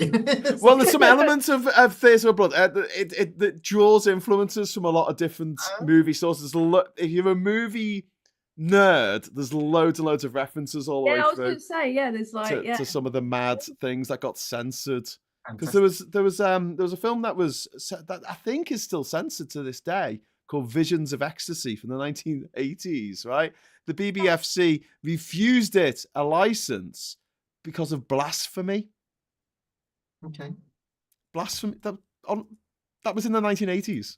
Speaker 1: Well, there's some elements of Theatre of Blood. It draws influences from a lot of different movie sources. If you're a movie nerd, there's loads and loads of references all the way
Speaker 5: I was
Speaker 1: through.
Speaker 5: going to say, there's like
Speaker 1: to some of the mad things that got censored. Because there was a film that I think is still censored to this day called Visions of Ecstasy from the 1980s. Right, the BBFC refused it a license because of blasphemy.
Speaker 3: Okay,
Speaker 1: blasphemy that was in the 1980s.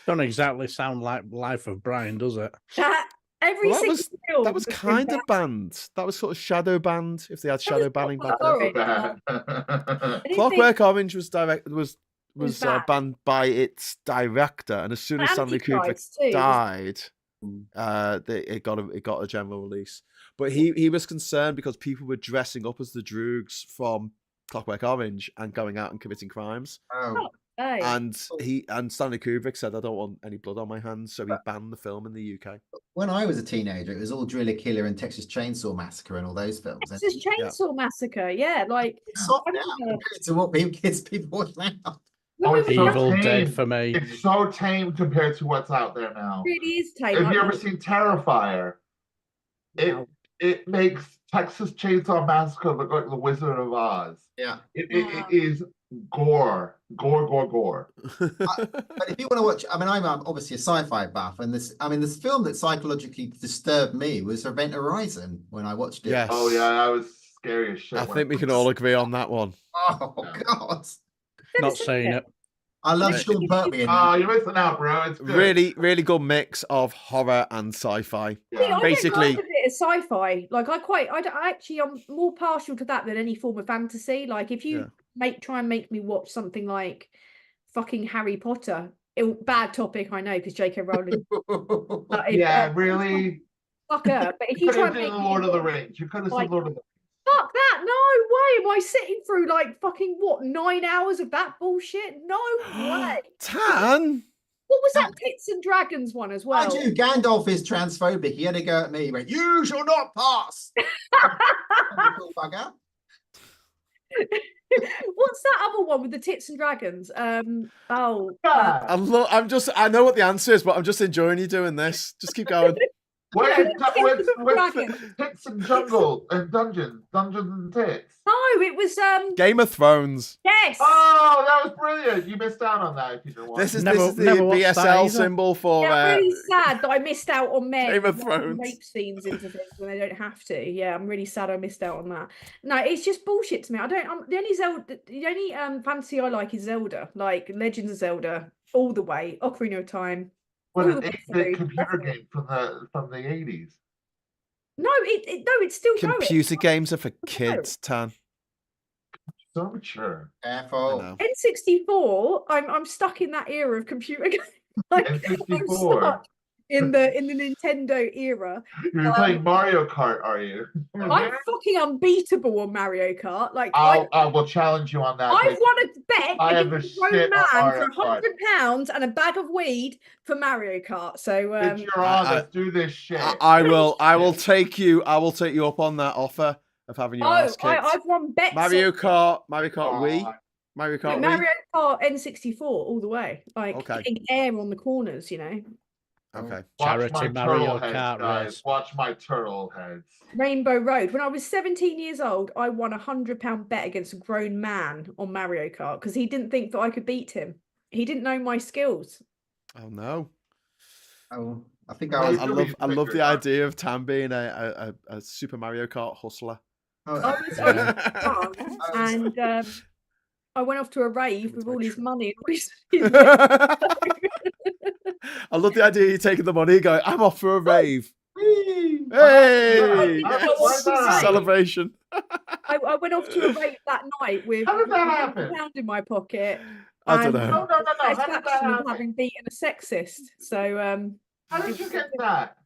Speaker 4: Don't exactly sound like Life of Brian, does it?
Speaker 1: That was kind of banned. That was sort of shadow banned, if they had shadow banning back then. Clockwork Orange was banned by its director, and as soon as Stanley Kubrick died, it got a general release. But he was concerned because people were dressing up as the Droogs from Clockwork Orange and going out and committing crimes. And Stanley Kubrick said, I don't want any blood on my hands, so he banned the film in the UK.
Speaker 3: When I was a teenager, it was all Driller Killer and Texas Chainsaw Massacre and all those films.
Speaker 5: Texas Chainsaw Massacre, like
Speaker 3: it's soft now compared to what people watch now.
Speaker 4: Evil Dead for me.
Speaker 6: It's so tame compared to what's out there now.
Speaker 5: It really is tame.
Speaker 6: Have you ever seen Terrifier? It makes Texas Chainsaw Massacre look like the Wizard of Oz.
Speaker 3: Yeah.
Speaker 6: It is gore. But
Speaker 3: if you want to watch, I'm obviously a sci-fi buff, and this film that psychologically disturbed me was Event Horizon when I watched it.
Speaker 1: Yes.
Speaker 6: Oh yeah, that was scary as shit.
Speaker 1: I think we can all agree on that one.
Speaker 3: Oh God.
Speaker 4: Not saying it.
Speaker 3: I love Sean Pertwee.
Speaker 6: Oh, you're missing out, bro. It's good.
Speaker 1: Really, really good mix of horror and sci-fi.
Speaker 5: Yeah.
Speaker 1: Basically,
Speaker 5: I don't mind a bit of sci-fi. Like I'm more partial to that than any form of fantasy. Like if you try and make me watch something like fucking Harry Potter, bad topic, I know, because J.K. Rowling.
Speaker 6: Really.
Speaker 5: Fuck her. But if you try and make
Speaker 6: Lord of the Rings, you could have said Lord of the Rings.
Speaker 5: Fuck that! No way! Am I sitting through like fucking 9 hours of that bullshit? No way!
Speaker 1: Tan.
Speaker 5: What was that Tits and Dragons one as well?
Speaker 3: I do. Gandalf is transphobic. He had to go at me. He went, "You shall not pass."
Speaker 5: What's that other one with the Tits and Dragons?
Speaker 1: I know what the answer is, but I'm just enjoying you doing this. Just keep going.
Speaker 6: What's Tits and Jungle and Dungeons and Tits?
Speaker 5: No, it was
Speaker 1: Game of Thrones.
Speaker 5: Yes.
Speaker 6: Oh, that was brilliant. You missed out on that if you didn't watch.
Speaker 1: This is the BSL symbol for.
Speaker 5: I'm really sad that I missed out on
Speaker 1: Game of Thrones
Speaker 5: rape scenes into things when they don't have to. Yeah, I'm really sad I missed out on that. No, it's just bullshit to me. The only fantasy I like is Zelda, like Legends of Zelda, all the way. Ocarina of Time.
Speaker 6: What
Speaker 5: all
Speaker 6: an
Speaker 5: the way
Speaker 6: 8-bit
Speaker 5: through,
Speaker 6: computer
Speaker 5: definitely.
Speaker 6: game from the 80s.
Speaker 5: No, it's still going.
Speaker 1: Computer games are for
Speaker 5: No.
Speaker 1: kids, Tan.
Speaker 6: So mature.
Speaker 1: I
Speaker 3: Careful.
Speaker 1: know.
Speaker 5: N64. I'm stuck in that era of computer games. Like, I'm
Speaker 6: N64.
Speaker 5: stuck in the Nintendo era.
Speaker 6: You're playing Mario Kart, are you?
Speaker 5: I'm fucking unbeatable on Mario Kart. Like,
Speaker 6: I will challenge you on that.
Speaker 5: I've won a bet
Speaker 6: I am
Speaker 5: against a
Speaker 6: the
Speaker 5: grown
Speaker 6: shit on
Speaker 5: man
Speaker 6: Mario
Speaker 5: for £100 and a bag of weed for Mario Kart. So
Speaker 6: It's your on. Let's do this shit.
Speaker 1: I will take you up on that offer of having your ass kicked.
Speaker 5: I've won bets.
Speaker 1: Mario Kart Wii. Mario Kart Wii.
Speaker 5: Mario Kart N64 all the way. Like,
Speaker 1: Okay.
Speaker 5: getting air on the corners, you know.
Speaker 1: Okay.
Speaker 6: Watch my
Speaker 4: Charity Mario
Speaker 6: turtle heads,
Speaker 4: Kart
Speaker 6: guys.
Speaker 4: race.
Speaker 6: Watch my turtle heads.
Speaker 5: Rainbow Road. When I was 17 years old, I won £100 bet against a grown man on Mario Kart because he didn't think that I could beat him. He didn't know my skills.
Speaker 1: Oh no.
Speaker 3: Oh, I think I was.
Speaker 1: I love the idea of Tam being a Super Mario Kart hustler.
Speaker 3: Oh,
Speaker 5: I was young, and I went off to a rave with all his money and all his
Speaker 1: I love the idea of you taking the money and going, I'm off for a rave.
Speaker 3: Whee!
Speaker 1: Hey!
Speaker 6: Why's that right?
Speaker 1: Celebration.
Speaker 5: I went off to a rave that night with
Speaker 6: How did that happen?
Speaker 5: £1 in my pocket.
Speaker 1: I don't
Speaker 5: and
Speaker 1: know.
Speaker 6: No. How did that
Speaker 5: satisfaction of
Speaker 6: happen?
Speaker 5: having beaten a sexist. So
Speaker 6: How did you get that?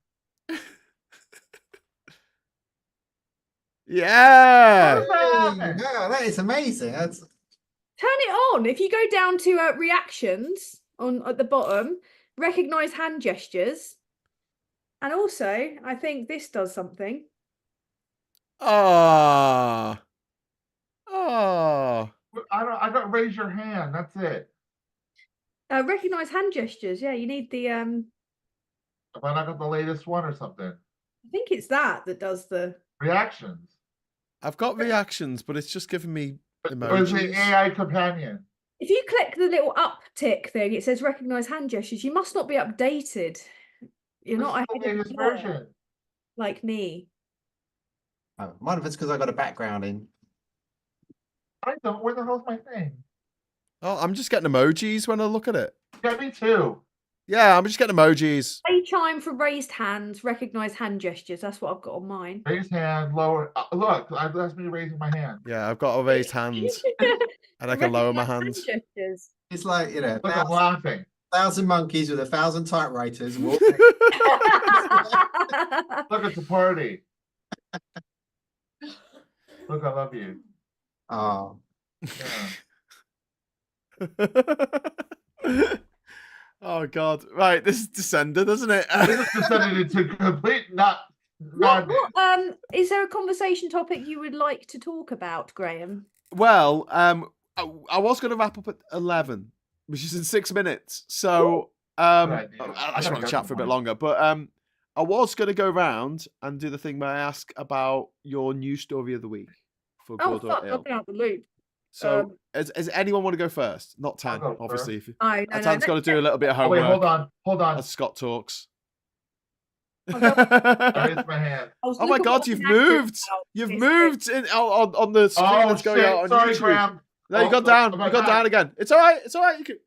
Speaker 1: Yeah.
Speaker 3: No, that is amazing. That's
Speaker 5: turn it on. If you go down to reactions at the bottom, recognize hand gestures, and also I think this does something.
Speaker 1: Oh.
Speaker 6: I got raise your hand. That's it.
Speaker 5: Recognize hand gestures. Yeah, you need the
Speaker 6: If I not got the latest one or something.
Speaker 5: I think it's that does the
Speaker 6: Reactions.
Speaker 1: I've got reactions, but it's just giving me
Speaker 6: Or is it
Speaker 1: emojis.
Speaker 6: AI companion?
Speaker 5: If you click the little uptick thing, it says recognize hand gestures. You must not be updated. You're not
Speaker 6: This is the
Speaker 5: ahead of
Speaker 6: latest
Speaker 5: the curve,
Speaker 6: version.
Speaker 5: like me.
Speaker 3: oh, might have it's because I got a background in.
Speaker 6: I don't. Where the hell's my thing?
Speaker 1: Oh, I'm just getting emojis when I look at it.
Speaker 6: Yeah, me too.
Speaker 1: Yeah, I'm just getting emojis.
Speaker 5: Play chime for raised hands, recognize hand gestures. That's what I've got on mine.
Speaker 6: Raise hand, lower. Look, that's me raising my hand.
Speaker 1: Yeah, I've got a raised hand and I can lower my hands.
Speaker 5: Hand gestures.
Speaker 3: It's like, you know,
Speaker 6: Look, I'm laughing.
Speaker 3: 1,000 monkeys with 1,000 typewriters.
Speaker 6: Look, it's a party. Look, I love you.
Speaker 3: Oh,
Speaker 6: Yeah.
Speaker 1: Oh God! Right, this is descended, isn't it?
Speaker 6: This is descended into complete not.
Speaker 5: What is there a conversation topic you would like to talk about, Graham?
Speaker 1: Well, I was going to wrap up at 11, which is in 6 minutes. So
Speaker 6: Good idea.
Speaker 1: I just want to chat for a bit longer. But I was going to go round and do the thing where I ask about your news story of the week for
Speaker 5: Oh
Speaker 1: Good or
Speaker 5: fuck,
Speaker 1: Ill.
Speaker 5: I've been out the loop.
Speaker 1: So, does anyone want to go first? Not Tan,
Speaker 6: I'll go
Speaker 1: obviously. If you,
Speaker 5: No,
Speaker 1: Tan's got to do a little bit of
Speaker 6: Oh, wait,
Speaker 1: homework
Speaker 6: hold on.
Speaker 1: as Scott talks.
Speaker 6: I raised my hand.
Speaker 1: Oh my God, you've moved! You've moved on the screen
Speaker 6: Oh
Speaker 1: that's going out
Speaker 6: shit!
Speaker 1: on
Speaker 6: Sorry,
Speaker 1: YouTube.
Speaker 6: Graham.
Speaker 1: No, you got down. You got down again. It's all right. It's all right. You can.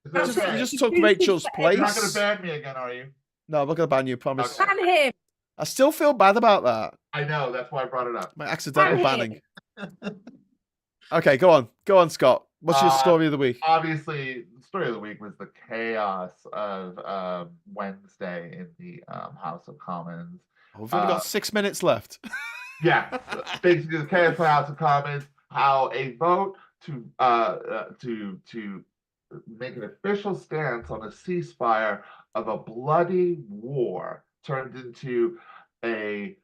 Speaker 6: Is that
Speaker 1: You
Speaker 6: okay?
Speaker 1: just took Rachel's
Speaker 6: You're not gonna
Speaker 1: place.
Speaker 6: ban me again, are you?
Speaker 1: No, I'm not gonna ban you. Promise.
Speaker 6: Okay.
Speaker 5: Ban him.
Speaker 1: I still feel bad about that.
Speaker 6: I know. That's why I brought it up.
Speaker 1: My accidental
Speaker 5: Ban him.
Speaker 1: banning. Okay, go on, Scott. What's your story of the week?
Speaker 6: Obviously, the story of the week was the chaos of Wednesday in the House of Commons.
Speaker 1: We've only got 6 minutes left.
Speaker 6: Yeah, basically the chaos of the House of Commons. How a vote to make an official stance on a ceasefire of a bloody war turned into a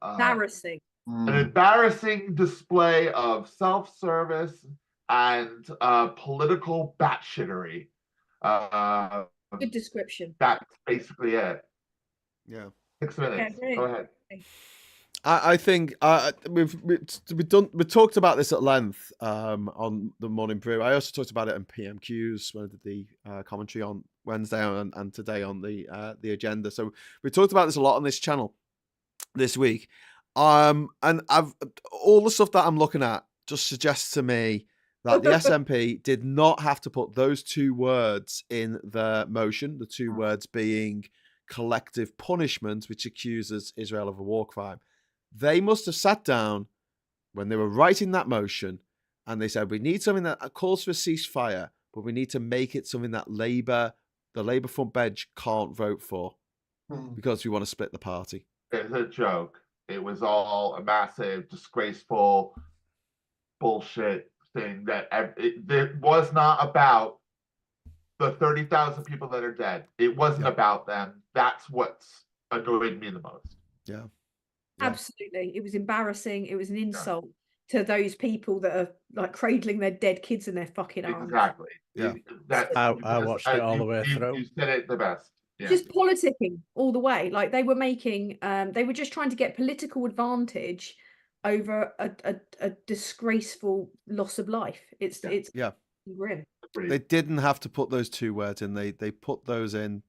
Speaker 5: Embarrassing.
Speaker 6: an embarrassing display of self-service and political batshittery.
Speaker 5: Good description.
Speaker 6: That's basically it.
Speaker 1: Yeah.
Speaker 6: 6 minutes.
Speaker 5: Okay,
Speaker 6: Go ahead.
Speaker 1: I think we've talked about this at length on the Morning Brew. I also talked about it in PMQs when I did the commentary on Wednesday and today on the agenda. So we talked about this a lot on this channel this week. And I've all the stuff that I'm looking at just suggests to me that the SNP did not have to put those two words in the motion, the two words being collective punishment, which accuses Israel of a war crime. They must have sat down when they were writing that motion and they said, we need something that calls for a ceasefire, but we need to make it something that the Labour front bench can't vote for because we want to split the party.
Speaker 6: It's a joke. It was all a massive, disgraceful bullshit thing that it was not about the 30,000 people that are dead. It wasn't about them. That's what's annoyed me the most.
Speaker 1: Yeah.
Speaker 5: Absolutely. It was embarrassing. It was an insult to those people that are like cradling their dead kids in their fucking arms.
Speaker 6: Exactly.
Speaker 1: Yeah.
Speaker 4: I watched it all the way through.
Speaker 6: You said it the best. Yeah.
Speaker 5: Just politicking all the way. Like they were making, they were just trying to get political advantage over a disgraceful loss of life. It's grim.
Speaker 1: They didn't have to put those two words in. They put those in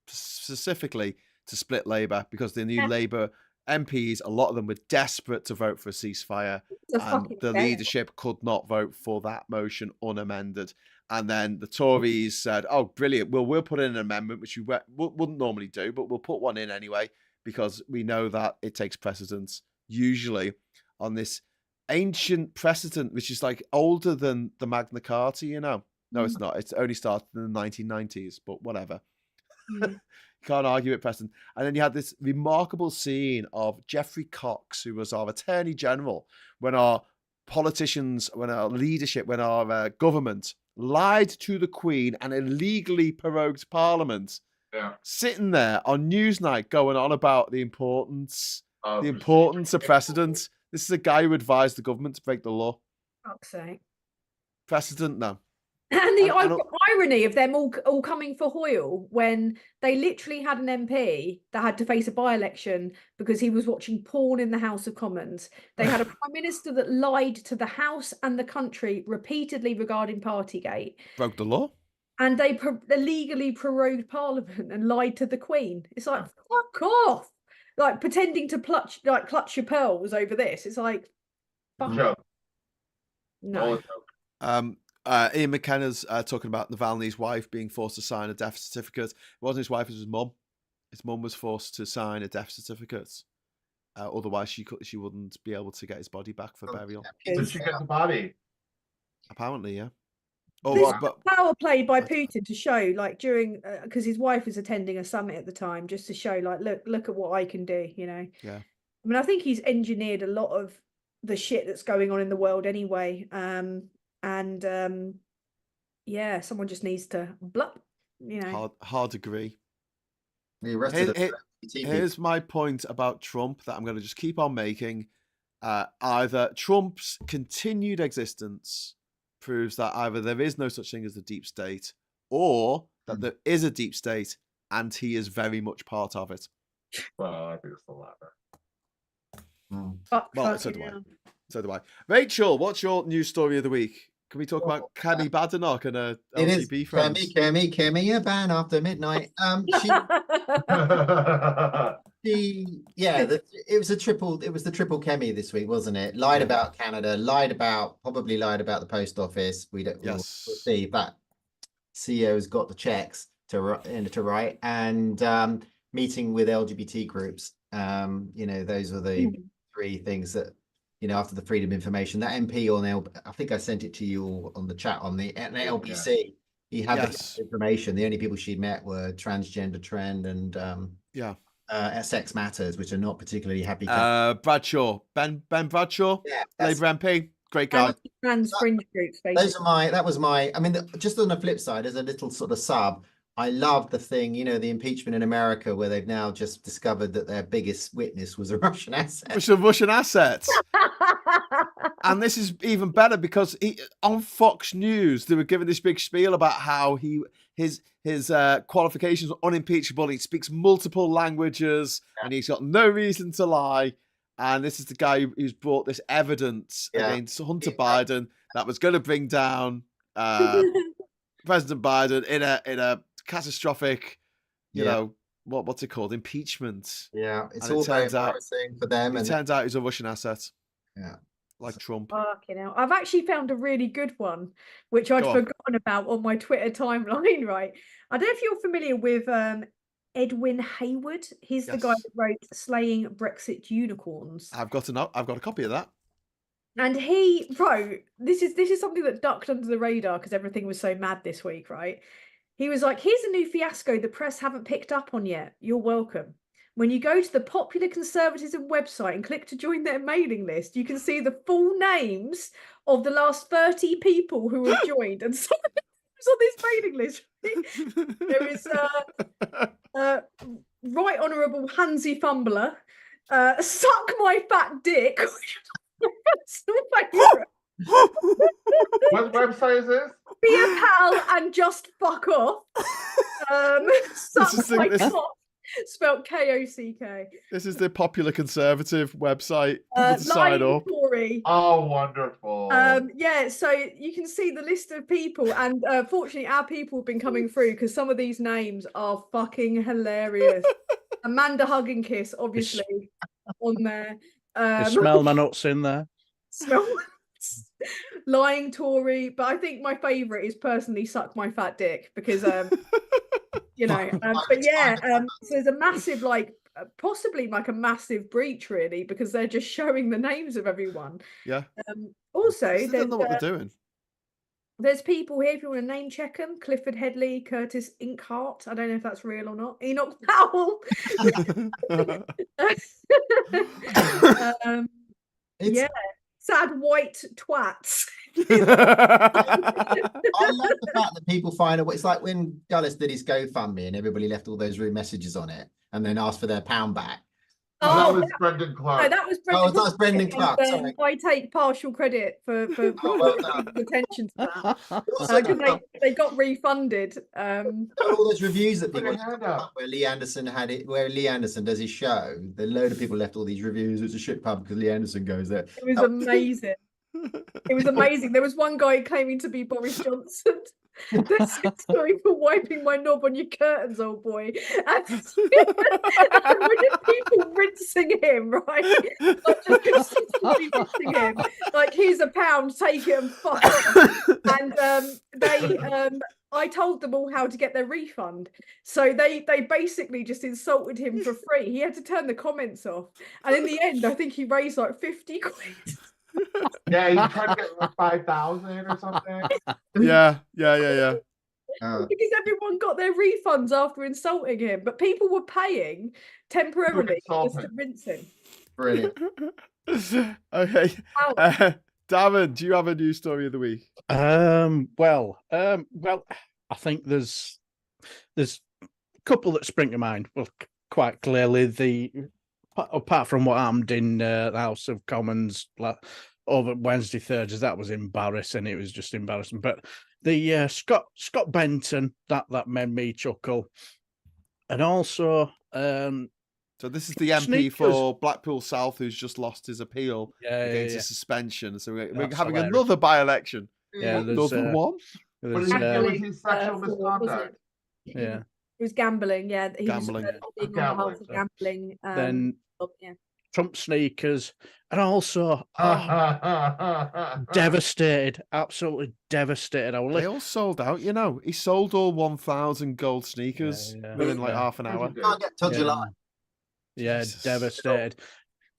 Speaker 1: specifically to split Labour because they knew Labour MPs, a lot of them were desperate to vote for a ceasefire, and the leadership could not vote for that motion unamended. And then the Tories said, "Oh, brilliant! We'll put in an amendment, which we wouldn't normally do, but we'll put one in anyway because we know that it takes precedence usually on this ancient precedent, which is like older than the Magna Carta. You know, no, it's not. It's only started in the 1990s, but whatever." You can't argue it, Preston. And then you had this remarkable scene of Geoffrey Cox, who was our Attorney General, when our politicians, when our leadership, when our government lied to the Queen and illegally prorogued Parliament.
Speaker 6: Yeah.
Speaker 1: Sitting there on Newsnight going on about the importance of precedent. This is a guy who advised the government to break the law.
Speaker 5: Fuck's sake.
Speaker 1: Precedent, no.
Speaker 5: And the irony of them all coming for Hoyle when they literally had an MP that had to face a by-election because he was watching porn in the House of Commons. They had a Prime Minister that lied to the House and the country repeatedly regarding Partygate.
Speaker 1: Broke the law.
Speaker 5: And they illegally prorogued Parliament and lied to the Queen. It's like, fuck off. Like pretending to clutch your pearls over this. It's like, fuck
Speaker 6: Joke.
Speaker 5: No.
Speaker 1: Ian McKenna's talking about Navalny's wife being forced to sign a death certificate. It wasn't his wife, it was his mum. His mum was forced to sign a death certificate. Otherwise, she wouldn't be able to get his body back for burial.
Speaker 6: Did she get the body?
Speaker 1: Apparently, yeah.
Speaker 5: This power play by Putin to show, like, during because his wife was attending a summit at the time, just to show, like, look at what I can do, you know.
Speaker 1: Yeah.
Speaker 5: I mean, I think he's engineered a lot of the shit that's going on in the world anyway. Yeah, someone just needs to blup, you know.
Speaker 1: Hard agree.
Speaker 3: The
Speaker 1: Here's my point about Trump that I'm going to just keep on making. Either Trump's continued existence proves that either there is no such thing as the deep state, or that there is a deep state and he is very much part of it.
Speaker 6: Well, I think it's the latter.
Speaker 1: Well, so do I. So do I. Rachel, what's your news story of the week? Can we talk about Kemi Badenoch and a LTB friend?
Speaker 3: Kemi, a ban after midnight. It was the triple Kemi this week, wasn't it? Lied about Canada, probably lied about the post office. We'll see, but CEO's got the checks to write, and meeting with LGBT groups. Those are the three things that, after the freedom of information, that MP I think I sent it to you all on the chat on the LBC. He had the information. The only people she met were transgender trend and Sex Matters, which are not particularly happy.
Speaker 1: Bradshaw, Ben Bradshaw, Labour MP, great guy.
Speaker 5: Trans fringe groups, basically.
Speaker 3: That was my. I mean, just on the flip side, as a little sort of sub, I love the thing, the impeachment in America, where they've now just discovered that their biggest witness was a Russian asset.
Speaker 1: Which are Russian assets. And this is even better because on Fox News, they were giving this big spiel about how his qualifications are unimpeachable. He speaks multiple languages and he's got no reason to lie. And this is the guy who's brought this evidence against Hunter Biden that was going to bring down President Biden in a catastrophic, what's it called? Impeachment.
Speaker 3: Yeah, it's all very embarrassing for them.
Speaker 1: It turns out he's a Russian asset.
Speaker 3: Yeah.
Speaker 1: Like Trump.
Speaker 5: Fucking hell. I've actually found a really good one, which I'd
Speaker 1: Go on.
Speaker 5: forgotten about on my Twitter timeline, right? I don't know if you're familiar with Edwin Hayward. He's the guy
Speaker 1: Yes.
Speaker 5: that wrote Slaying Brexit Unicorns.
Speaker 1: I've got a copy of that.
Speaker 5: And he wrote, this is something that ducked under the radar because everything was so mad this week, right? He was like, here's a new fiasco the press haven't picked up on yet. You're welcome. When you go to the Popular Conservatism website and click to join their mailing list, you can see the full names of the last 30 people who have joined. And some of them on this mailing list. There is Right Honourable Hansi Fumbler, Suck My Fat Dick, personal favourite.
Speaker 6: What website is this?
Speaker 5: Be a pal and just fuck off. Suck my cock, spelled K-O-C-K.
Speaker 1: This is the Popular Conservative website. People to sign
Speaker 5: Lying
Speaker 1: up.
Speaker 5: Tory.
Speaker 6: Oh, wonderful.
Speaker 5: Yeah, so you can see the list of people, and fortunately, our people have been coming through because some of these names are fucking hilarious. Amanda Hugginkiss, obviously, on there.
Speaker 4: Smell my nuts in there.
Speaker 5: Smell Lying Tory, but I think my favourite is personally Suck My Fat Dick because you know, but yeah, so there's a massive possibly like a massive breach really because they're just showing the names of everyone.
Speaker 1: Yeah.
Speaker 5: Also,
Speaker 1: I don't know what they're doing.
Speaker 5: There's people here if you want to name check them: Clifford Headley, Curtis Inkhart. I don't know if that's real or not. Enoch Powell. Yeah. Sad white twats.
Speaker 3: I love the fact that people find out. It's like when Gullis did his GoFundMe and everybody left all those rude messages on it and then asked for their £1 back.
Speaker 6: That was Brendan Clark.
Speaker 5: No, that was Brendan.
Speaker 3: Oh, that was Brendan Clark. Sorry.
Speaker 5: I take partial credit for
Speaker 3: well done.
Speaker 5: attention to that
Speaker 3: Also,
Speaker 5: because they got refunded.
Speaker 3: all those reviews that
Speaker 6: Put
Speaker 3: people
Speaker 6: your hand up.
Speaker 3: where Lee Anderson had it, where Lee Anderson does his show. The load of people left all these reviews. It's a shit pub because Lee Anderson goes there.
Speaker 5: It was amazing. It was amazing. There was one guy claiming to be Boris Johnson. Sorry for wiping my knob on your curtains, old boy. And with people rinsing him, right? Like just consistently rinsing him. Like, here's £1, take it and fuck off. And I told them all how to get their refund. So they basically just insulted him for free. He had to turn the comments off. And in the end, I think he raised like 50 quid.
Speaker 6: Yeah, he tried to get like 5,000 or something.
Speaker 1: Yeah.
Speaker 5: Because everyone got their refunds after insulting him, but people were paying temporarily just to rinse him.
Speaker 3: Brilliant.
Speaker 1: Okay. Darren, do you have a news story of the week?
Speaker 4: Well, I think there's a couple that spring to mind. Well, quite clearly, apart from what happened in the House of Commons over Wednesday, Thursday, that was embarrassing. It was just embarrassing. But the Scott Benton, that made me chuckle, and also
Speaker 1: so this is the MP for Blackpool South who's just lost his appeal against a suspension. So we're having another by-election.
Speaker 4: Yeah,
Speaker 1: another one.
Speaker 6: But it was his sexual misconduct.
Speaker 4: Yeah.
Speaker 5: It was gambling, yeah. He
Speaker 1: Gambling.
Speaker 5: was gambling.
Speaker 4: Then
Speaker 5: yeah.
Speaker 4: Trump sneakers, and also devastated, absolutely devastated.
Speaker 1: They all sold out, you know. He sold all 1,000 gold sneakers within like half an hour.
Speaker 3: Can't get to July.
Speaker 4: Yeah,
Speaker 1: Jesus.
Speaker 4: devastated.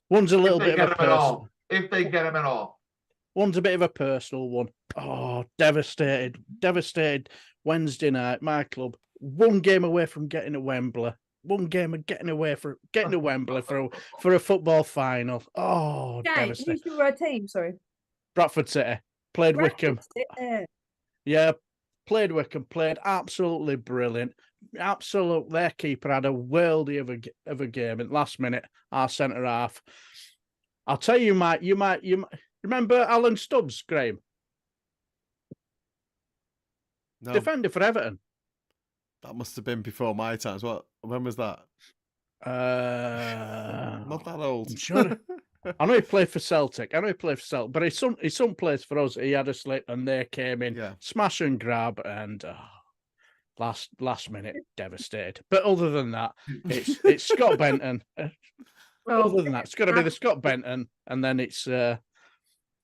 Speaker 4: One's a little bit of a personal.
Speaker 6: If they get him at all.
Speaker 4: One's a bit of a personal one. Oh, devastated. Wednesday night, my club, one game away from getting to Wembley. One game of getting to Wembley for a football final. Oh, devastating.
Speaker 5: Who's your team? Sorry,
Speaker 4: Bradford City played Wickham.
Speaker 5: City.
Speaker 4: Yeah, played Wickham. Played absolutely brilliant. Absolute. Their keeper had a worldie of a game. And last minute, our centre half. I'll tell you, you might remember Alan Stubbs, Graham?
Speaker 1: No,
Speaker 4: Defender for Everton.
Speaker 1: that must have been before my times. When was that? Not that old.
Speaker 4: I'm sure. I know he played for Celtic. But his son plays for us. He had a slip, and they came in, smash and grab, and last minute devastated. But other than that, it's Scott Benton. Other than that, it's got to be the Scott Benton, and then it's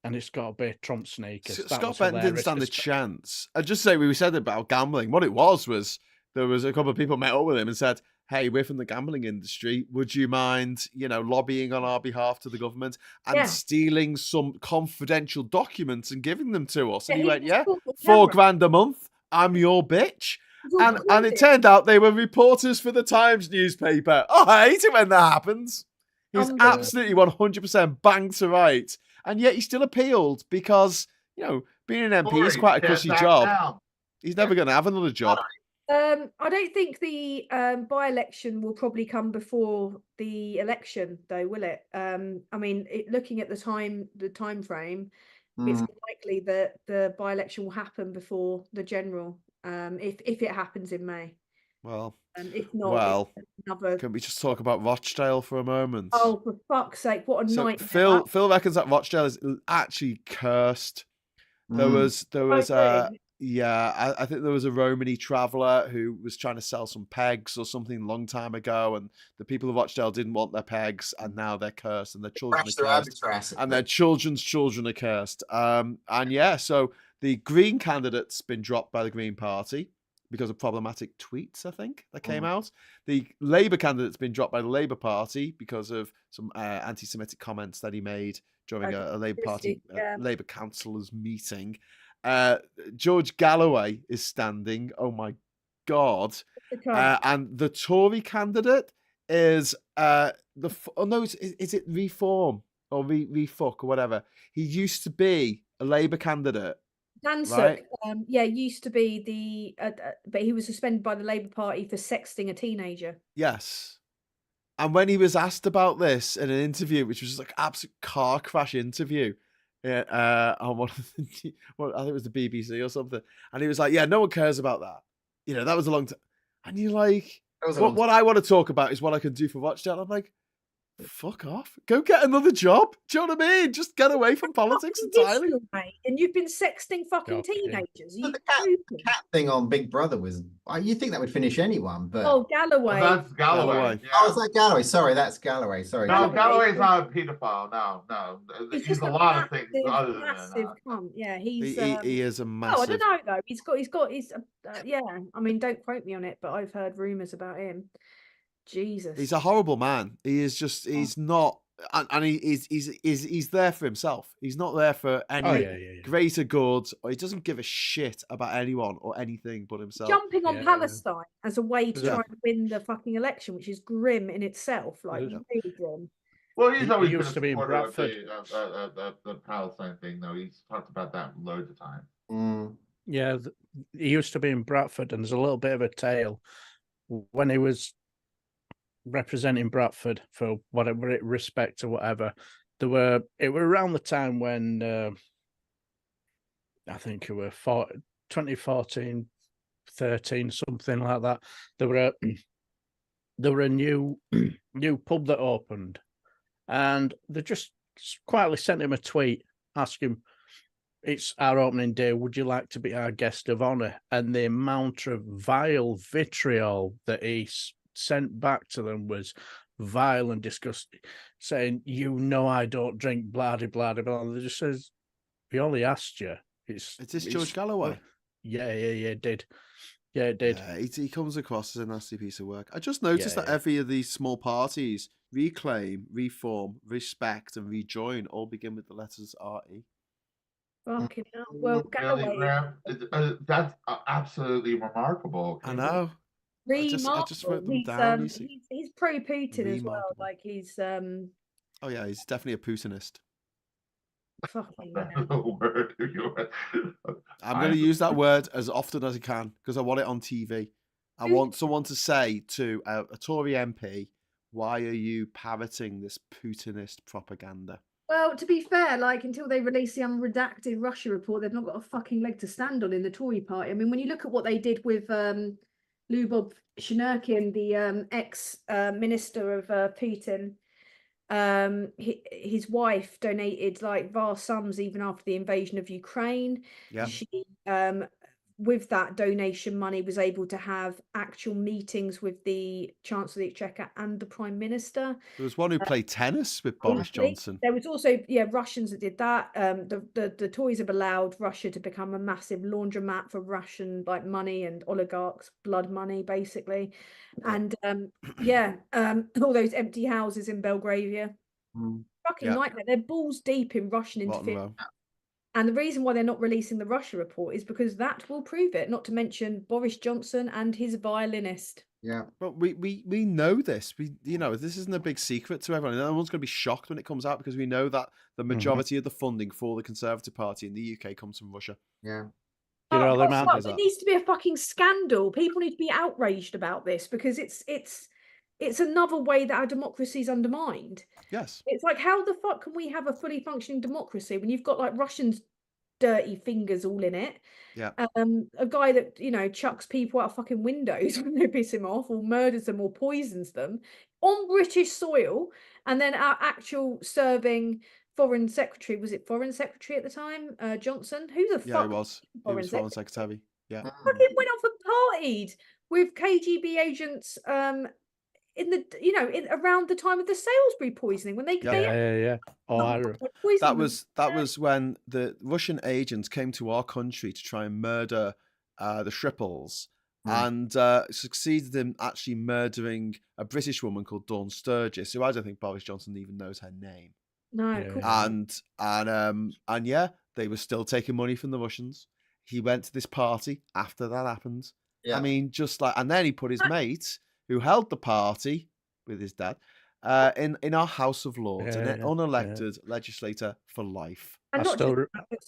Speaker 4: and it's got to be Trump sneakers. That
Speaker 1: Scott
Speaker 4: was
Speaker 1: Benton didn't
Speaker 4: hilarious.
Speaker 1: stand a chance. I'd just say we said about gambling. What it was there was a couple of people met up with him and said, "Hey, we're from the gambling industry. Would you mind, lobbying on our behalf to the government and
Speaker 5: Yeah.
Speaker 1: stealing some confidential documents and giving them to us?" And he went,
Speaker 5: was
Speaker 1: "Yeah,
Speaker 5: caught on
Speaker 1: $4
Speaker 5: camera.
Speaker 1: grand a month. I'm your bitch."
Speaker 5: It was all
Speaker 1: And it
Speaker 5: recorded.
Speaker 1: turned out they were reporters for the Times newspaper. Oh, I hate it when that happens. He's
Speaker 5: Unbelievable.
Speaker 1: absolutely 100% banged to right. And yet he still appealed because, being an MP is
Speaker 6: Tory,
Speaker 1: quite a
Speaker 6: get
Speaker 1: cushy
Speaker 6: back
Speaker 1: job.
Speaker 6: down.
Speaker 1: He's never going to have another job.
Speaker 5: I don't think the by-election will probably come before the election, though, will it? I mean, looking at the time frame, it's likely that the by-election will happen before the general, if it happens in May.
Speaker 1: Well,
Speaker 5: If not, it's another.
Speaker 1: Can we just talk about Rochdale for a moment?
Speaker 5: Oh, for fuck's sake! What a nightmare!
Speaker 1: Phil reckons that Rochdale is actually cursed. There was I think there was a Romany traveller who was trying to sell some pegs or something a long time ago, and the people of Rochdale didn't want their pegs, and now they're cursed, and their children are cursed, and their children's children are cursed. So the Green candidate's been dropped by the Green Party because of problematic tweets, I think, that came out. The Labour candidate's been dropped by the Labour Party because of some anti-Semitic comments that he made during a Labour Party Labour councillors meeting. George Galloway is standing. Oh my God! And the Tory candidate is is it Reform or Refuck or whatever? He used to be a Labour candidate.
Speaker 5: Dansuk, used to be but he was suspended by the Labour Party for sexting a teenager.
Speaker 1: Yes. And when he was asked about this in an interview, which was just like absolute car crash interview, on one of the, I think it was the BBC or something, and he was like, "Yeah, no one cares about that. That was a long time." And you're like, "What I want to talk about is what I can do for Rochdale." I'm like, fuck off. Go get another job. Do you know what I mean? Just get away from politics entirely.
Speaker 5: Mate. And you've been sexting fucking teenagers.
Speaker 3: The cat thing on Big Brother was, you think that would finish anyone, but...
Speaker 5: Oh, Galloway.
Speaker 6: Well, that's Galloway. Yeah.
Speaker 3: Oh, is that Galloway? Sorry, that's Galloway. Sorry.
Speaker 6: No, Galloway's not a paedophile. No. He's a lot of things other than that.
Speaker 5: Cunt. Yeah, he
Speaker 1: is a massive...
Speaker 5: Oh, I don't know, though. He's yeah, I mean, don't quote me on it, but I've heard rumours about him. Jesus.
Speaker 1: He's a horrible man. He is just, he's not, and he's there for himself. He's not there for any greater good, or he doesn't give a shit about anyone or anything but himself.
Speaker 5: Jumping on Palestine as a way to try and win the fucking election, which is grim in itself, like really grim.
Speaker 6: Well, he's always
Speaker 4: used to be in Bradford.
Speaker 6: The Palestine thing, though. He's talked about that loads of times.
Speaker 4: Yeah, he used to be in Bradford, and there's a little bit of a tale when he was representing Bradford for whatever respect or whatever. It were around the time when I think it were 2014, 13, something like that. There were a new pub that opened, and they just quietly sent him a tweet asking, "It's our opening day. Would you like to be our guest of honor?" And the amount of vile vitriol that he sent back to them was vile and disgusting, saying, I don't drink, blah, blah, blah, blah. They just says, "We only asked you." Is this
Speaker 1: George Galloway?
Speaker 4: Yeah, it did. Yeah, it did.
Speaker 1: Yeah, he comes across as a nasty piece of work. I just noticed that every of these small parties, Reclaim, Reform, Respect, and Rejoin, all begin with the letters RE.
Speaker 5: Fucking hell. Well, Galloway.
Speaker 6: That's absolutely remarkable.
Speaker 1: I know. I just wrote them down.
Speaker 5: He's pro-Putin as well. Like he's
Speaker 1: Oh yeah, he's definitely a Putinist.
Speaker 5: Fucking
Speaker 1: I'm going to use that word as often as I can because I want it on TV. I want someone to say to a Tory MP, "Why are you parroting this Putinist propaganda?"
Speaker 5: Well, to be fair, like until they release the unredacted Russia report, they've not got a fucking leg to stand on in the Tory party. I mean, when you look at what they did with Lyubov Shinurkin, the ex-minister of Putin, his wife donated like vast sums even after the invasion of Ukraine.
Speaker 1: Yeah.
Speaker 5: She with that donation money, was able to have actual meetings with the Chancellor of the Exchequer and the Prime Minister.
Speaker 1: There was one who played tennis with Boris
Speaker 5: Briefly.
Speaker 1: Johnson.
Speaker 5: There was also Russians that did that. The Tories have allowed Russia to become a massive laundromat for Russian money and oligarchs, blood money, basically. And all those empty houses in Belgravia. Fucking nightmare. They're balls deep in Russian interference. And the reason why they're not releasing the Russia report is because that will prove it, not to mention Boris Johnson and his violinist.
Speaker 3: Yeah.
Speaker 1: But we know this. This isn't a big secret to everyone. No one's going to be shocked when it comes out, because we know that the majority of the funding for the Conservative Party in the UK comes from Russia.
Speaker 3: Yeah.
Speaker 5: It needs to be a fucking scandal. People need to be outraged about this, because it's another way that our democracy is undermined.
Speaker 1: Yes.
Speaker 5: It's like, how the fuck can we have a fully functioning democracy when you've got Russians' dirty fingers all in it?
Speaker 1: Yeah.
Speaker 5: A guy that chucks people out of fucking windows when they piss him off, or murders them, or poisons them on British soil, and then our actual serving Foreign Secretary, was it Foreign Secretary at the time, Johnson? Who the fuck?
Speaker 1: Yeah, he was. He was Foreign Secretary. Yeah.
Speaker 5: Fucking went off and partied with KGB agents in the around the time of the Salisbury poisoning, when they
Speaker 1: that was when the Russian agents came to our country to try and murder the Shriples, and succeeded in actually murdering a British woman called Dawn Sturgis, who I don't think Boris Johnson even knows her name.
Speaker 5: No,
Speaker 1: and they were still taking money from the Russians. He went to this party after that happened. I mean, and then he put his mate, who held the party with his dad, in our House of Lords, an unelected legislator for life.
Speaker 5: And not just that, but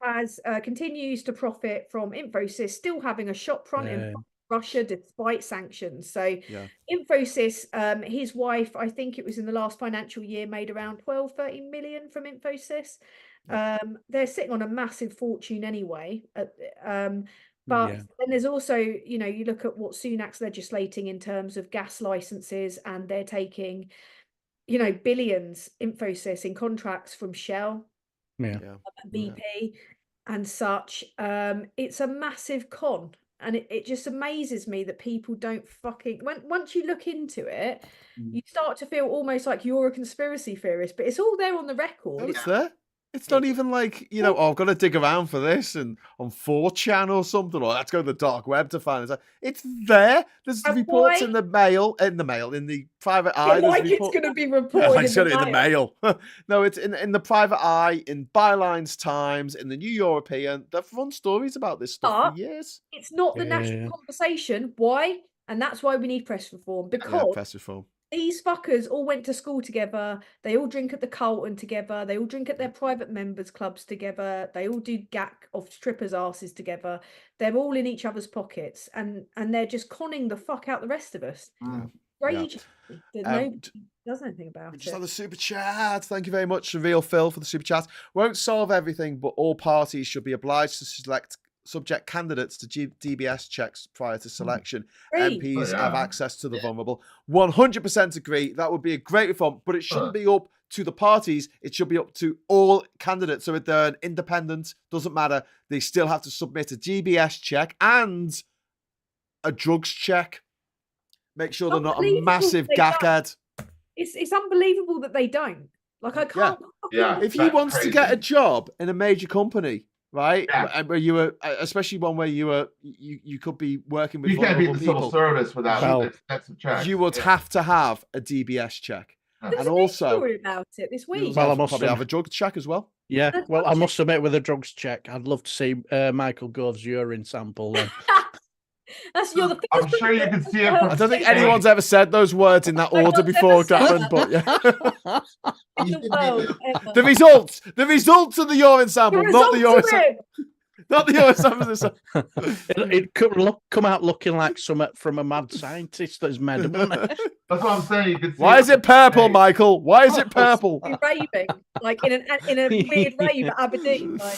Speaker 5: Sunak continues to profit from Infosys still having a shop front in Russia despite sanctions. So Infosys, his wife, I think it was in the last financial year, made around 12-13 million from Infosys. They're sitting on a massive fortune anyway. But then there's also, you look at what Sunak's legislating in terms of gas licenses, and they're taking, billions, Infosys, in contracts from Shell, BP, and such. It's a massive con. And it just amazes me that people don't once you look into it, you start to feel almost like you're a conspiracy theorist, but it's all there on the record.
Speaker 1: It's there. It's not even like, I've got to dig around for this and on 4chan or something, or let's go to the dark web to find it. It's there. There's reports in the private eye.
Speaker 5: It's going to be reported
Speaker 1: in the mail. No, it's in the private eye, in Bylines Times, in the New European. They've run stories about this stuff for years.
Speaker 5: It's not the national conversation. Why? And that's why we need press reform, because
Speaker 1: press reform.
Speaker 5: These fuckers all went to school together. They all drink at the Carlton together. They all drink at their private members' clubs together. They all do gack off strippers' asses together. They're all in each other's pockets, and they're just conning the fuck out the rest of us. Nobody does anything about it.
Speaker 1: Just had the super chat. Thank you very much, Real Phil, for the super chat. Won't solve everything, but all parties should be obliged to select subject candidates to DBS checks prior to selection. MPs have access to the vulnerable. 100% agree. That would be a great reform, but it shouldn't be up to the parties. It should be up to all candidates. So if they're an independent, doesn't matter. They still have to submit a DBS check and a drugs check. Make sure they're not a massive gackhead.
Speaker 5: It's unbelievable that they don't. Like, I can't.
Speaker 1: If he wants to get a job in a major company, right? Where you were, especially one where you could be working with.
Speaker 6: You can't be in the civil service without extensive checks.
Speaker 1: You would have to have a DBS check,
Speaker 5: and also story about it this week.
Speaker 1: Well, I must probably have a drugs check as well.
Speaker 4: Yeah, well, I must admit, with a drugs check, I'd love to see Michael Gove's urine sample. Then.
Speaker 6: I'm sure you can see it.
Speaker 1: I don't think anyone's ever said those words in that order before, Gavin. But the results of the urine sample, not the urine sample. Not the urine sample.
Speaker 4: It could come out looking like something from a mad scientist that's made it.
Speaker 6: That's what I'm saying. You can see
Speaker 1: Why is it purple, Michael? Why is it purple?
Speaker 5: Raving, like in a weird rave at Aberdeen, like.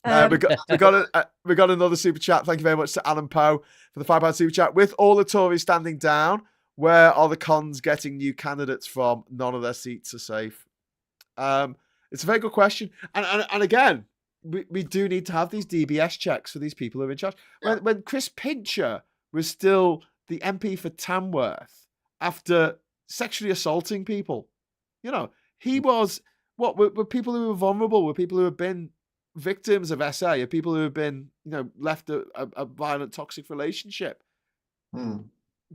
Speaker 1: We got another super chat. Thank you very much to Alan Poe for the £5 super chat. With all the Tories standing down, where are the cons getting new candidates from? None of their seats are safe. It's a very good question, and again, we do need to have these DBS checks for these people who are in charge.
Speaker 3: Yeah.
Speaker 1: When Chris Pincher was still the MP for Tamworth after sexually assaulting people, you know, he was what were people who were vulnerable, were people who have been victims of SA, or people who have been, you know, left a violent, toxic relationship.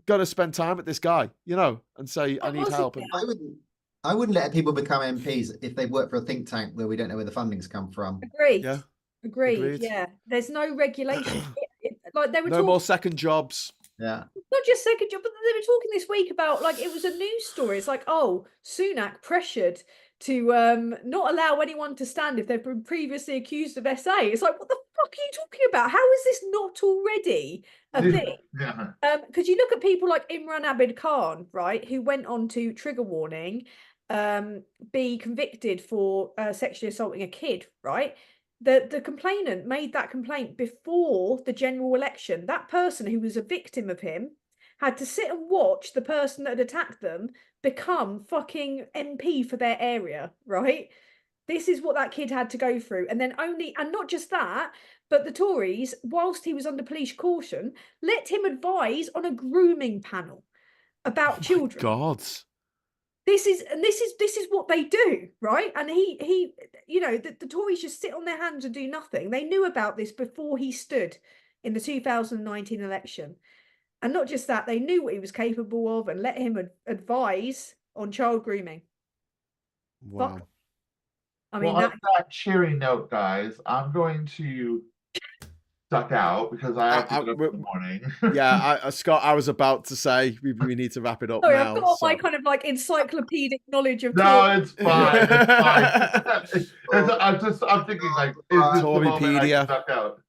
Speaker 1: Got to spend time with this guy, you know, and say, I need help. And
Speaker 3: I wouldn't let people become MPs if they work for a think tank where we don't know where the funding's come from.
Speaker 5: Agreed.
Speaker 1: Yeah.
Speaker 5: Agreed. Yeah. There's no regulation. Like they were
Speaker 1: no
Speaker 5: talking,
Speaker 1: more second jobs.
Speaker 3: Yeah.
Speaker 5: not just second job, but they were talking this week about, like, it was a news story. It's like, oh, Sunak pressured to not allow anyone to stand if they've been previously accused of SA. It's like, what the fuck are you talking about? How is this not already a thing?
Speaker 6: Yeah.
Speaker 5: Because you look at people like Imran Abid Khan, right, who went on to, trigger warning, be convicted for sexually assaulting a kid, right? The complainant made that complaint before the general election. That person who was a victim of him had to sit and watch the person that had attacked them become fucking MP for their area, right? This is what that kid had to go through. And not just that, but the Tories, whilst he was under police caution, let him advise on a grooming panel about children.
Speaker 1: God.
Speaker 5: This is what they do, right? And he you know, the Tories just sit on their hands and do nothing. They knew about this before he stood in the 2019 election. And not just that, they knew what he was capable of and let him advise on child grooming.
Speaker 1: Wow.
Speaker 5: Fuck. I mean,
Speaker 6: Well, on that cheery note, guys, I'm going to duck out because I have to get up in the morning.
Speaker 1: Yeah, Scott, I was about to say we need to wrap it up
Speaker 5: sorry,
Speaker 1: now.
Speaker 5: I've got my kind of like encyclopedic knowledge of
Speaker 6: No,
Speaker 5: Tories.
Speaker 6: it's fine. It's fine. I'm thinking like, is this the moment I can duck out?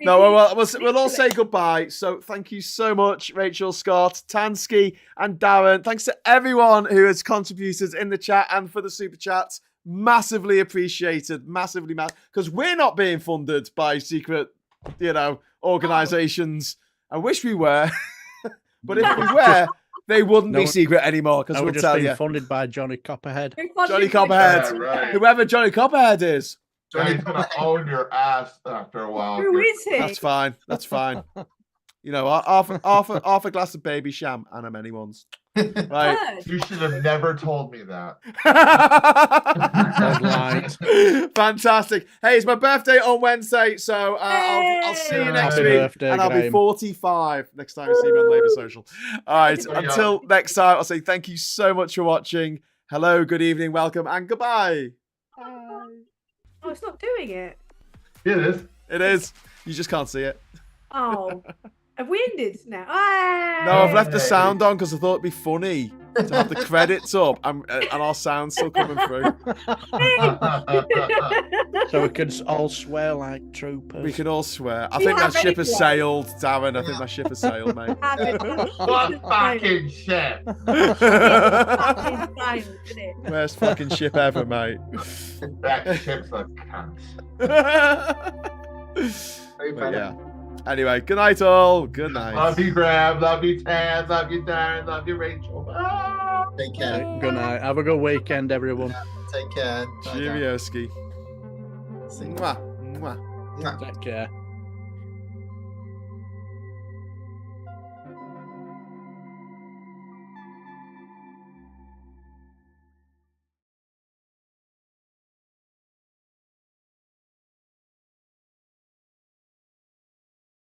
Speaker 1: No, we'll all say goodbye. So thank you so much, Rachel, Scott, Tansky, and Darren. Thanks to everyone who has contributed in the chat and for the super chats. Massively appreciated. Massively, because we're not being funded by secret, you know, organizations. I wish we were, but if we were, they wouldn't be secret anymore. Because we'll tell you,
Speaker 4: funded by Johnny Copperhead.
Speaker 1: Johnny Copperhead,
Speaker 6: Yeah, right.
Speaker 1: Whoever Johnny Copperhead is.
Speaker 6: Johnny's gonna own your ass after a while.
Speaker 5: Who is he?
Speaker 1: That's fine. That's fine. You know, half a glass of baby sham and a many ones. Right.
Speaker 6: You should have never told me that.
Speaker 1: Fantastic. Hey, it's my birthday on Wednesday, so I'll see you next
Speaker 4: Happy
Speaker 1: week.
Speaker 4: birthday,
Speaker 1: And I'll be
Speaker 4: Graham.
Speaker 1: 45 next time you see me on Labour Social. All right. Until next time, I'll say thank you so much for watching. Hello, good evening, welcome, and goodbye.
Speaker 5: Oh, it's not doing it.
Speaker 6: It is.
Speaker 1: It is. You just can't see it.
Speaker 5: Oh, have we ended now? Ah!
Speaker 1: No, I've left the sound on because I thought it'd be funny to have the credits up and our sound still coming through.
Speaker 4: So we can all swear like troopers.
Speaker 1: We can all swear. I
Speaker 5: Do you
Speaker 1: think that
Speaker 5: have
Speaker 1: ship has
Speaker 5: any
Speaker 1: sailed, Darren. I think my ship has sailed, mate.
Speaker 6: What fucking shit?
Speaker 5: Fucking silent, isn't it?
Speaker 1: Worst fucking ship ever, mate.
Speaker 6: That ship's a cunt.
Speaker 1: But yeah. Anyway, good night, all. Good night.
Speaker 6: Love you, Graham. Love you, Taz. Love you, Darren. Love you, Rachel. Bye.
Speaker 3: Take care.
Speaker 4: Good night. Have a good weekend, everyone.
Speaker 3: Take care. Bye,
Speaker 1: Cheerioski.
Speaker 3: See you.
Speaker 1: Mwah. Mwah.
Speaker 3: Mwah.
Speaker 4: Take care.